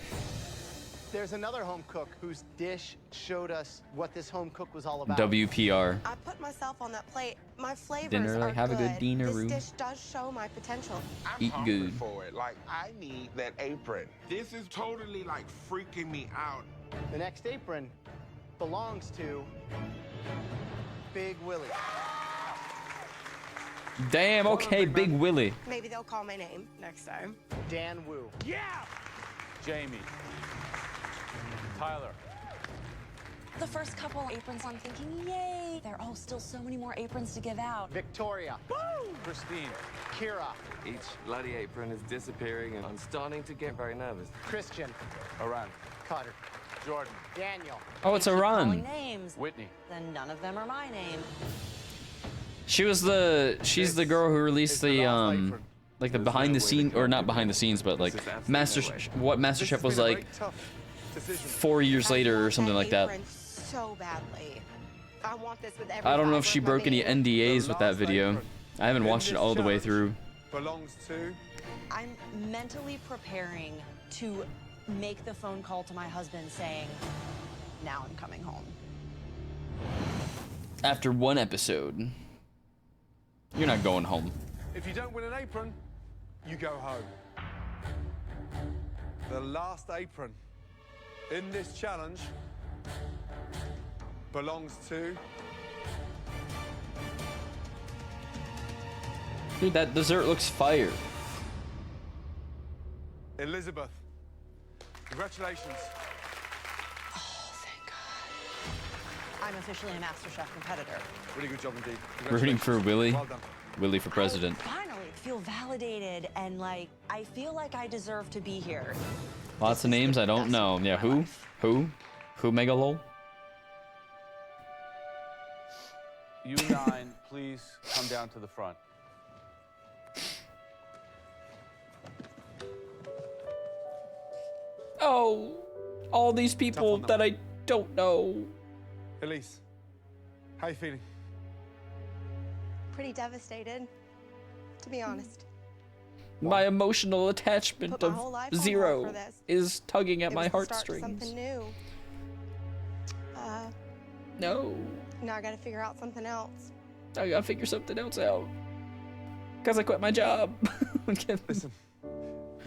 There's another home cook whose dish showed us what this home cook was all about. WPR. I put myself on that plate. My flavors Dinner, like, are have a good dinner This room. dish does show my potential. I'm Eat hungry good. for it. Like, I need that apron. This is totally like freaking me out. The next apron belongs to Big Willie. Damn, okay, Big Willie. Maybe they'll call my name next time. Dan Wu. Yeah! Jamie. Tyler. The first couple aprons, I'm thinking, yay! There are still so many more aprons to give out. Victoria. Christine. Kira. Each bloody apron is disappearing, and I'm starting to get very nervous. Christian. Aran. Cutter. Jordan. Daniel. Oh, it's a Calling run. names. Whitney. Then none of them are my name. She's the girl who released the like the behind the scene, or not behind the scenes, but like what MasterChef was like 4 years later or something like that. So badly. I want this with every I don't know if fiber she of my broke any being. NDAs with that video. I haven't watched it all the way through. Belongs to. I'm mentally preparing to make the phone call to my husband saying, now I'm coming home. After one episode, you're not going home. If you don't win an apron, you go home. The last apron in this challenge belongs to. Dude, that dessert looks fire. Elizabeth. Congratulations. I'm officially a MasterChef competitor. Really good job indeed. Rooting for Willie. Well done. Willie for president. Finally feel validated and like I feel like I deserve to be here. Lots of names I don't know. Yeah, who? Who Megalol? You 9, please come down to the front. Oh, all these people that I don't know. Elise, how you feeling? Pretty devastated, to be honest. My emotional attachment Put my whole of life on hold 0 for this. is tugging at It my was the start to heartstrings. something new. No, Now I gotta figure out something else. I gotta figure something else out. Cause I quit my job. Listen,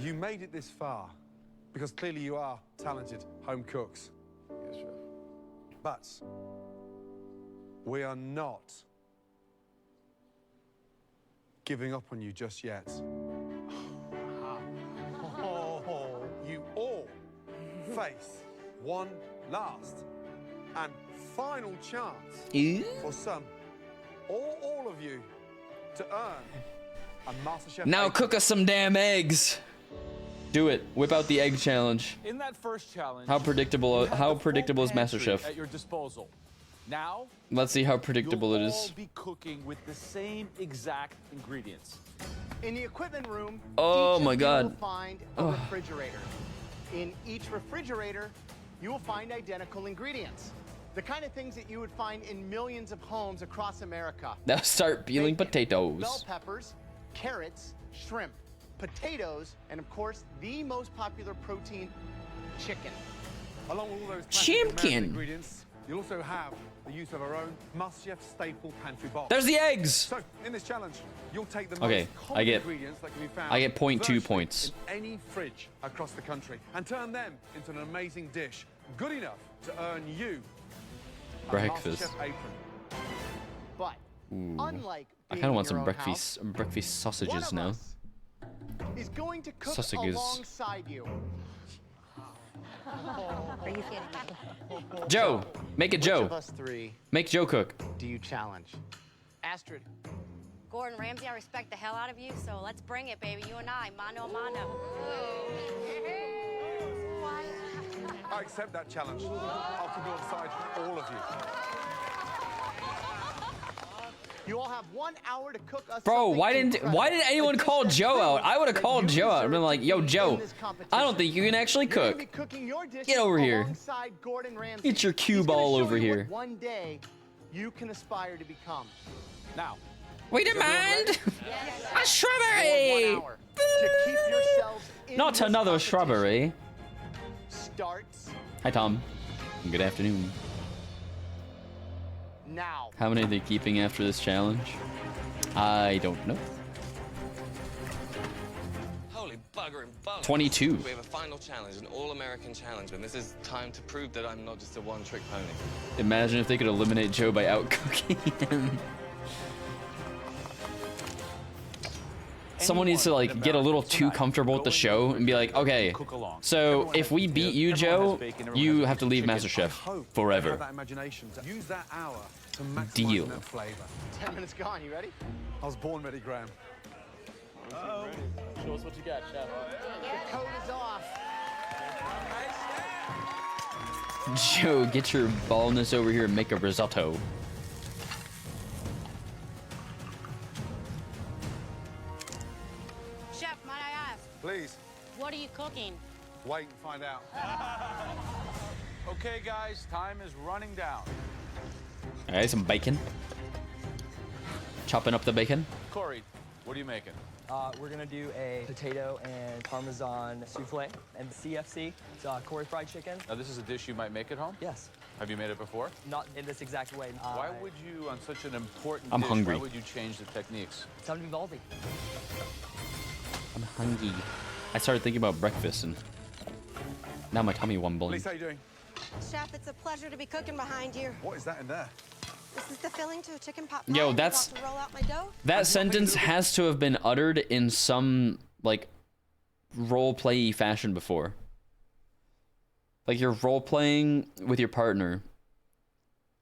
you made it this far because clearly you are talented home cooks. Yes, chef. But we are not giving up on you just yet. Oh, you all face one last and final chance for some or all of you to earn a MasterChef. Now apron. cook us some damn eggs. Do it. Whip out the egg challenge. In that first challenge, How predictable is MasterChef? at your disposal. Now, Let's see how predictable it you'll is. all be cooking with the same exact ingredients. In the equipment room, Oh each my of God. you will find a Ugh. refrigerator. In each refrigerator, you will find identical ingredients. The kind of things that you would find in millions of homes across America. Now start peeling Bacon, potatoes. bell peppers, carrots, shrimp, potatoes, and of course, the most popular protein, chicken. Along with all those Chicken. American ingredients, you'll also have the use of our own MASTHURCHEF staple pantry box. There's the eggs. So, in this challenge, you'll take the Okay, most common ingredients that can be found I get 0.2 virtually points. in any fridge across the country and turn them into an amazing dish, good enough to earn you a Breakfast. MASTERCHEF apron. But Ooh. unlike I being kind of want in some your own breakfast house, sausages one of now. us is going to cook Sausages. alongside you. Are you kidding me? Joe, make it Which Joe. of us three Make Joe cook. do you challenge? Astrid. Gordon Ramsay, I respect the hell out of you, so let's bring it, baby. You and I, mano a mano. I accept that challenge. I'll come alongside all of you. You all have 1 hour to cook us. Bro, something why did incredible. anyone call Joe out? I would have called Joe out. I've been like, yo, Joe, I don't think you can actually You're gonna cook. be cooking your dishes Get over here. alongside Gordon Ramsay. Get your cue He's gonna ball show over you what here. one day you can aspire to become. Now, We demand a strawberry. 1 hour to keep yourselves in Not this another competition strawberry. starts Hi, Tom. Good afternoon. now. How many are they keeping after this challenge? I don't know. Holy bugger and bollocks. 22. We have a final challenge, an all-American challenge, and this is time to prove that I'm not just a one-trick pony. Imagine if they could eliminate Joe by outcooking him. Someone needs to like get a little too comfortable with the show and be like, okay, so if we beat you, Joe, you have to leave MasterChef Have forever. that imagination to use that hour to maximize Deal. that flavor. 10 minutes gone. You ready? I was born ready, Graham. Show us what you got, chef. The code is off. Joe, get your baldness over here and make a risotto. Chef, might I ask, Please, what are you cooking? wait and find out. Okay, guys, time is running down. All right, some bacon. Chopping up the bacon. Corey, what are you making? We're gonna do a potato and Parmesan souffle and CFC. It's Corey fried chicken. Now, this is a dish you might make at home? Yes. Have you made it before? Not in this exact way. Why would you, on such an important I'm dish, hungry. why would you change the techniques? It's time to be ballsy. I'm hungry. I started thinking about breakfast and now my tummy wumbling. Lisa, how you doing? Chef, it's a pleasure to be cooking behind you. What is that in there? This is the filling to a chicken pot pie. Yo, I'm that's- about to roll out my dough. That sentence has to have been uttered in some like role play fashion before. Like you're role playing with your partner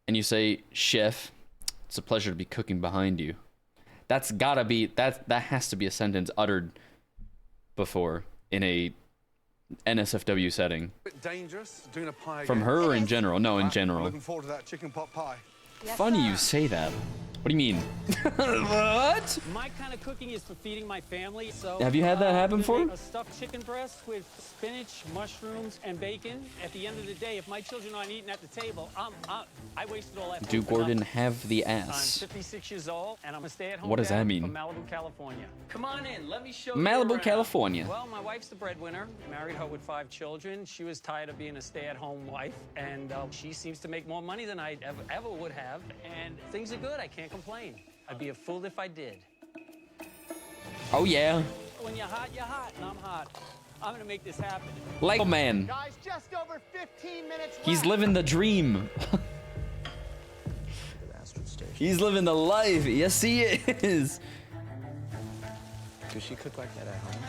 and you say, "Chef, it's a pleasure to be cooking behind you." That's gotta be that has to be a sentence uttered before in a NSFW setting. Bit dangerous doing a pie. From again. her or in general? No, in I'm general. looking forward to that chicken pot pie. Funny you say that. What do you mean? What? My kind of cooking is for feeding my family. So Have you had that happen I'm gonna before? make a stuffed chicken breast with spinach, mushrooms, and bacon. At the end of the day, if my children aren't eating at the table, I wasted all that food Do for Gordon nothing. have the I'm ass? 56 years old, and I'm a stay-at-home What does dad that mean? from Malibu, California. Come on in, let me show you Malibu, around. California. Well, my wife's the breadwinner. Married her with 5 children. She was tired of being a stay-at-home wife, and she seems to make more money than I ever would have. And things are good. I can't complain. I'd be a fool if I did. Oh yeah. When you're hot, and I'm hot. I'm gonna make this happen. Lego man. Guys, just over 15 minutes He's left. living the dream. He's living the life. Yes, he is. Does she cook like that at home?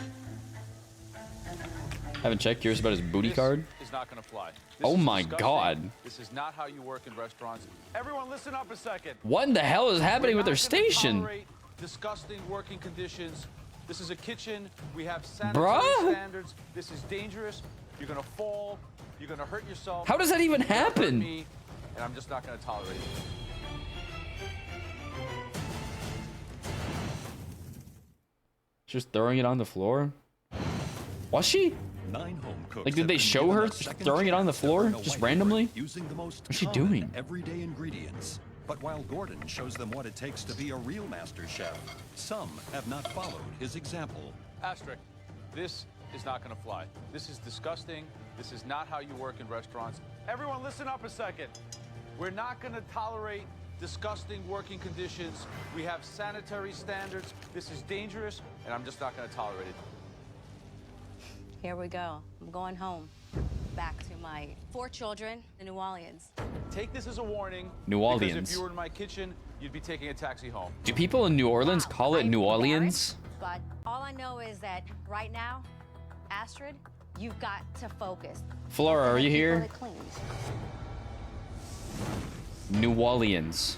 Haven't checked. Curious about his booty card. Is not going to fly. Oh my God. This is not how you work in restaurants. Everyone, listen up a second. What in the hell is happening with their station? Tolerate disgusting working conditions. This is a kitchen. We have sanitary Bruh. standards. This is dangerous. You're gonna fall. You're gonna hurt yourself. How does that even You're gonna hurt happen? me, and I'm just not gonna tolerate it. Just throwing it on the floor. Was she? 9 home cooks. Like, did they show her throwing it on the floor just randomly? Using the most What's she common doing? everyday ingredients. But while Gordon shows them what it takes to be a real master chef, some have not followed his example. Asterisk, this is not going to fly. This is disgusting. This is not how you work in restaurants. Everyone, listen up a second. We're not going to tolerate disgusting working conditions. We have sanitary standards. This is dangerous, and I'm just not going to tolerate it. Here we go. I'm going home. Back to my 4 children in New Orleans. Take this as a warning. New Because Orleans. if you were in my kitchen, you'd be taking a taxi home. Do people in New Orleans call it New Orleans? But all I know is that right now, Astrid, you've got to focus. Flora, are you here? Keep it clean. New Orleans.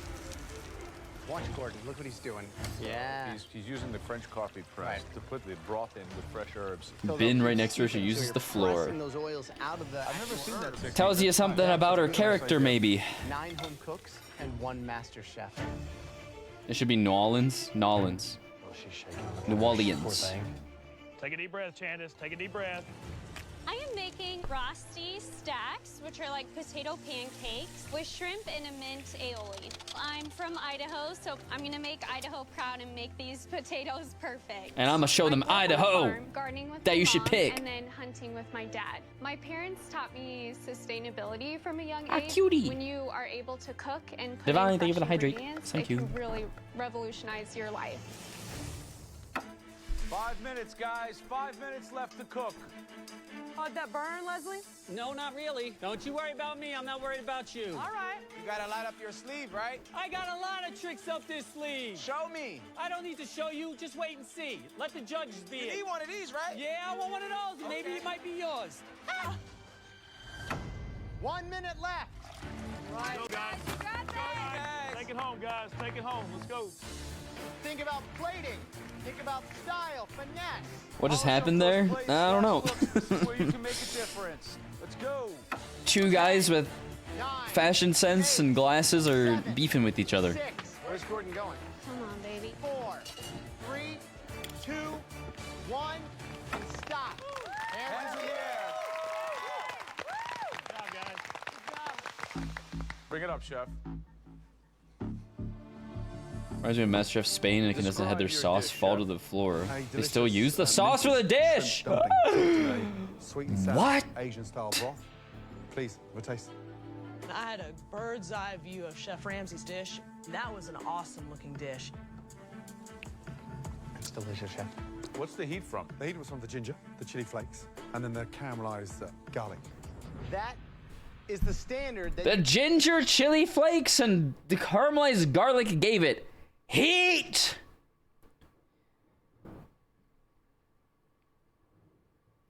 Watch Gordon. Look what he's doing. Yeah. He's using the French coffee press to put the broth in with fresh herbs. Bin right next to her, she uses the floor. Pressing those oils out of the I've never seen that technique. Tells you something about her character, maybe. 9 home cooks and 1 master chef. It should be New Orleans. New Orleans. Oh, she's shaking. New Orleans. Take a deep breath, Candace. Take a deep breath. I am making Frosty stacks, which are like potato pancakes with shrimp and a mint aioli. I'm from Idaho, so I'm gonna make Idaho proud and make these potatoes perfect. And I'm gonna show them I grew up on a Idaho farm, gardening with that my you should mom, pick. and then hunting with my dad. My parents taught me sustainability from a young Ah, age. cutie. When you are able to cook and put Divine, in thank you for the fresh hydrate. ingredients, Thank it you. can really revolutionize your life. 5 minutes, guys. 5 minutes left to cook. How'd that burn, Leslie? No, not really. Don't you worry about me. I'm not worried about you. All right. You gotta light up your sleeve, right? I got a lot of tricks up this sleeve. Show me. I don't need to show you. Just wait and see. Let the judges be You it. need one of these, right? Yeah, I want one of those. and Maybe it might be yours. 1 minute left. Right. Go, guys. You got this. Take it home, guys. Take it home. Let's go. Think about plating. Think about style, finesse. What just happened there? I don't know. This is where you can make a difference. Let's go. 2 guys with fashion sense and glasses are beefing with each other. 6. Where's Gordon going? Come on, baby. 4, 3, 2, 1, and stop. Hands in the air. Good job, guys. Bring it up, chef. Reminds me of MasterChef Spain, and Canessa had their Describe your sauce dish, fall chef. to the floor. A They still delicious, use the sauce for the minted dish! shrimp dumpling cooked in a sweet and sour What? Asian-style broth. Please, have a taste. I had a bird's eye view of Chef Ramsay's dish. That was an awesome looking dish. It's delicious, chef. What's the heat from? The heat was from the ginger, the chili flakes, and then the caramelized garlic. That is the standard that The ginger chili flakes and the caramelized garlic gave it heat!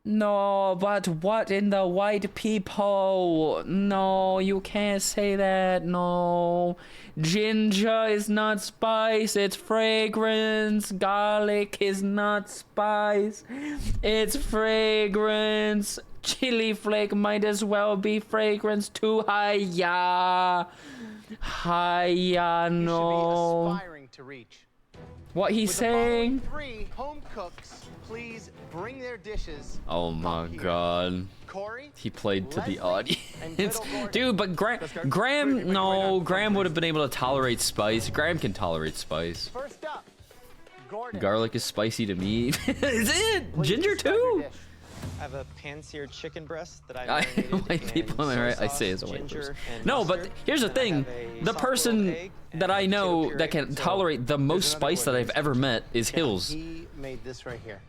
No, but what in the white people? No, you can't say that. No. Ginger is not spice, it's fragrance. Garlic is not spice, it's fragrance. Chili flake might as well be fragrance too. Hiya. Hiya, no. aspiring to reach. What he's With the following saying? 3 home cooks, please bring their dishes. Oh my god. Corey, He played to the Leslie, and audience. good old Dude, but Graham, no, Graham would have been able to tolerate spice. Graham can tolerate spice. First up, Gordon. Garlic is spicy to me. Is it? Ginger too? I have a pan-seared chicken breast that I I marinated white people, in am I soy right? I sauce, say as a white ginger, person. and No, but mustard. here's the And I thing. have a The soft-boiled person egg that I know that can So tolerate the most spice that I've ever met is Hills. He made this right here.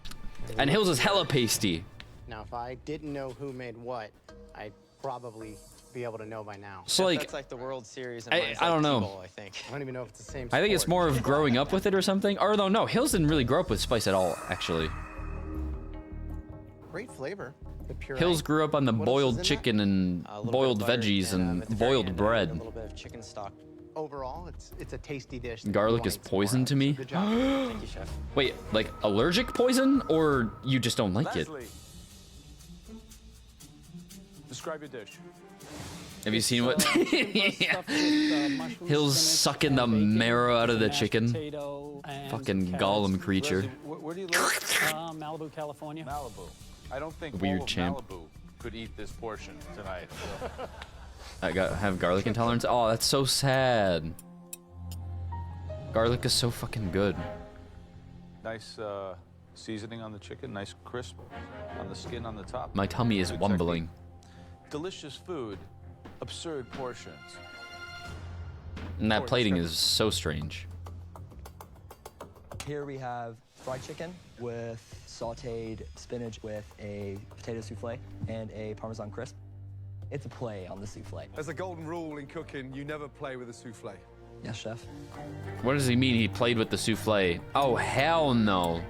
And Hills is hella pasty. Now, if I didn't know who made what, I'd probably be able to know by now. So, like, that's like the World Series. And I mine's don't like know. T-ball, I think. I don't even know if it's the same I think it's sport. more of growing up with it or something. Or no, Hills didn't really grow up with spice at all, actually. Great flavor. The puree. Hills grew up on the What else is boiled in that? chicken and A little bit boiled of butter, veggies and at the very boiled end, I added bread. A little bit of chicken stock. Overall, it's a tasty dish. that Garlic you is want to eat poison to me. Good job. Thank you, chef. Wait, like allergic poison, or you just don't like it? Leslie. Describe your dish. Have you seen what? Yeah. Hills sucking the marrow out of the chicken. Fucking Gollum creature. Where do you live? Malibu, California. Malibu. I don't think Weird all of champ. Malibu could eat this portion tonight. So. I have garlic intolerance. Oh, that's so sad. Garlic is so fucking good. Nice seasoning on the chicken, nice crisp on the skin on the top. My tummy is Good wumbling. technique. Delicious food, absurd portions. And that plating is so strange. Here we have fried chicken with sauteed spinach with a potato souffle and a Parmesan crisp. It's a play on the souffle. There's a golden rule in cooking, you never play with a souffle. Yes, chef. What does he mean he played with the souffle? Oh, hell no.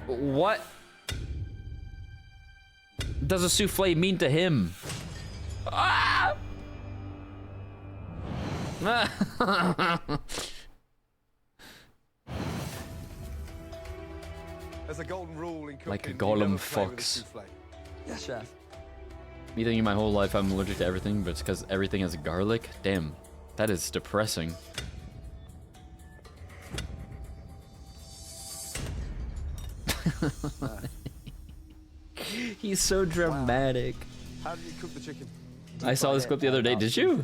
What does a souffle mean to him? Ah! There's a golden rule in cooking, Like a you golem never play with a fox. souffle. Yes, chef. Me thinking my whole life I'm allergic to everything, but it's because everything has garlic? Damn, that is depressing. He's so dramatic. How did you cook the chicken? I saw this clip the other day. Did you?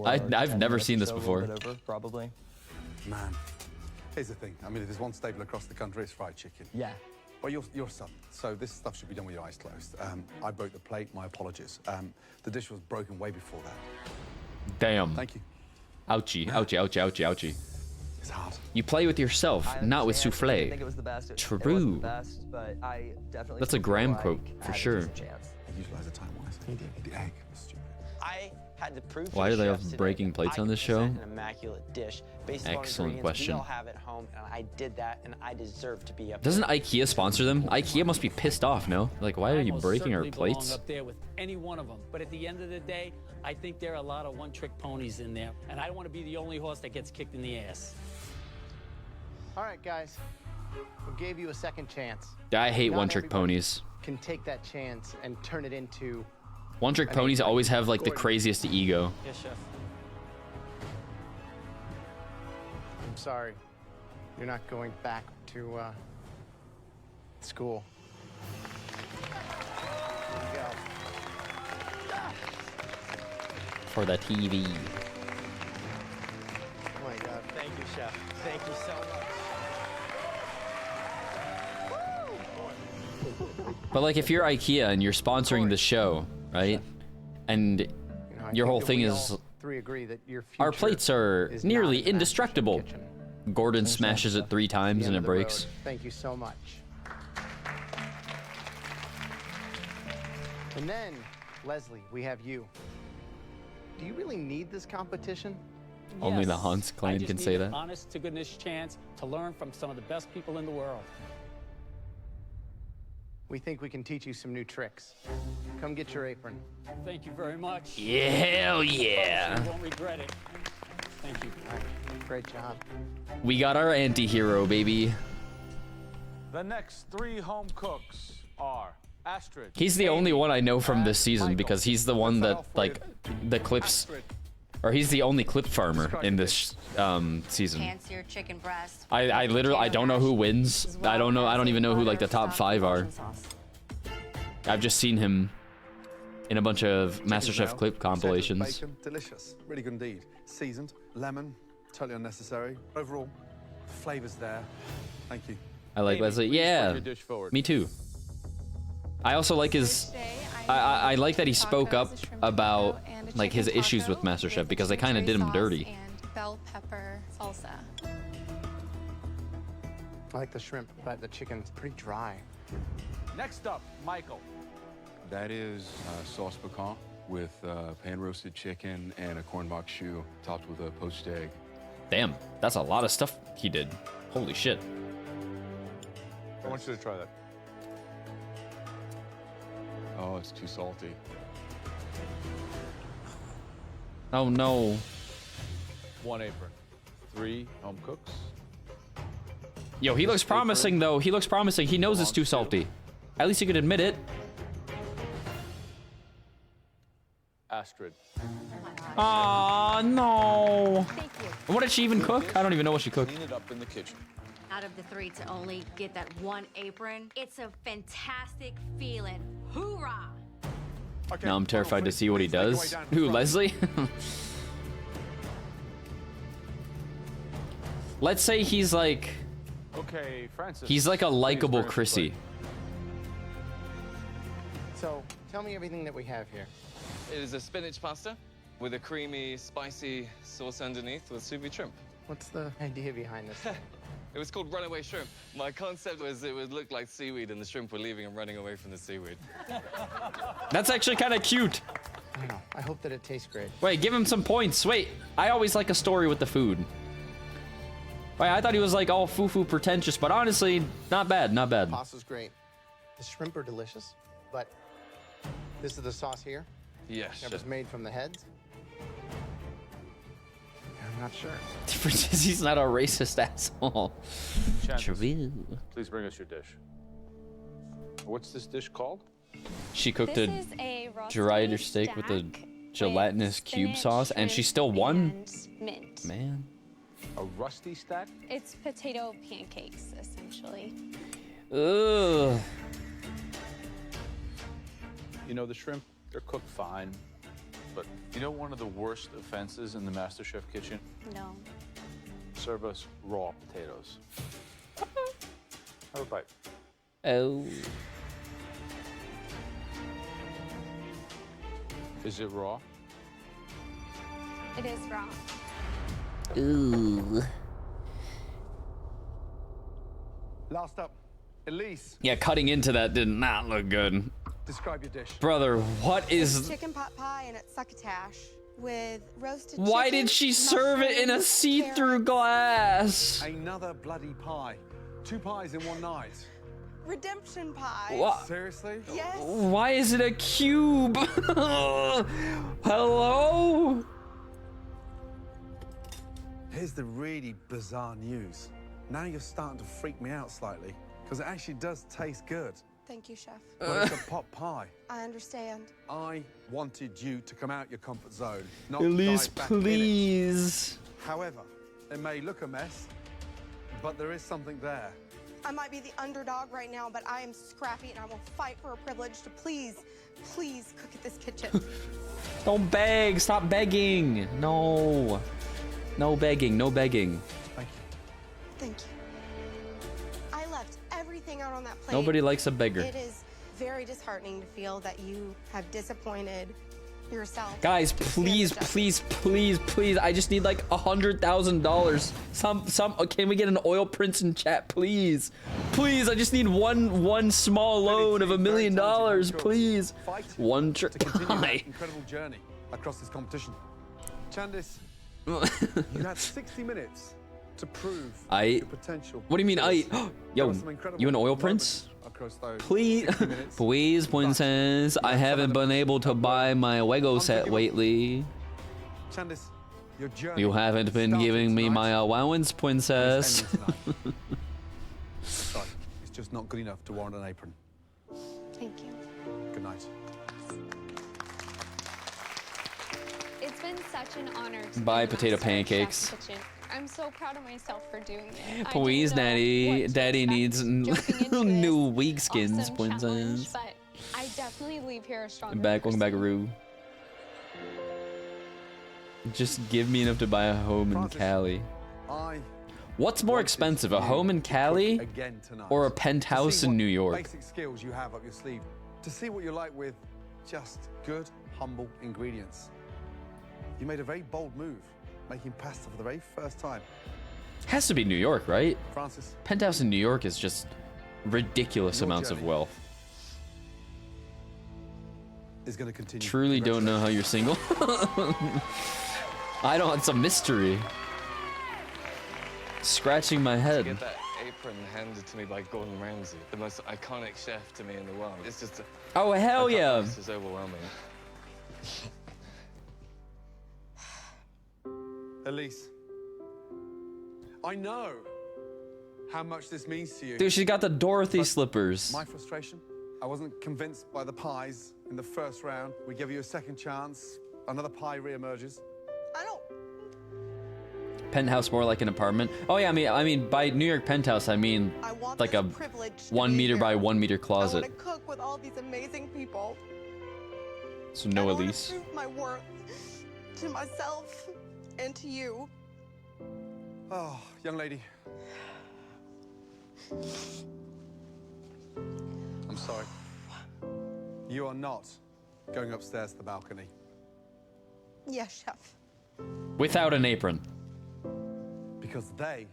I've never seen this before. Probably. Man, here's the thing. I mean, if there's one staple across the country, it's fried chicken. Yeah. Well, you're son, so this stuff should be done with your eyes closed. I broke the plate, my apologies. The dish was broken way before that. Damn. Thank you. Ouchie, ouchie, ouchie, ouchie, ouchie. It's hard. You play with yourself, not with I souffle. think it was the best. It wasn't True. the best, but I definitely That's a feel Graham like quote, I for had a sure. decent chance. Utilize the time wisely. The egg was stupid. I had to prove to Why the are they chefs all today breaking that plates I on this could show? present an immaculate dish based on Excellent ingredients question. we all have at home, and I did that, and I deserve to be up Doesn't there. IKEA sponsor them? IKEA must be pissed off, no? Like, why are you Almost breaking our certainly belong plates? up there with any one of them. But at the end of the day, I think there are a lot of one-trick ponies in there, and I don't want to be the only horse that gets kicked in the ass. All right, guys. We gave you a second chance. I hate Not one-trick everybody ponies. Can take that chance and turn it into. One-trick an ponies apron. always have, like, the Gordon. craziest ego. Yes, chef. I'm sorry. You're not going back to school. Here you go. For the TV. Oh my God. Thank you, chef. Thank you so much. But, like, if you're IKEA and you're sponsoring the show, right? And I your think whole that thing we is... all three agree that your Our future plates are is not nearly in the indestructible. Gordon smashes it 3 times and end it of the breaks. road. Thank you so much. And then, Leslie, we have you. Do you really need this competition? Only the Yes. Hans clan I just can need say an that. honest to goodness chance to learn from some of the best people in the world. We think we can teach you some new tricks. Come get your apron. Thank you very much. Yeah, hell yeah. You won't regret it. Thank you. All right. Great job. We got our anti-hero, baby. The next 3 home cooks are Astrid. He's the only one I know from this season because he's the one that, like, the clips... Or he's the only clip farmer in this season. Pan-seared chicken breast. I literally, I don't know who wins. I don't know, I don't even know who, like, the top 5 are. I've just seen him in a bunch of MasterChef clip compilations. Bacon, delicious. Really good indeed. Seasoned. Lemon. Totally unnecessary. Overall, flavors there. Thank you. I like Leslie. Yeah, me too. I also like his... I like that he spoke up about, like, his issues with MasterChef because they kind of did him dirty. And bell pepper salsa. I like the shrimp, but the chicken's pretty dry. Next up, Michael. That is sauce pecan with pan-roasted chicken and a corn box shoe topped with a poached egg. Damn, that's a lot of stuff he did. Holy shit. I want you to try that. Oh, it's too salty. Oh no. 1 apron. 3 home cooks. Yo, he looks promising though. He looks promising. He knows it's too salty. At least he could admit it. Astrid. Aw, no. What did she even cook? I don't even know what she cooked. Clean it up in the kitchen. out of the 3 to only get that 1 apron. It's a fantastic feeling. Hoorah! Okay, Now I'm terrified to see what he please make your way does. down to Who, front. Leslie? Let's say he's like... Okay, Francis. He's like a likable Please, Chrissy. So, tell me everything that we have here. It is a spinach pasta with a creamy, spicy sauce underneath with sous vide shrimp. What's the idea behind this? It was called runaway shrimp. My concept was it would look like seaweed and the shrimp were leaving and running away from the seaweed. That's actually kind of cute. I don't know. I hope that it tastes great. Wait, give him some points. Wait, I always like a story with the food. Wait, I thought he was like all foo-foo pretentious, but honestly, not bad, not bad. Pasta's great. The shrimp are delicious, but this is the sauce here. Yes. That was made from the heads. I'm not sure. Difference is he's not a racist asshole. Chances, True. please bring us your dish. What's this dish called? She cooked This a is a Gyrider steak with a gelatinous cube sauce, and she still won. Mint. Man. A rusty stack? It's potato pancakes, essentially. Ugh. You know, the shrimp, they're cooked fine. But you know one of the worst offenses in the MasterChef kitchen? No. Serve us raw potatoes. Have a bite. Oh. Is it raw? It is raw. Ooh. Last up, Elise. Yeah, cutting into that did not look good. Describe your dish. Brother, what is... Chicken pot pie and it's succotash with roasted Why chicken, did she serve it in a see-through glass? Another bloody pie. 2 pies in one night. redemption pie. What? Seriously? Yes. Why is it a cube? Hello? Here's the really bizarre news. Now you're starting to freak me out slightly, because it actually does taste good. Thank you, Chef. But it's a pot pie. I understand. I wanted you to come out your comfort zone, not Elise, dive back in it. please. However, it may look a mess, but there is something there. I might be the underdog right now, but I am scrappy and I will fight for a privilege to please cook at this kitchen. Don't beg. Stop begging. No. No begging. No begging. Thank you. I left everything out on that plate. Nobody likes a beggar. It is very disheartening to feel that you have disappointed yourself. Guys, please, please, please, please. I just need like $100,000. Can we get an oil prince in chat, please? Please, I just need one small loan of $1 million, please. One to continue try. that incredible journey across this competition. Candice, you had 60 minutes to prove your potential. What do you mean, I? Yo, you an oil prince? Please, please, princess. I haven't been able to buy my Lego set lately. Candice, your journey You haven't been giving me my allowance, princess. Sorry, it's just not good enough to warrant an apron. Thank you. Good night. It's been such an honor to Buy be potato MasterChef pancakes. Kitchen. I'm so proud of myself for doing it. I Please, didn't know Daddy. what to Daddy expect needs jumping into new this weak skins, awesome challenge, princess. but I definitely leave here a stronger Welcome back, Rue. Just give me enough to buy a home in Cali. What's more expensive, a home in Cali Again tonight. or a penthouse To see in what New York? Basic skills you have up your sleeve. To see what you're like with just good, humble ingredients. You made a very bold move, making pasta for the very first time. Has to be New York, right? Francis. Penthouse in New York is just ridiculous Your amounts of journey wealth. Is going to continue. Truly don't know how you're single. I don't, it's a mystery. Scratching my To head. get that apron handed to me by Gordon Ramsay, the most iconic chef to me in the world. It's just Oh, hell yeah. This is overwhelming. Elise, I know how much this means to you. Dude, she got the Dorothy slippers. My frustration, I wasn't convinced by the pies in the first round. We give you a second chance. Another pie reemerges. I don't. penthouse more like an apartment. Oh yeah, I mean by New York penthouse, I mean like a 1 meter by 1 meter I closet. want to cook with all these amazing people. So no Elise. Prove my worth to myself and to you. Oh, young lady. I'm sorry. You are not going upstairs to the balcony. Yes, chef. Without an apron. Because they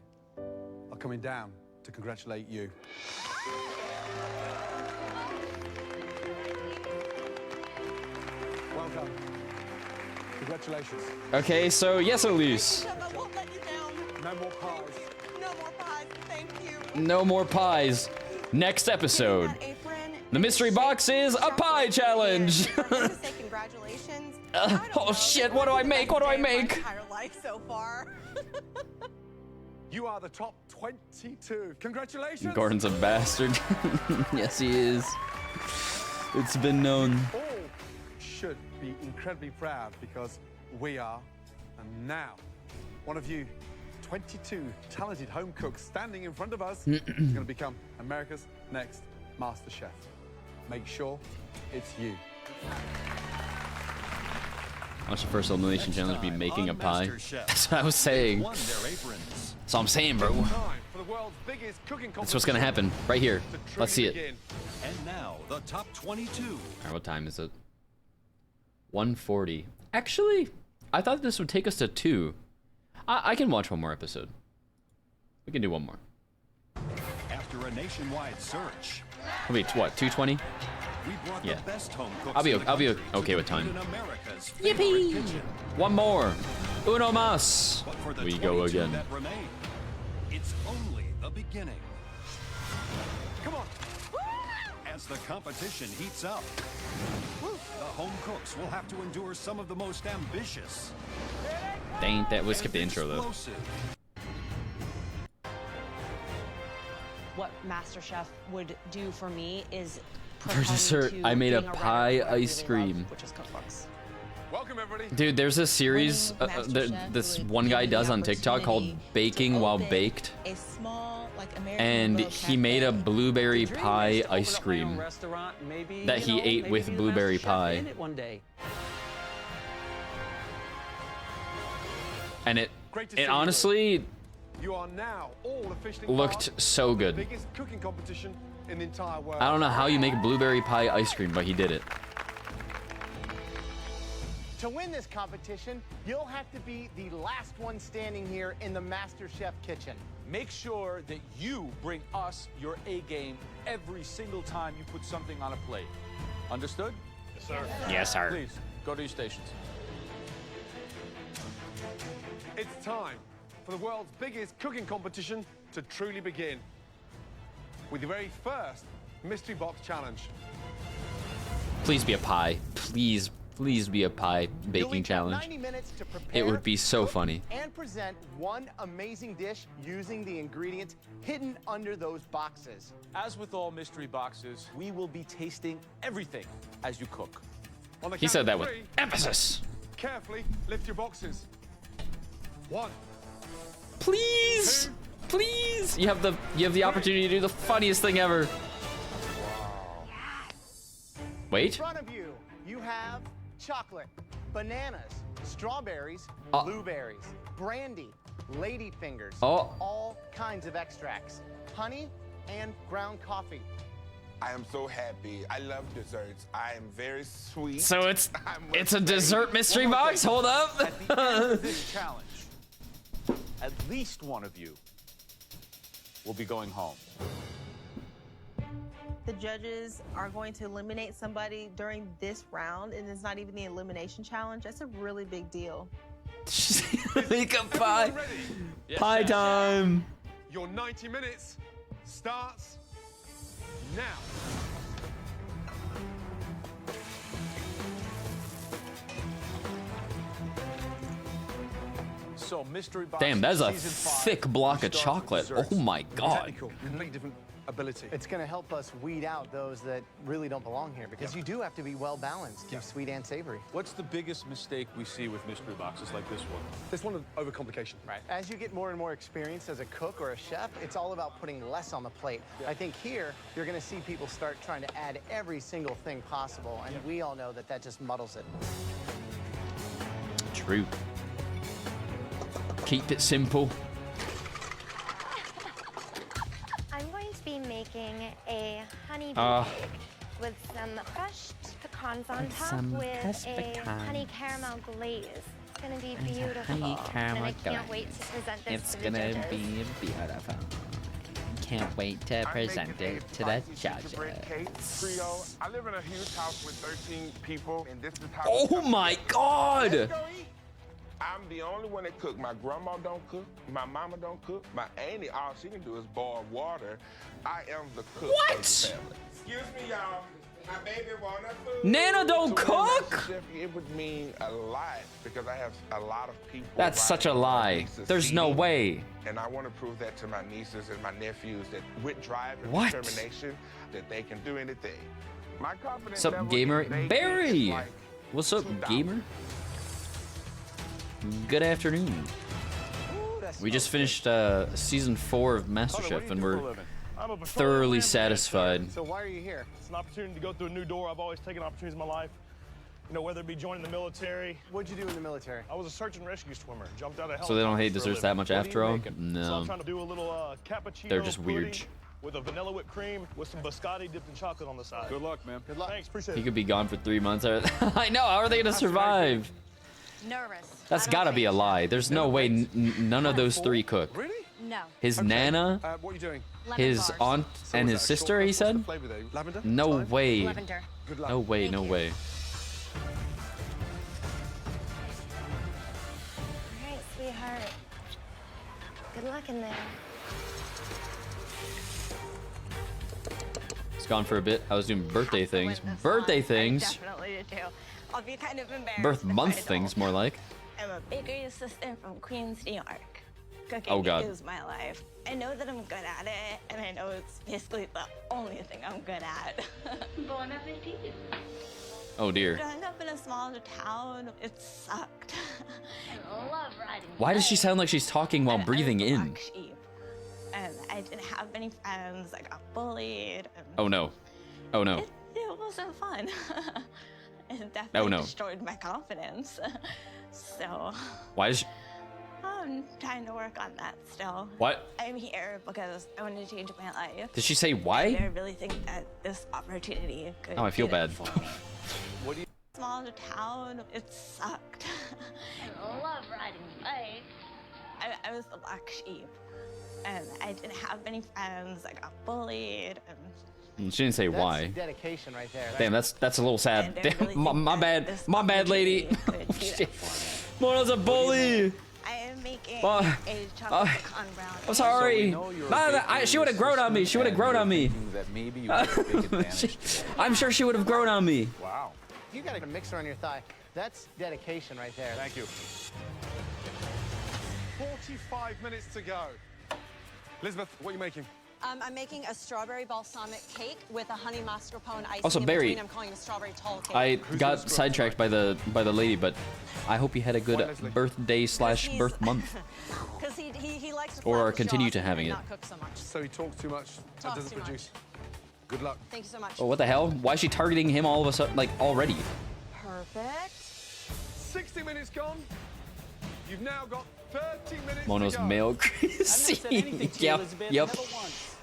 are coming down to congratulate you. Well done. Congratulations. Okay, so yes, Elise. Chef, I won't let you down. No more pies. No more pies. Thank you. No more pies. Next episode. The mystery box is a pie challenge. Say congratulations. Oh shit, what do I make? What do I make? My entire life so far. You are the top 22. Congratulations. Gordon's a bastard. Yes, he is. It's been known. All should be incredibly proud because we are. And now, one of you 22 talented home cooks standing in front of us is going to become America's next Master Chef. Make sure it's you. Watch the first elimination challenge be making a pie. That's what I was saying. That's all I'm saying, bro. That's what's gonna happen right here. Let's see it. And now the top 22. All right, what time is it? 1:40. Actually, I thought this would take us to 2. I can watch one more episode. We can do one more. After a nationwide search, Wait, what? 2:20? we brought Yeah. the best home cooks I'll be in the okay country with to time. compete in America's favorite kitchen. One more. Uno más. But for the We go 22 again. that remain, it's only the beginning. Come on. As the competition heats up, the home cooks will have to endure some of the most ambitious. Dang, that was skip the intro though. explosive, What MasterChef would do for me is For propel me dessert, to I made a being writer pie who I really ice cream. love, which is cookbooks. Welcome, everybody. Dude, there's a series Winning MasterChef this would one guy give me does the on TikTok called opportunity Baking While open Baked. A small, like, American And Vogue he made a cafe. blueberry The dream pie is to open ice up my own cream restaurant, maybe, that he ate maybe with be the blueberry master chef pie. in it one day. And it Great to see you honestly You are now all officially looked part so of the good. biggest cooking competition in the entire world. I don't know how you make blueberry pie ice cream, but he did it. To win this competition, you'll have to be the last one standing here in the MasterChef kitchen. Make sure that you bring us your A game every single time you put something on a plate. Understood? Yes, sir. Yes, sir. Please, go to your stations. It's time for the world's biggest cooking competition to truly begin. With the very first Mystery Box Challenge. Please be a pie. Please be a pie You'll baking each have challenge. 90 minutes to prepare, It would be so cook, funny. and present one amazing dish using the ingredients hidden under those boxes. As with all mystery boxes, we will be tasting everything as you cook. On the He count said of that with 3, emphasis. carefully lift your boxes. 1. Please, please. You have the opportunity to do the funniest thing ever. In Wait. front of you, you have chocolate, bananas, strawberries, Uh. blueberries, brandy, ladyfingers, Oh. all kinds of extracts, honey, and ground coffee. I am so happy. I love desserts. I am very sweet. So it's I'm a dessert mystery box. Hold up. At the end of this challenge, at least one of you will be going home. The judges are going to eliminate somebody during this round, and it's not even the elimination challenge. That's a really big deal. Make a pie. Yes, Pie chef. time. Your 90 minutes starts now. So, Mystery Box Damn, that's a Season 5, thick block we of start with chocolate. desserts. Oh my god. Technical, completely different ability. It's going to help us weed out those that really don't belong here because you do have to be well balanced, sweet and savory. What's the biggest mistake we see with mystery boxes like this one? This one of overcomplication. Right. As you get more and more experience as a cook or a chef, it's all about putting less on the plate. I think here, you're going to see people start trying to add every single thing possible, and we all know that that just muddles it. True. Keep it simple. I'm going to be making a honey cake with some crushed pecans on top with a honey caramel glaze. It's gonna be beautiful, and I can't wait to present this to the judges. It's gonna be beautiful. Can't wait to present it to the judges. Trio. I live in a huge house with 13 people, and this is how. Oh my God! I'm the only one that cook. My grandma don't cook. My mama don't cook. My auntie, all she can do is boil water. I am the cook. What? Of the family. Excuse me, y'all. My baby wanna food. Nana don't cook? Chef, it would mean a lot because I have a lot of people. That's such a lie. There's no way. And I want to prove that to my nieces and my nephews that with drive and What? determination that they can do anything. My confidence What's up, level gamer? is vacant. Barry! It's like What's up, gamer? Good afternoon. We just finished season 4 of MasterChef, and we're thoroughly satisfied. So why are you here? It's an opportunity to go through a new door. I've always taken opportunities in my life. You know, whether it be joining the military. What'd you do in the military? I was a search and rescue swimmer. Jumped out of So they don't hate helicopters desserts for a that living. much What are after you all? making? So No. I'm trying to do a little cappuccino They're just weird. pudding with a vanilla whipped cream with some biscotti dipped in chocolate on the side. Good luck, man. Good luck. Thanks, appreciate He it. could be gone for 3 months. I know. How are they gonna survive? Nervous. That's gotta be a lie. There's no way none of those 3 cook. Really? No. His nana, What are you doing? his aunt, and his sister, he said? Flavor there? Lavender? No Thyme? way. Lavender. Good luck. No way, no way. All right, sweetheart. Good luck in there. It's gone for a bit. I was doing birthday things. Birthday things. Definitely do. I'll be kind of embarrassed. Birth if month I things, don't. more like. I'm a bakery assistant from Queens, New York. Cooking Oh, God. is my life. I know that I'm good at it, and I know it's basically the only thing I'm good at. Bon appetit. Oh dear. Growing up in a small town, it sucked. I love riding. Why does she sound like she's talking while breathing in? black sheep, and I didn't have many friends. I got bullied. And Oh no. Oh no. it wasn't fun. It definitely Oh, no. destroyed my confidence. So Why is she... I'm trying to work on that still. What? I'm here because I want to change my life. Did she say And I why? really think that this opportunity could Oh, I feel do it bad. for me. What do you... Small town, it sucked. I love riding bikes. I was the black sheep, and I didn't have many friends. I got bullied. And She didn't say why. That's dedication right there. Damn, that's a little sad. And I Damn, really my bad. My bad, lady. Shit. Mona's a bully. I am making Oh, a chocolate pecan brownie. I'm sorry. She would have grown on me. She would have grown on me. That maybe you have a big advantage. I'm sure she would have grown on me. Wow. You got a mixer on your thigh. That's dedication right there. Thank you. 45 minutes to go. Elizabeth, what are you making? I'm making a strawberry balsamic cake with a honey mascarpone icing Also, in Barry, between. I'm calling it a strawberry tall cake. I got sidetracked by the lady, but I hope you had a good birthday / birth month. Because he likes to Or flash the continue show to off having and it. not cook so much. So he talks too much and Talks doesn't too much. produce. Good luck. Thank you so much. Oh, what the hell? Why is she targeting him all of a sudden, like, already? Perfect. 60 minutes gone. You've now got 30 minutes Mono's to go. male I've never said anything to you, Yep, Elizabeth. yep. Never once.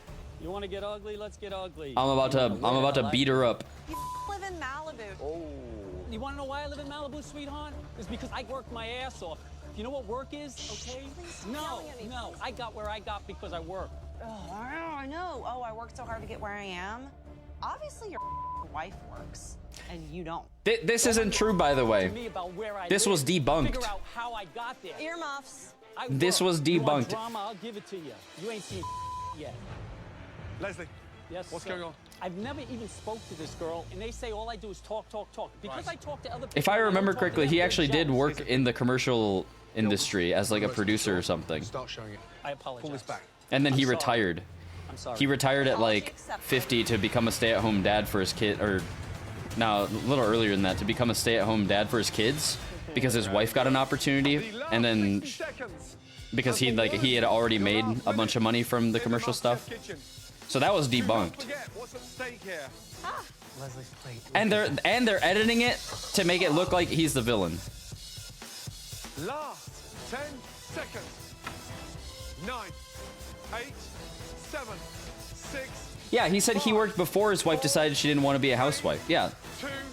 You want to get ugly? Let's get ugly. I'm about to beat her up. You live in Malibu. Oh. You want to know why I live in Malibu, sweetheart? It's because I work my ass off. You know what work is, okay? No, I got where I got because I work. Oh, I know. Oh, I worked so hard to get where I am. Obviously, your wife works, and you don't. This isn't true, by the To way. me about where I This live. was debunked. Figure out how I got there. Earmuffs. I This work. was You want debunked. drama? I'll give it to you. You ain't seen yet. Leslie, Yes, what's sir. going on? I've never even spoke to this girl, and they say all I do is talk. Because I talk to other people. If I and remember don't talk to correctly, them, he they're actually did jealous. work in the commercial industry as like a producer or something. Start showing it. I apologize. Pull this back. And then he I'm sorry. retired. he retired at like 50 to become a stay-at-home dad for his kid, or no, a little earlier than that, to become a stay-at-home dad for his kids because his wife got an opportunity, and then because he had already made a bunch of money from the commercial stuff. So that was debunked. And they're editing it to make it look like he's the villain. Last 10 seconds. 9, 8, 7, 6. Yeah, he said he worked before his wife decided she didn't want to be a housewife. Yeah.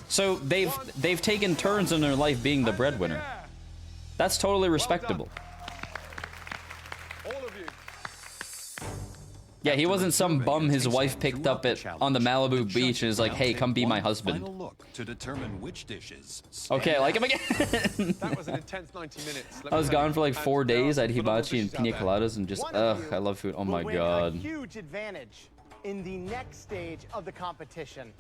So they've taken turns in their life being the breadwinner. That's totally respectable. Yeah, he wasn't some bum his wife picked up on the Malibu beach and is like, "Hey, come be my husband." To determine which dishes. Okay, I like him again. That was an intense 90 minutes. I was gone for like 4 days. I had hibachi and pina coladas and just, ugh, I love food. Oh my god. Huge advantage in the next stage of the competition.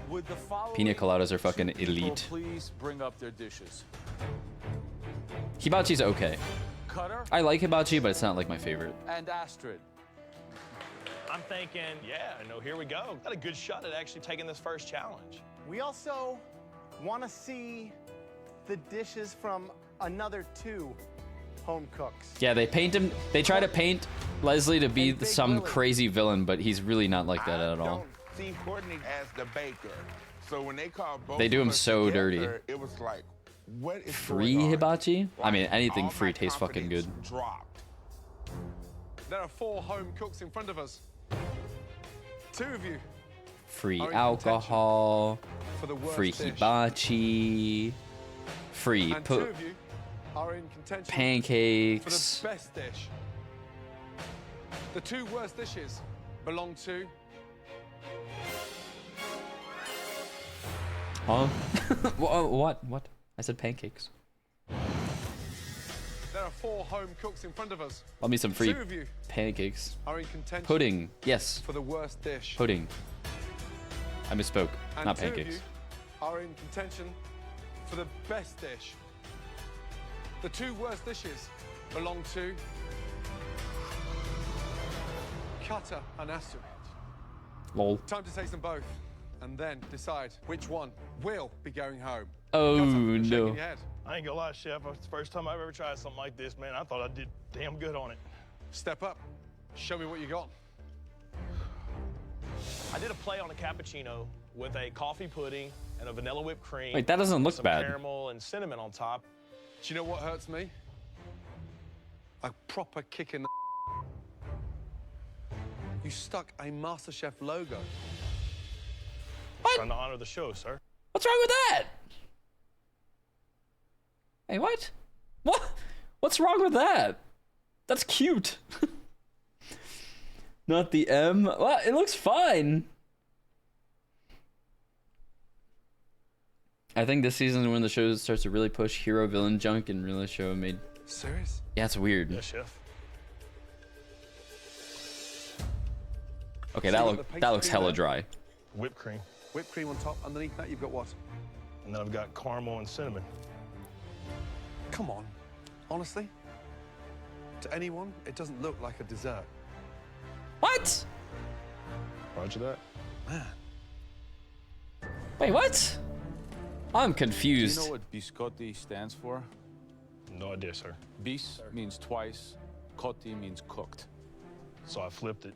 Would the following Pina coladas are fucking people elite. please bring up their dishes? Hibachi's okay. Cutter I like hibachi, but it's not like my favorite. and Astrid. I'm thinking, yeah, no, here we go. Got a good shot at actually taking this first challenge. We also want to see the dishes from another 2 home cooks. Yeah, they try to paint Leslie to be some crazy villain, but he's really not like that at all. See Courtney as the baker. So when they called both They do of him us so together, dirty. It was like, what is Free going on? hibachi? I mean, anything all free my tastes fucking good. confidence dropped. There are 4 home cooks in front of us. 2 of you Free are in alcohol, for the worst free dish. hibachi, free And 2 of you are in contention pancakes. for the best dish. The 2 worst dishes belong to Huh? What? I said pancakes. There are 4 home cooks in front of us. Love me some free 2 of you pancakes. are in contention Pudding. Yes. for the worst dish. Pudding. I misspoke. And Not 2 of pancakes. you are in contention for the best dish. The 2 worst dishes belong to Cutter and Astrid. Lol. Time to taste them both and then decide which one will be going home. Oh Cutter, you're no. shaking your head. I ain't gonna lie, Chef. It's the first time I've ever tried something like this, man. I thought I did damn good on it. Step up. Show me what you got. I did a play on a cappuccino with a coffee pudding and a vanilla whipped cream. Wait, that doesn't look some bad. Caramel and cinnamon on top. Do you know what hurts me? A proper kick in the You stuck a MasterChef logo. Trying to honor the show, sir. What's wrong with that? Hey, what? What? What's wrong with that? That's cute. Not the M. Well, it looks fine. I think this season is when the show starts to really push hero villain junk and really show made. Serious? Yeah, it's weird. Yes, Chef. Okay, So that looks hella dry. Whipped cream. Whipped cream on top. Underneath that, you've got what? And then I've got caramel and cinnamon. Come on. Honestly? To anyone, it doesn't look like a dessert. What? Roger that. Man. Wait, what? I'm Do confused. you know what biscotti stands for? No idea, sir. Bis means twice, cotti means cooked. So I flipped it.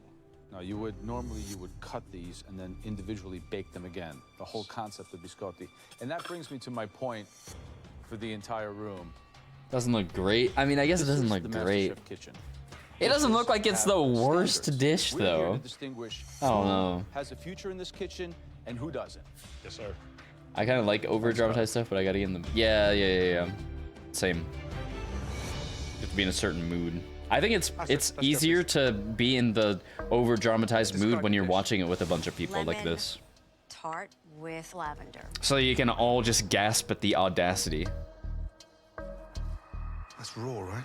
Now, normally you would cut these and then individually bake them again. The whole concept of biscotti. And that brings me to my point for the entire room. Doesn't look great. I mean, I guess it doesn't look the great. MasterChef kitchen. It doesn't look like it's the worst dish, We're here though. to distinguish I don't who know. has a future in this kitchen and who doesn't. Yes, sir. I kind of like over dramatized stuff, but I gotta get in the. Yeah. Same. You have to be in a certain mood. I think it's easier to be in the over dramatized mood when you're watching it with a bunch of people like this. Tart with lavender. So you can all just gasp at the audacity. That's raw, right?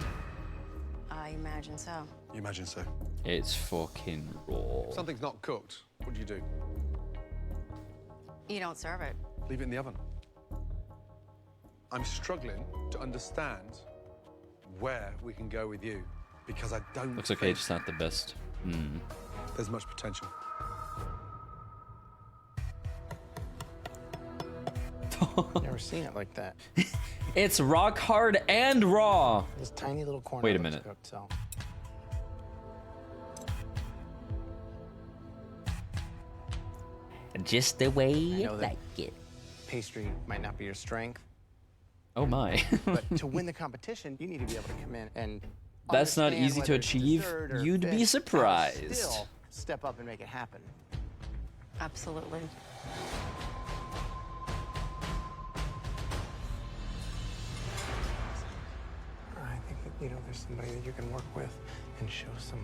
I imagine so. You imagine so. It's fucking raw. If something's not cooked, what do you do? You don't serve it. Leave it in the oven. I'm struggling to understand where we can go with you because I don't Looks okay, just not the best. There's much potential. Never seen it like that. It's rock hard and raw. This tiny little corner. Wait a looks minute. cooked, so. Just the way I you know that like it. pastry might not be your strength, Oh my. but to win the competition, you need to be able to come in and. That's not understand easy to whether it's achieve. dessert or You'd be fish, and surprised. Still step up and make it happen. Absolutely. I think that, there's somebody that you can work with and show some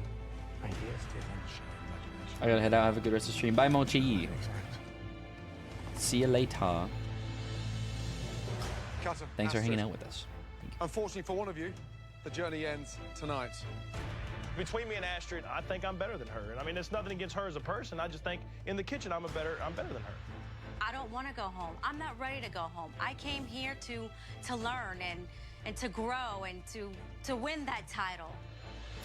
ideas to. I gotta head out. Have a good rest of the stream. Bye, Mochi. See you later. Cutter, Thanks for hanging Astrid. out with us. Unfortunately for one of you, the journey ends tonight. Between me and Astrid, I think I'm better than her. And I mean, it's nothing against her as a person. I just think in the kitchen, I'm better than her. I don't want to go home. I'm not ready to go home. I came here to learn and to grow and to win that title.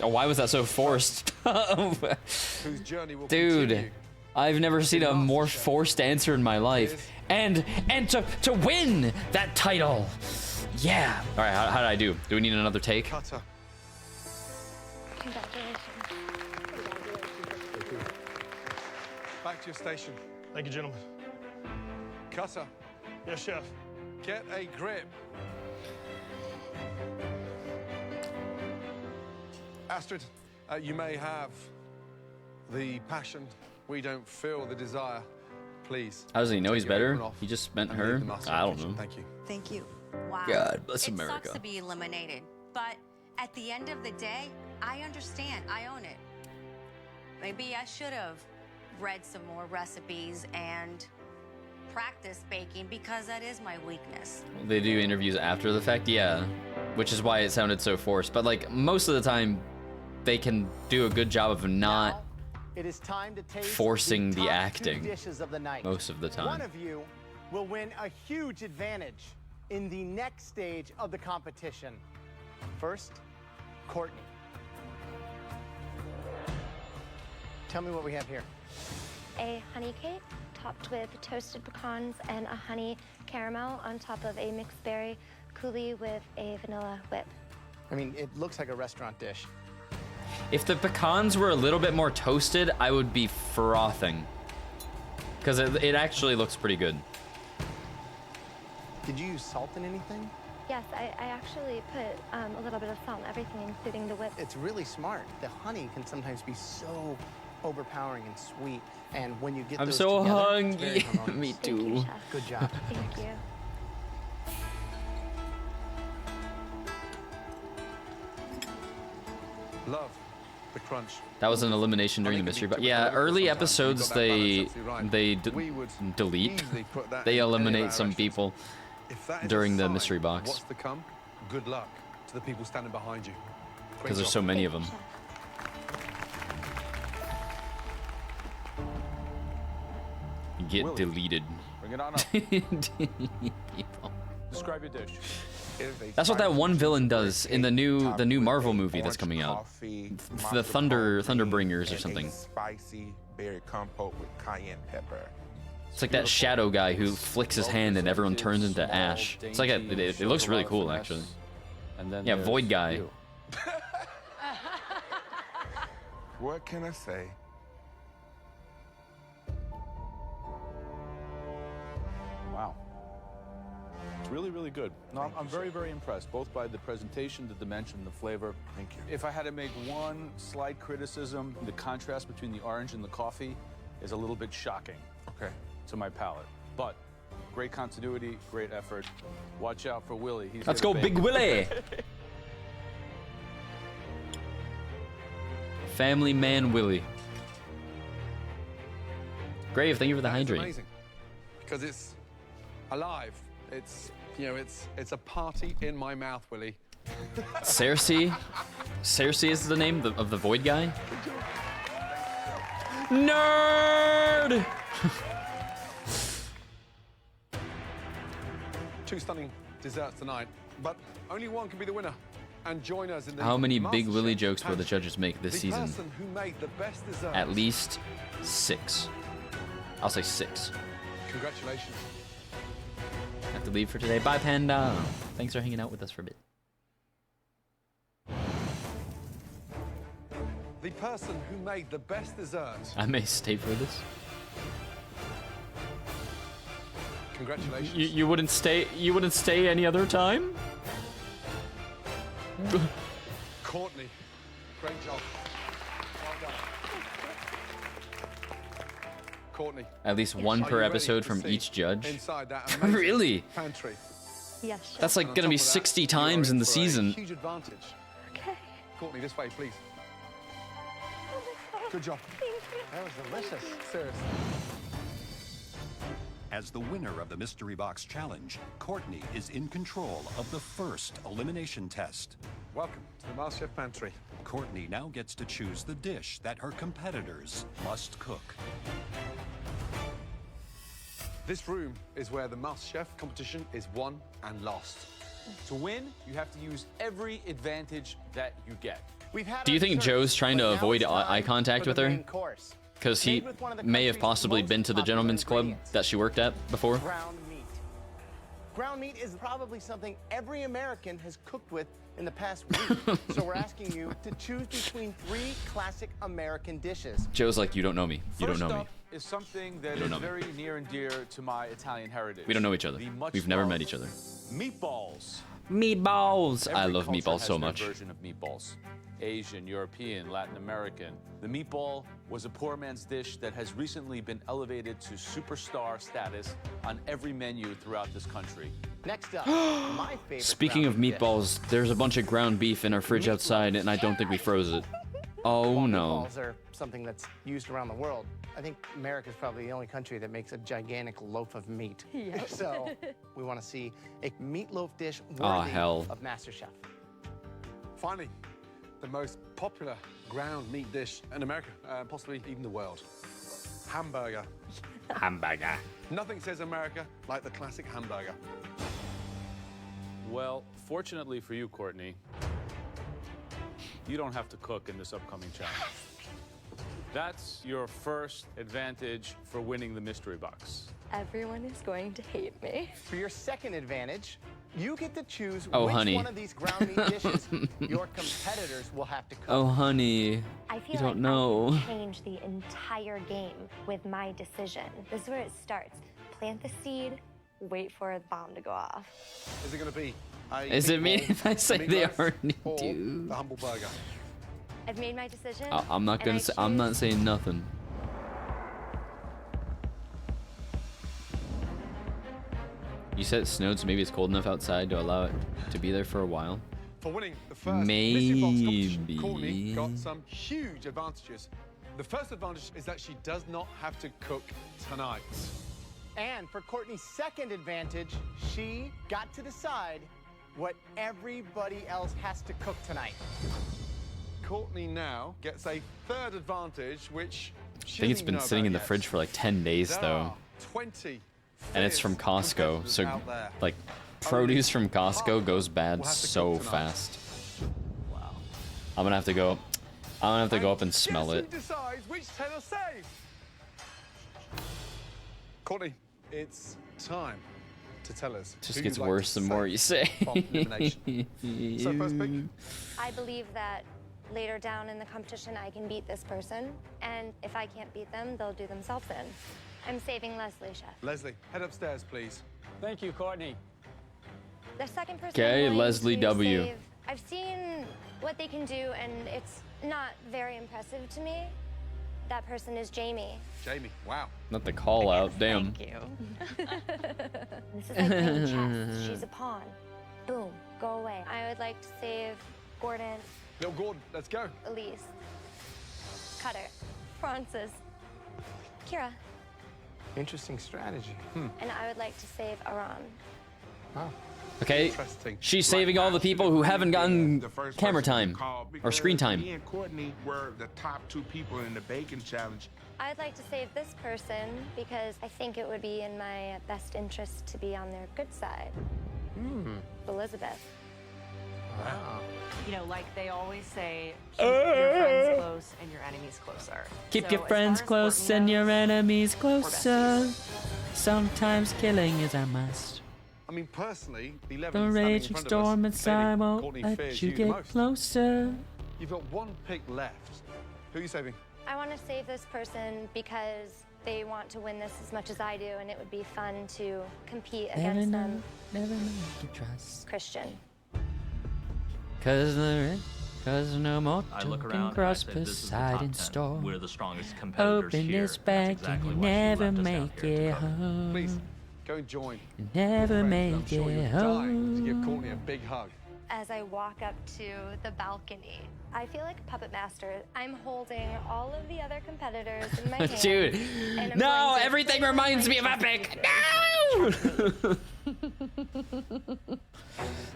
Oh, why was that so forced? Whose journey will Dude, continue. I've never seen a more forced answer in my life. And to win that title. Yeah. All right, how did I do? Do we need another take? Cutter. Congratulations. Back to your station. Thank you, gentlemen. Cutter. Yes, chef. Get a grip. Astrid, you may have the passion. We don't feel the desire. Please. How does he know he's take your better? apron off He just meant and her? leave the master I don't kitchen. know. Thank you. Thank you. Wow. God bless it America. sucks to be eliminated, but at the end of the day, I understand. I own it. Maybe I should have read some more recipes and practiced baking because that is my weakness. They do interviews after the fact, yeah. Which is why it sounded so forced. But like most of the time, they can do a good job of not It is time to taste forcing the top acting 2 dishes of the night. most of the time. One of you will win a huge advantage in the next stage of the competition. First, Courtney. Tell me what we have here. A honey cake topped with toasted pecans and a honey caramel on top of a mixed berry coulis with a vanilla whip. I mean, it looks like a restaurant dish. If the pecans were a little bit more toasted, I would be frothing. Because it actually looks pretty good. Did you use salt in anything? Yes, I actually put a little bit of salt in everything, including the whip. It's really smart. The honey can sometimes be so overpowering and sweet, and when you get I'm those so together, it's very hungry. harmonious. Me Thank you, too. Chef. Good job. Thank you. Love the crunch. That was an elimination during the mystery box. Yeah, early episodes they delete. Easily put that They in any of eliminate our some restaurants. people If that is a during the sign mystery of box What's to come? Good luck to the people standing behind you. because there's so many of them. Get Willie. deleted. Bring it on up. Describe your dish. That's what that one villain does in the new Marvel movie that's coming out. The Thunderbringers or something. Spicy berry compote with cayenne pepper. It's like that shadow guy who flicks his hand and everyone turns into ash. It's like it looks really cool actually. And then Yeah, there's Void guy. you. What can I say? Wow. It's really, really good. No, I'm very, very impressed, both by the presentation, the dimension, the flavor. Thank you. If I had to make one slight criticism, the contrast between the orange and the coffee is a little bit shocking. Okay. To my palate. But great continuity, great effort. Watch out for Willie. He's Let's here go, to Big bake. Willie! Family Man Willie. Grave, thank you for the That is hydrate. amazing because it's alive. It's it's a party in my mouth, Willie. Cersei? Cersei is the name of the Void guy? Nerd! Two stunning desserts tonight, but only one can be the winner. and join us in the How many Big MasterChef Willie jokes will the Pantry. judges make this The season? person who made the best desserts. At least 6. I'll say 6. Congratulations. I have to leave for today. Bye, Panda. Thanks for hanging out with us for a bit. The person who made the best dessert. I may stay for this. Congratulations. You wouldn't stay. You wouldn't stay any other time. Courtney, great job. Well done. Courtney. At least one Are per you ready episode to from see each judge. Inside that amazing Really? pantry. Yes. That's like gonna be 60 times in the season. Huge advantage. Okay. Courtney, this way, please. Good job. That was delicious. Seriously. As the winner of the Mystery Box Challenge, Courtney is in control of the first elimination test. Welcome to the MasterChef Pantry. Courtney now gets to choose the dish that her competitors must cook. This room is where the MasterChef competition is won and lost. To win, you have to use every advantage that you get. Do you think Joe's trying to avoid eye contact with her? Because he may have possibly been to the gentleman's club that she worked at before. Ground meat. Ground meat is probably something every American has cooked with in the past week. So we're asking you to choose between 3 classic American dishes. Joe's like, you don't know me. You don't know First me. up is something that You don't is know me. very near and dear to my Italian heritage. We don't know each other. The much We've never loved met each other. Meatballs. Meatballs! I Every love culture meatballs has so their much. Version of meatballs. Asian, European, Latin American. The meatball was a poor man's dish that has recently been elevated to superstar status on every menu throughout this country. Next up, my favorite. Speaking of meatballs, there's a bunch of ground beef in our fridge outside, and I don't think we froze it. Oh no. Meatballs are something that's used around the world. I think America's probably the only country that makes a gigantic loaf of meat. Yep. So we want to see a meatloaf dish worthy Aw, hell. of MasterChef. Finally, the most popular ground meat dish in America, possibly even the world. Hamburger. Hamburger. Nothing says America like the classic hamburger. Well, fortunately for you, Courtney, you don't have to cook in this upcoming challenge. That's your first advantage for winning the mystery box. Everyone is going to hate me. For your second advantage, you get to choose Oh, which honey. one of these ground meat dishes your competitors will have to cook. Oh, honey. I feel You like don't know. I can change the entire game with my decision. This is where it starts. Plant the seed, wait for a bomb to go off. Is it going to be a Is it me meatball, if I say they meatloaf, already or do? the humble burger? I've made my decision. I'm not and gonna I say. I'm not saying nothing. You said it snowed, so maybe it's cold enough outside to allow it to be there for a while. For winning the first mystery box competition, Courtney Maybe. got some huge advantages. The first advantage is that she does not have to cook tonight. And for Courtney's second advantage, she got to decide what everybody else has to cook tonight. Courtney now gets a third advantage, which I think it's been sitting in the fridge for like 10 days there though, are 20 and it's from Costco. competitors So out there. like, produce from Costco goes bad We'll have to so cook tonight. fast. Wow. I'm gonna have to go. I'm gonna have to go up and smell Guess it. who decides which teller saves? Courtney, it's time to tell us. It just who gets you'd like worse to the more save you say. from elimination. So first pick. I believe that later down in the competition, I can beat this person. And if I can't beat them, they'll do themselves in. I'm saving Leslie, chef. Leslie, head upstairs, please. Thank you, Courtney. The second person. Okay, I'm going Leslie to W. save- I've seen what they can do, and it's not very impressive to me. That person is Jamie. Jamie, wow. Not the call out. Damn. Thank you. This is like playing chess. She's a pawn. Boom, go away. I would like to save Gordon, Little Gordon, let's go. Elise, Cutter, Francis, Kira, Interesting strategy. and I would like to save Aram. Wow. Okay. Interesting. She's saving all the people who haven't gotten The first camera person time we called or screen because time. Me and Courtney were the top 2 people in the bacon challenge. I'd like to save this person because I think it would be in my best interest to be on their good side. Elizabeth. Wow. You know, like they always say, keep your friends close and your enemies closer. Keep So your as friends far as close Courtney and knows, your enemies we're closer. besties. Sometimes killing is a must. I mean, personally, the The 11 standing in raging front of storm us, inside clearly won't Courtney let fears you the get most. closer. You've got one pick left. Who are you saving? I want to save this person because they want to win this as much as I do, and it would be fun to compete Never against know, them. never know you can trust. Christian. Cause no more I look can around and I cross say, this is the beside top in 10. store. We're the strongest competitors Open here. this That's bag exactly and why you she never left us down make here to it cover. home. Please, go and join. You never I'm make sure it you're dying to give home. Courtney a big hug. As I walk up to the balcony, I feel like a puppet master. I'm holding all of the other competitors in my hand. Dude, and I'm no, going to everything fill reminds my me of chest Epic. with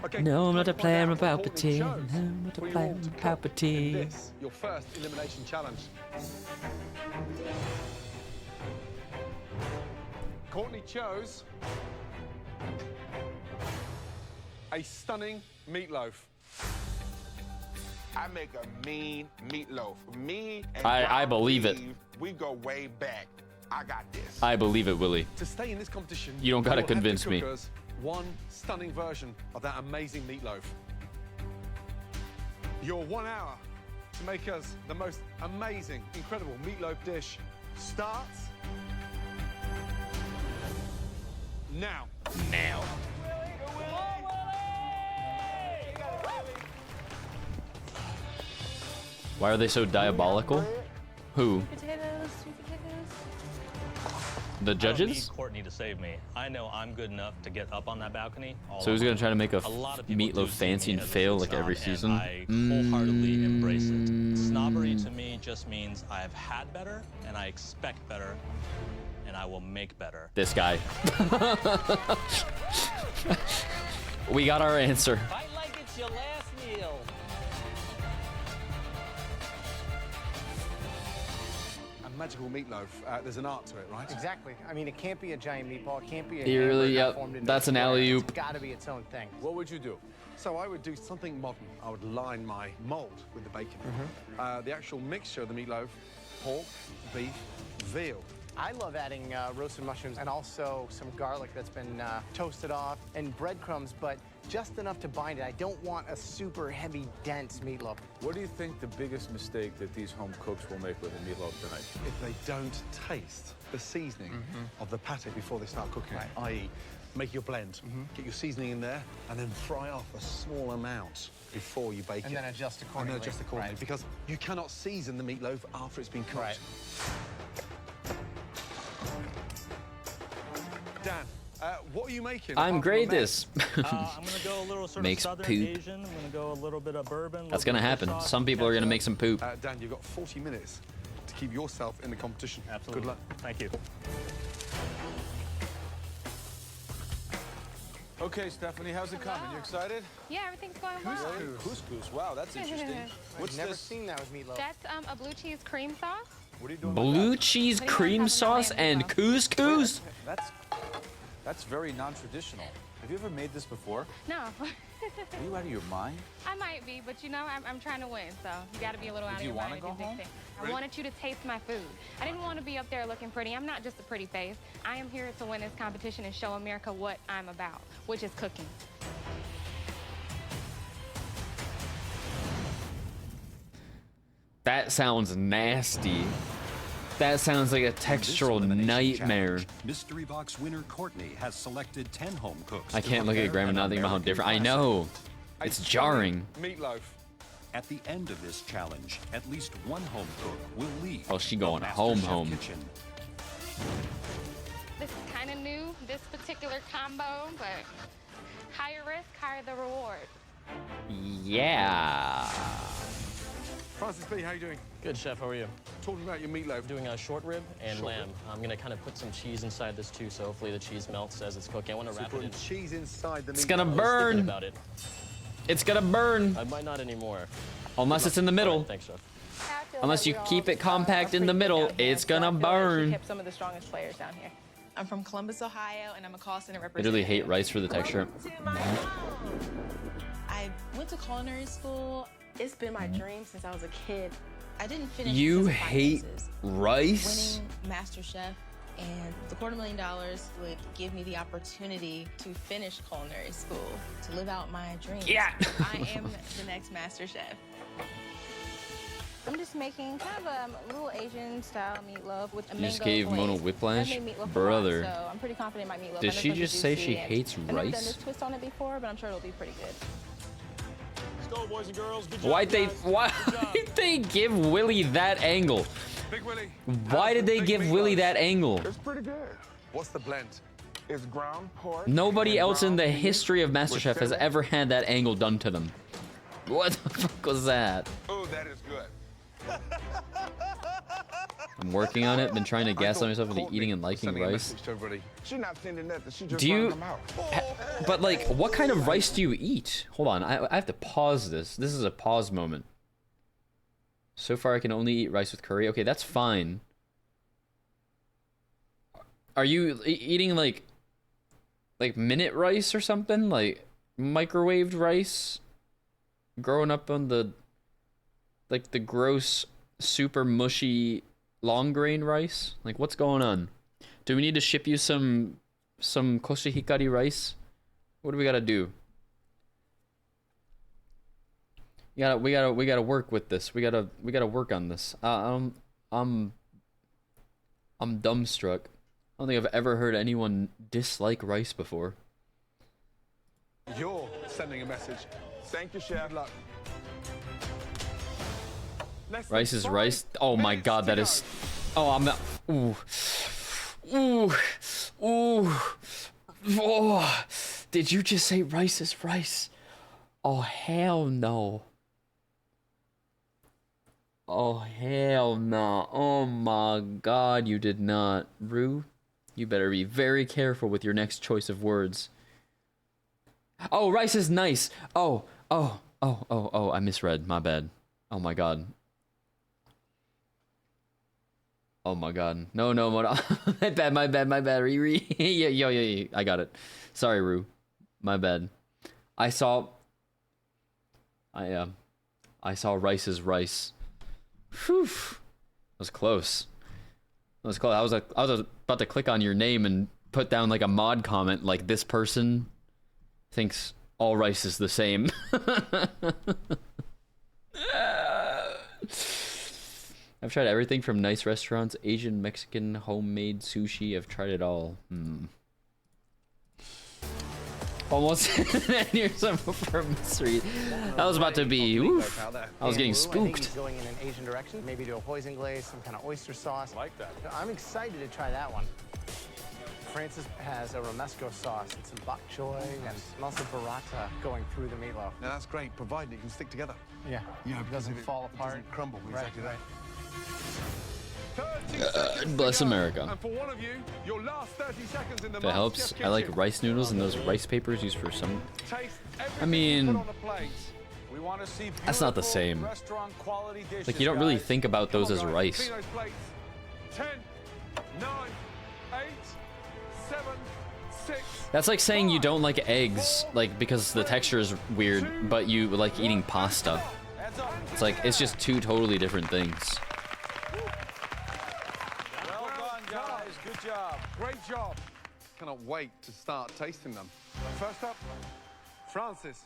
Okay, No, I'm not a player, I'm a Courtney Palpatine. chose No, I'm not a for you player, all I'm to a cook in Palpatine. this, your first elimination challenge. Courtney chose a stunning meatloaf. I make a mean meatloaf. Me and I John believe it. Steve, we go way back. I got this. I believe it, Willie. To stay in this competition, You don't gotta you'll have to convince me. cook us one stunning version of that amazing meatloaf. Your 1 hour to make us the most amazing, incredible meatloaf dish starts now. Now. Why are they so diabolical? Who? Potatoes, sweet potatoes. The I don't judges? need Courtney to save me. I know I'm good enough to get up on that balcony. So who's gonna try to make a lot of people meatloaf do see fancy me and as a fail good like every snob, and season? I wholeheartedly embrace it. Snobbery to me just means I have had better, and I expect better, and I will make better. This guy. We got our answer. Fight like it's your last meal. A magical meatloaf, there's an art to it, right? Exactly. I mean, it can't be a giant meatball. It can't be a You really- hamburger yep, formed into that's a an square. alley-oop. It's got to be its own thing. What would you do? So I would do something modern. I would line my mold with the bacon. The actual mixture of the meatloaf, pork, beef, veal. I love adding roasted mushrooms and also some garlic that's been toasted off and breadcrumbs, but just enough to bind it. I don't want a super heavy, dense meatloaf. What do you think the biggest mistake that these home cooks will make with a meatloaf tonight? If they don't taste the seasoning of the pate before they start cooking it, i.e. make your blend, get your seasoning in there, and then fry off a small amount before you bake And it. then adjust accordingly. And then adjust accordingly, Right. because you cannot season the meatloaf after it's been cooked. Right. Dan, what are you making? I'm apart great from a this. I'm gonna go a little sort Makes of southern poop. Asian. I'm gonna go a little bit of bourbon. That's gonna happen. Some people are gonna make some poop. Dan, you've got 40 minutes to keep yourself in the competition. Absolutely. Good luck. Thank you. Okay, Stephanie, how's it coming? You excited? Yeah, everything's going well. Couscous. Wow, that's interesting. What's I've never this? seen that with meatloaf. That's a blue cheese cream sauce. What are you doing? Blue cheese What do you want cream on top of my sauce and lamb couscous? That's very non-traditional. Have you ever made this before? No, Are you out of your mind? I might be, but you know, I'm trying to win, so you got to be a little out of Do your you wanna mind. go and do big home? things. I wanted you to taste my food. I didn't want to be up there looking pretty. I'm not just a pretty face. I am here to win this competition and show America what I'm about, which is cooking. That sounds nasty. That sounds like a textural nightmare. Mystery Box winner Courtney has selected 10 home cooks. I can't look at Graham and not think about how different. I know. It's jarring. Meatloaf. At the end of this challenge, at least one home cook will leave. Oh, she the going MasterChef home. kitchen. This is kind of new, this particular combo, but higher risk, higher the reward. Yeah. Francis B, how you doing? Good, Chef. How are you? Talking about your meatloaf. Doing a short rib and Short lamb. rib. I'm gonna kind of put some cheese inside this too, so hopefully the cheese melts as it's cooking. I want to So wrap it putting in. cheese inside the meatloaf. It's gonna I was thinking burn. about it. It's gonna burn. I might not anymore. Unless it's in the middle. All right, thanks, Chef. Unless you keep it compact in the middle, it's gonna burn. Kept some of the strongest players down here. I'm from Columbus, Ohio, and I'm a call center I representative. literally hate rice for the texture. I I went to culinary school. It's been my dream since I was a kid. I didn't finish. You because of hate finances. rice? Winning MasterChef and the $250,000 would give me the opportunity to finish culinary school, to live out my dreams. Yeah. I am the next MasterChef. I'm just making kind of a little Asian style meatloaf with a You just mango gave glaze. Mona whiplash? I've made meatloaf Brother. a lot, so I'm pretty confident in my meatloaf. Did I know she it's just gonna say be she juicy hates and I've never done rice? this twist on it before, but I'm sure it'll be pretty good. Let's go, boys and girls. Good job, Why'd they give Willie that angle? Big Willie. Why did they give Willie that angle? It's pretty good. What's the blend? It's ground pork. Nobody and else in ground the beef history of with MasterChef has cinnamon. ever had that angle done to them. What the fuck was that? Oh, that is good. I'm working on it. Been trying to gaslight myself into eating and liking Sending a rice. message to everybody. She's not sending nothing. She just Do you? them out. But like, what kind of rice do you eat? Hold on, I have to pause this. This is a pause moment. So far, I can only eat rice with curry. Okay, that's fine. Are you eating like minute rice or something? Like microwaved rice? Growing up on the the gross, super mushy long grain rice? Like, what's going on? Do we need to ship you some koshihikari rice? What do we gotta do? We gotta work with this. We gotta work on this. I'm dumbstruck. I don't think I've ever heard anyone dislike rice before. You're sending a message. Thank you, Chef. Good luck. Rice is rice. Oh my god, that is. Oh, I'm not. Ooh. Ooh. Ooh. Oh. Did you just say rice is rice? Oh, hell no. Oh, hell no. Oh my god, you did not. Rue, you better be very careful with your next choice of words. Oh, rice is nice. Oh, I misread. My bad. Oh my god. Oh my god. No, my bad. Yeah. I got it. Sorry, Rue. My bad. I saw rice is rice. Whew. That was close. That was close. I was about to click on your name and put down like a mod comment like this person thinks all rice is the same. I've tried everything from nice restaurants, Asian, Mexican, homemade sushi. I've tried it all. Almost here's some for mystery. That was about to be. Oof. I was getting I think he's spooked. going in an Asian direction, maybe to a hoisin glaze, some kind of oyster sauce. Like that. I'm excited to try that one. Francis has a romesco sauce and some bok choy and also burrata going through the meatloaf. Now that's great, provided it can stick together. Yeah, Yeah, it doesn't fall apart. Doesn't crumble. Right, Exactly right. that. Bless America. And for one of you, your last 30 seconds in the If it helps, I like rice noodles and those rice papers used for some. I mean, We want to see that's not the beautiful same. restaurant quality dishes, Like, you don't really guys. think about those as rice. 10, 9, 8, 7, 6. That's like saying you don't like eggs, like because the texture is weird, but you like eating pasta. It's like, it's just two totally different things. Well done, guys. Good job. Great job. Cannot wait to start tasting them. First up, Francis.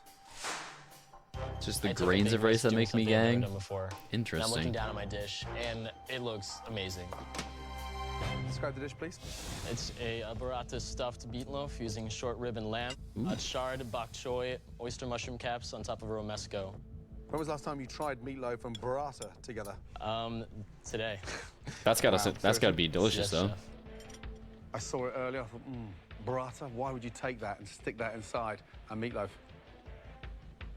It's just the I took a grains big of rice risk that doing make me something I've never gang. done before. And I'm looking Interesting. down at my dish, and it looks amazing. Describe the dish, please. It's a burrata stuffed meatloaf using short rib and lamb, a chard, bok choy, oyster mushroom caps on top of a romesco. When was the last time you tried meatloaf and burrata together? Today. That's gotta Wow, that's gotta be seriously? delicious Yes, though. chef. I saw it earlier. I thought, burrata? Why would you take that and stick that inside a meatloaf?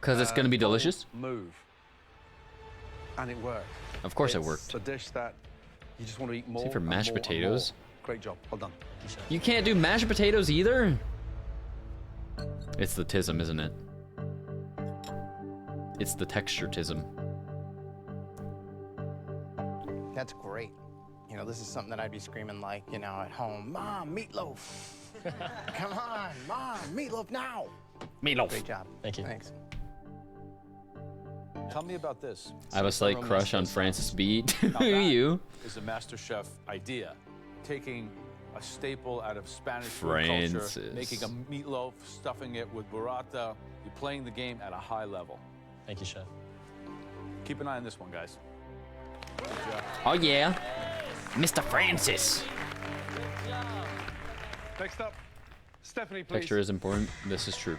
Because it's gonna be delicious. Move. And it worked. Of course it It's worked. a dish that you just want to eat more. Same for and mashed more and potatoes. more. Great job. Well done. You can't do mashed potatoes either? It's the tism, isn't it? It's the texture-tism. That's great. You know, this is something that I'd be screaming like, you know, at home, Mom, meatloaf. Come on, Mom, meatloaf now. Meatloaf. Great job. Thank you. Thanks. Tell me about this. I have a slight crush on Francis Beat. You. Is a MasterChef idea. Taking a staple out of Spanish food Francis. culture, making a meatloaf, stuffing it with burrata. You're playing the game at a high level. Thank you, Chef. Keep an eye on this one, guys. Oh yeah, Mr. Francis. Next up, Stephanie, please. Texture is important. This is true.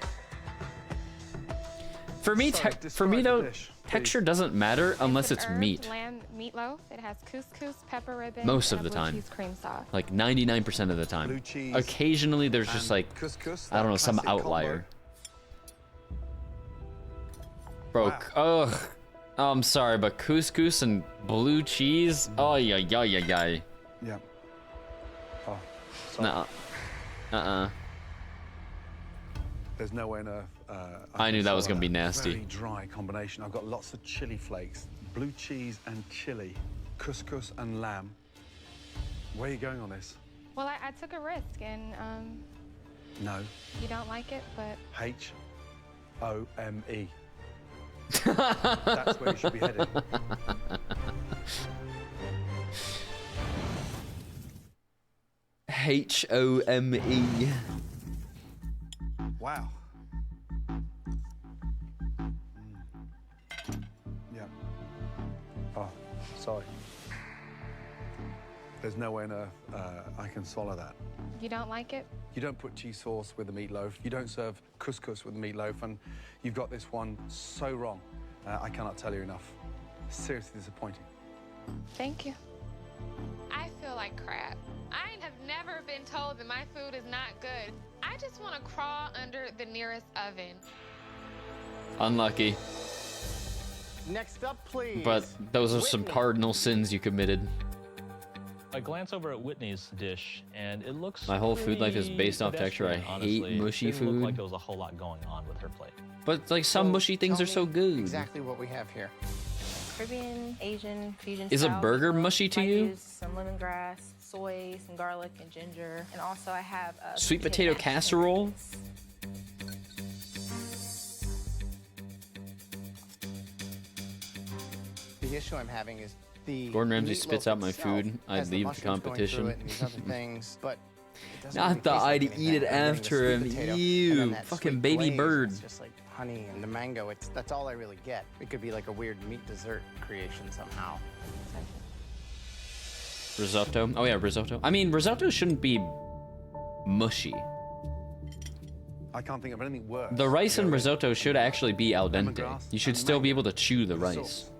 For me, Sorry, for me describe the though, dish, texture doesn't matter unless it's Herb meat. lamb meatloaf. It has couscous, pepper ribbon, Most and of a the blue time. cheese cream sauce. Like 99% of the time. Blue cheese Occasionally, there's just and like couscous, I don't know, that some classic combo. outlier. Bro, ugh. Oh, I'm sorry, but couscous and blue cheese. Oh yeah, yeah, yeah, yeah. Yeah. Oh, sorry. Nah. There's no way on earth. I knew that was follow gonna be nasty. Very dry combination. I've got lots of chili flakes, blue cheese and chili, couscous and lamb. Where are you going on this? Well, I took a risk, and No. you don't like it, but H-O-M-E. That's where you should be headed. H-O-M-E. Wow. Yeah. Oh, sorry. There's no way on earth I can swallow that. you don't like it. You don't put cheese sauce with the meatloaf. You don't serve couscous with the meatloaf, and you've got this one so wrong. I cannot tell you enough. Seriously disappointing. Thank you. I feel like crap. I have never been told that my food is not good. I just want to crawl under the nearest oven. Unlucky. Next up, please. But those are some cardinal sins you committed. I glance over at Whitney's dish, and it looks. My whole food life is pretty based off texture. I pedestrian, hate honestly. mushy Didn't food. Look like there was a whole lot going on with her plate. But like some mushy things are so good. Exactly what we have here. Caribbean, Asian, fusion Is a style burger meatloaf. mushy to Might you? use some lemongrass, soy, some garlic, and ginger. And also I have Sweet potato casserole? The issue I'm having is the Gordon Ramsay meatloaf spits out my itself food. I'd has the leave the mushrooms going through competition. it and these other things, but it doesn't Not really that taste like I'd anything. eat it I'm getting the after sweet him. potato, and Ew, then that fucking sweet baby glaze, bird. It's just like honey and the mango. That's all I really get. It could be like a weird meat dessert creation somehow. Risotto. Oh yeah, risotto. I mean, risotto shouldn't be mushy. I can't think of anything worse. The rice in risotto should actually be al dente. Lemongrass You should and still be able to chew the rice. sauce.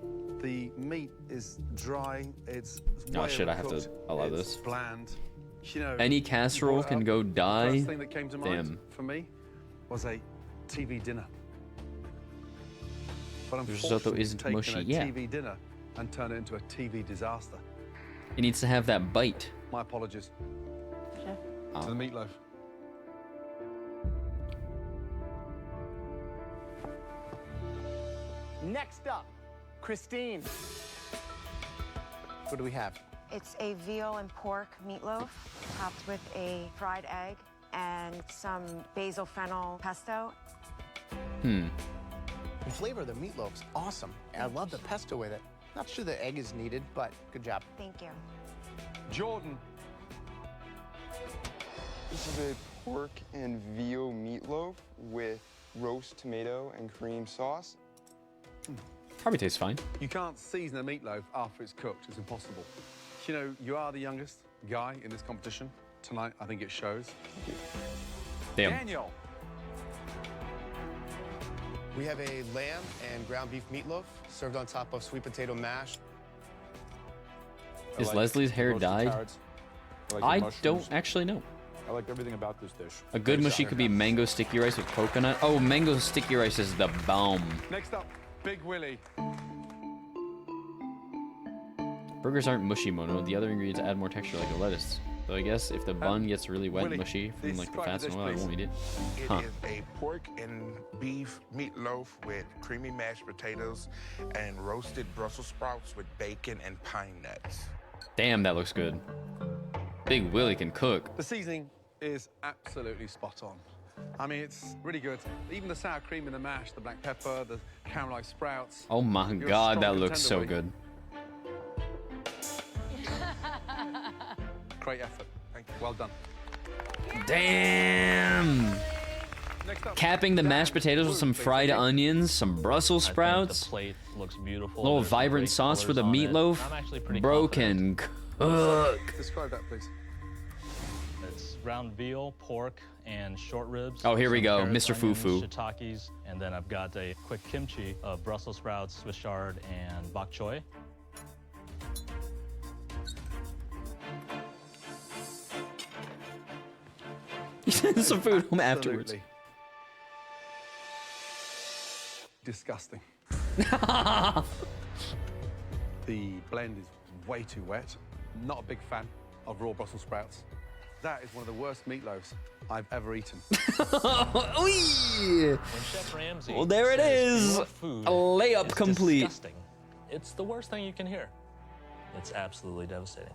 The meat is dry. It's Oh way shit, I have to overcooked, allow it's this. bland. You know, Any you casserole brought it can up. go The die. first thing that came to mind Damn. for me was a TV dinner. But Risotto unfortunately, isn't taken mushy, a yeah. TV dinner and turned it into a TV disaster. It needs to have that bite. My apologies. Oh. To the meatloaf. Next up, Christine. What do we have? It's a veal and pork meatloaf topped with a fried egg and some basil fennel pesto. Hmm. The flavor of the meatloaf's awesome. I love the pesto with it. Not sure the egg is needed, but good job. Thank you. Jordan. This is a pork and veal meatloaf with roast tomato and cream sauce. Probably tastes fine. You can't season a meatloaf after it's cooked. It's impossible. You know, you are the youngest guy in this competition. Tonight, I think it shows. Damn. Daniel. We have a lamb and ground beef meatloaf served on top of sweet potato mash. Is Leslie's hair roasted dyed? carrots. I I like the don't mushrooms. actually know. I like everything about this dish. A good mushy could be mango sticky rice with coconut. Oh, mango sticky rice is the bomb. Next up, Big Willie. Burgers aren't mushy, Mono. The other ingredients add more texture, like the lettuce. So I guess if the bun gets really wet and Willie, mushy from like the describe fats the and dish, oil, I please. won't eat it. It Huh. is a pork and beef meatloaf with creamy mashed potatoes and roasted Brussels sprouts with bacon and pine nuts. Damn, that looks good. Big Willie can cook. The seasoning is absolutely spot on. I mean, it's really good. Even the sour cream in the mash, the black pepper, the caramelized sprouts. Oh my You're a god, strong that looks so contender, good. Great effort. Thank you. Well done. Damn! Capping the mashed potatoes with some fried onions, some Brussels I think sprouts, the plate looks beautiful. little There's some vibrant great sauce for the colors on it. meatloaf. I'm actually pretty Bro confident. can cook. Describe that, please. It's ground veal, pork, and short ribs. Oh, here we some go, carrots, Mr. onions, Fufu. shiitakes, and then I've got a quick kimchi of Brussels sprouts, Swiss chard, and bok choy. He sends some food home afterwards. Absolutely. Disgusting. The blend is way too wet. Not a big fan of raw Brussels sprouts. That is one of the worst meatloaves I've ever eaten. When Chef Ramsay Well, there it says is. your food A layup is complete. disgusting, it's the worst thing you can hear. It's absolutely devastating.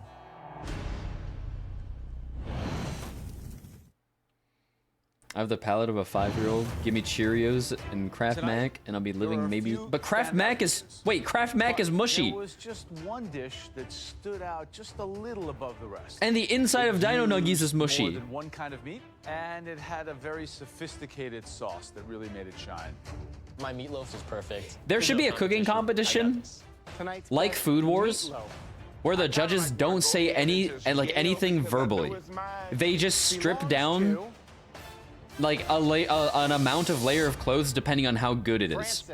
I have the palate of a 5-year-old. Give me Cheerios and Kraft Tonight, Mac, and I'll be living there are a maybe. few But Kraft standout Mac is. Wait, Kraft Mac is mushy. There was just one dish that stood out just a little above the rest. And the inside of Dino Nuggies is More mushy. than one kind of meat, and it had a very sophisticated sauce that really made it shine. My meatloaf is perfect. There should be a cooking competition, like Food Wars, where the judges don't say anything verbally. They just strip down like an amount of layer of clothes depending on how good it is.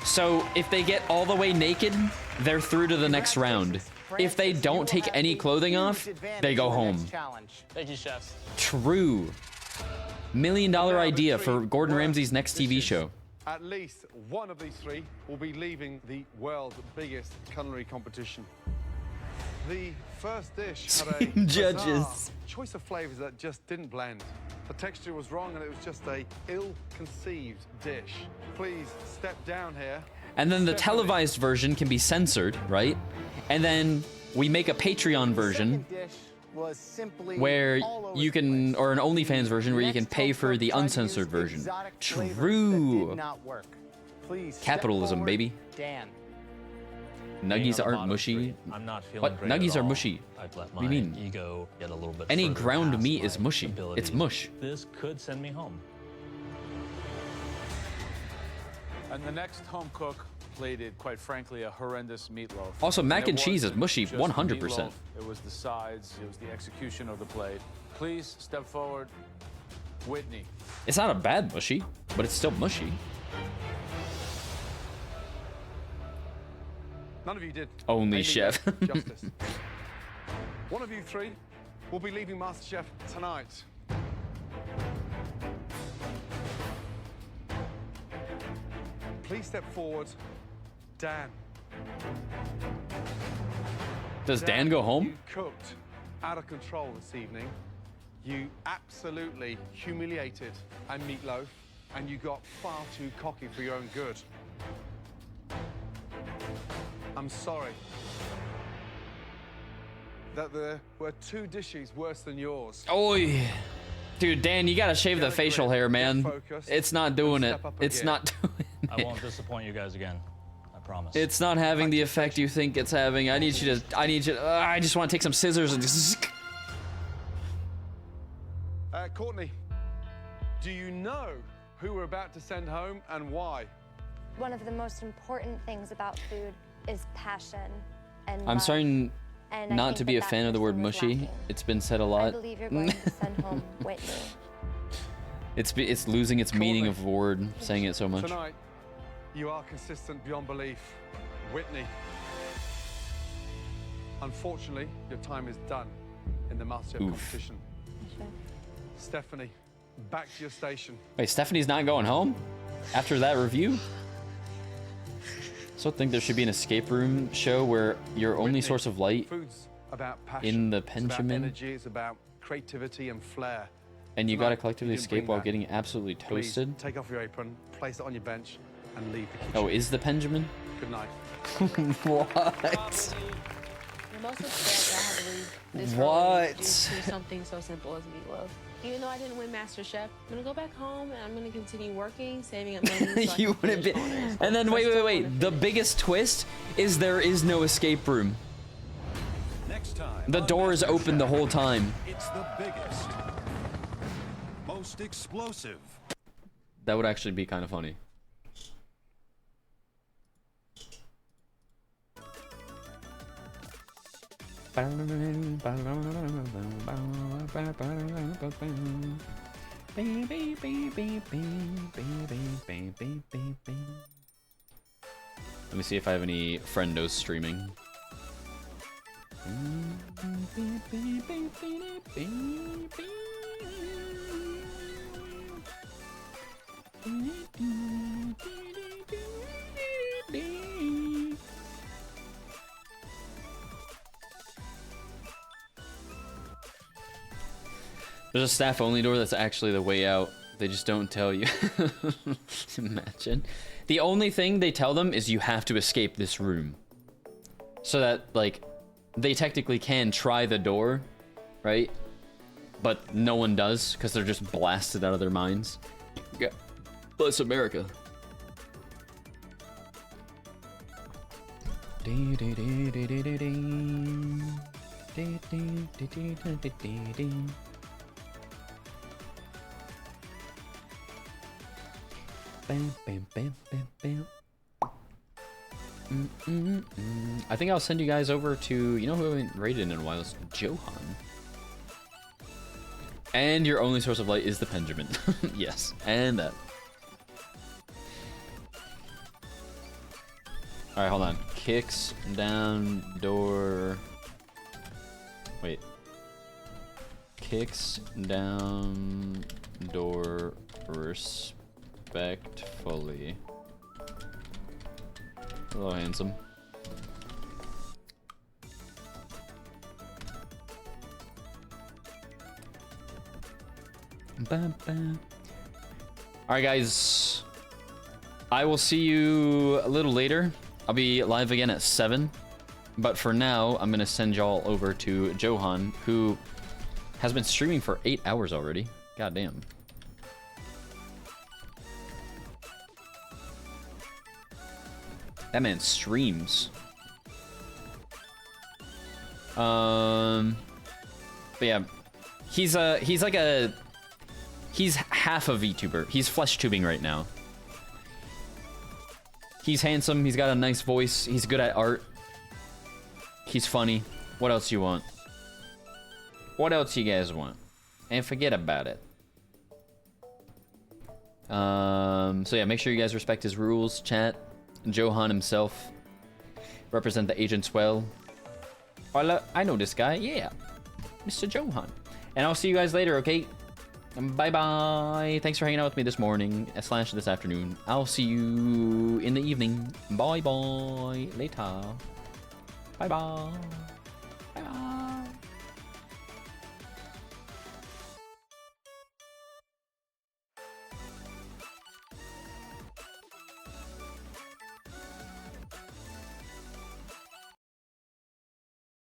So if they get all the way naked, they're through to the next round. If they don't take any clothing off, they go home. Thank you, chefs. True. $1 million idea for Gordon Ramsay's next TV show. At least one of these three will be leaving the world's biggest culinary competition. The first dish had a Same judges. bizarre choice of flavors that just didn't blend. The texture was wrong and it was just a ill-conceived dish. Please step down here. And then the televised version can be censored, right? And then we make a Patreon version Was simply where all over you can, or an OnlyFans version where you can pay for the uncensored version. True. did not work. Please step Capitalism, forward, baby. Dan. Nuggies Being on the aren't bottom mushy. three, I'm not feeling What? great Nuggies at are all. mushy. I've let What do my you mean? ego get a little bit Any further ground past meat my is mushy. ability. It's mush. This could send me home. And the next home cook plated, quite frankly, a horrendous meatloaf. Also, mac and it cheese is wasn't mushy, just the 100%. meatloaf, It was the sides, it was the execution of the plate. Please step forward, Whitney. It's not a bad mushy, but it's still mushy. None of you did. Only Amy chef. did justice. One of you three will be leaving MasterChef tonight. Please step forward, Dan. Does Dan go home? You cooked out of control this evening. You absolutely humiliated a meatloaf, and you got far too cocky for your own good. I'm sorry that there were two dishes worse than yours. Oi. Dude, Dan, you gotta shave the facial hair, man. It's not doing it. It's not doing I it. won't disappoint you guys again. I promise. It's not having the effect you think it's having. I need you to, I just want to take some scissors and just... Courtney, do you know who we're about to send home and why? One of the most important things about food is passion and I'm love. starting And I not think to be a that fan of the word person was mushy. lacking. It's been said a I lot. believe you're going to send home Whitney. It's losing its meaning of word saying it so much. Tonight, you are consistent beyond belief. Whitney. Unfortunately, your time is done in the MasterChef Oof. competition. Stephanie, back to your station. Wait, Stephanie's not going home? After that review? So I think there should be an escape room show where your only source of light Food's about passion. in the It's about Benjamin, energy, it's about creativity and flair. and you Tonight, gotta collectively you didn't escape bring while that. getting absolutely Please, toasted. take off your apron, place it on your bench, and leave the kitchen. Oh, is the Benjamin? Good night. What? most upset that I had to leave this What? due to something so simple as meatloaf. Even though I didn't win MasterChef, I'm gonna go back home and I'm gonna continue working, saving up money. So You wouldn't be. And then wait. The biggest twist is there is no escape room. Next time, The door is open the whole time. it's the biggest, most explosive, That would actually be kind of funny. Let me see if I have any friendos streaming. There's a staff only door that's actually the way out. They just don't tell you. Imagine. The only thing they tell them is you have to escape this room. So that, like, they technically can try the door, right? But no one does, because they're just blasted out of their minds. Yeah. Bless America. Bam, bam, bam, bam, bam. I think I'll send you guys over to, you know who I haven't raided in a while? It's Johan. And your only source of light is the Benjamin. Yes, and that. Alright, hold on. Kicks down door. Wait. Kicks down door respectfully. Hello, handsome. Alright, guys. I will see you a little later. I'll be live again at 7. But for now, I'm going to send y'all over to Johan, who has been streaming for 8 hours already. God damn. That man streams. But yeah, he's half a VTuber. He's flesh tubing right now. He's handsome. He's got a nice voice. He's good at art. He's funny. What else you want? What else you guys want? And forget about it. So yeah, make sure you guys respect his rules, chat. Johan himself. Represent the agents well. I know this guy. Yeah. Mr. Johan. And I'll see you guys later, okay? Bye-bye. Thanks for hanging out with me this morning / this afternoon. I'll see you in the evening. Bye-bye. Later. Bye-bye. Bye-bye.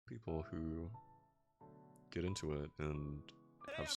People who get into it and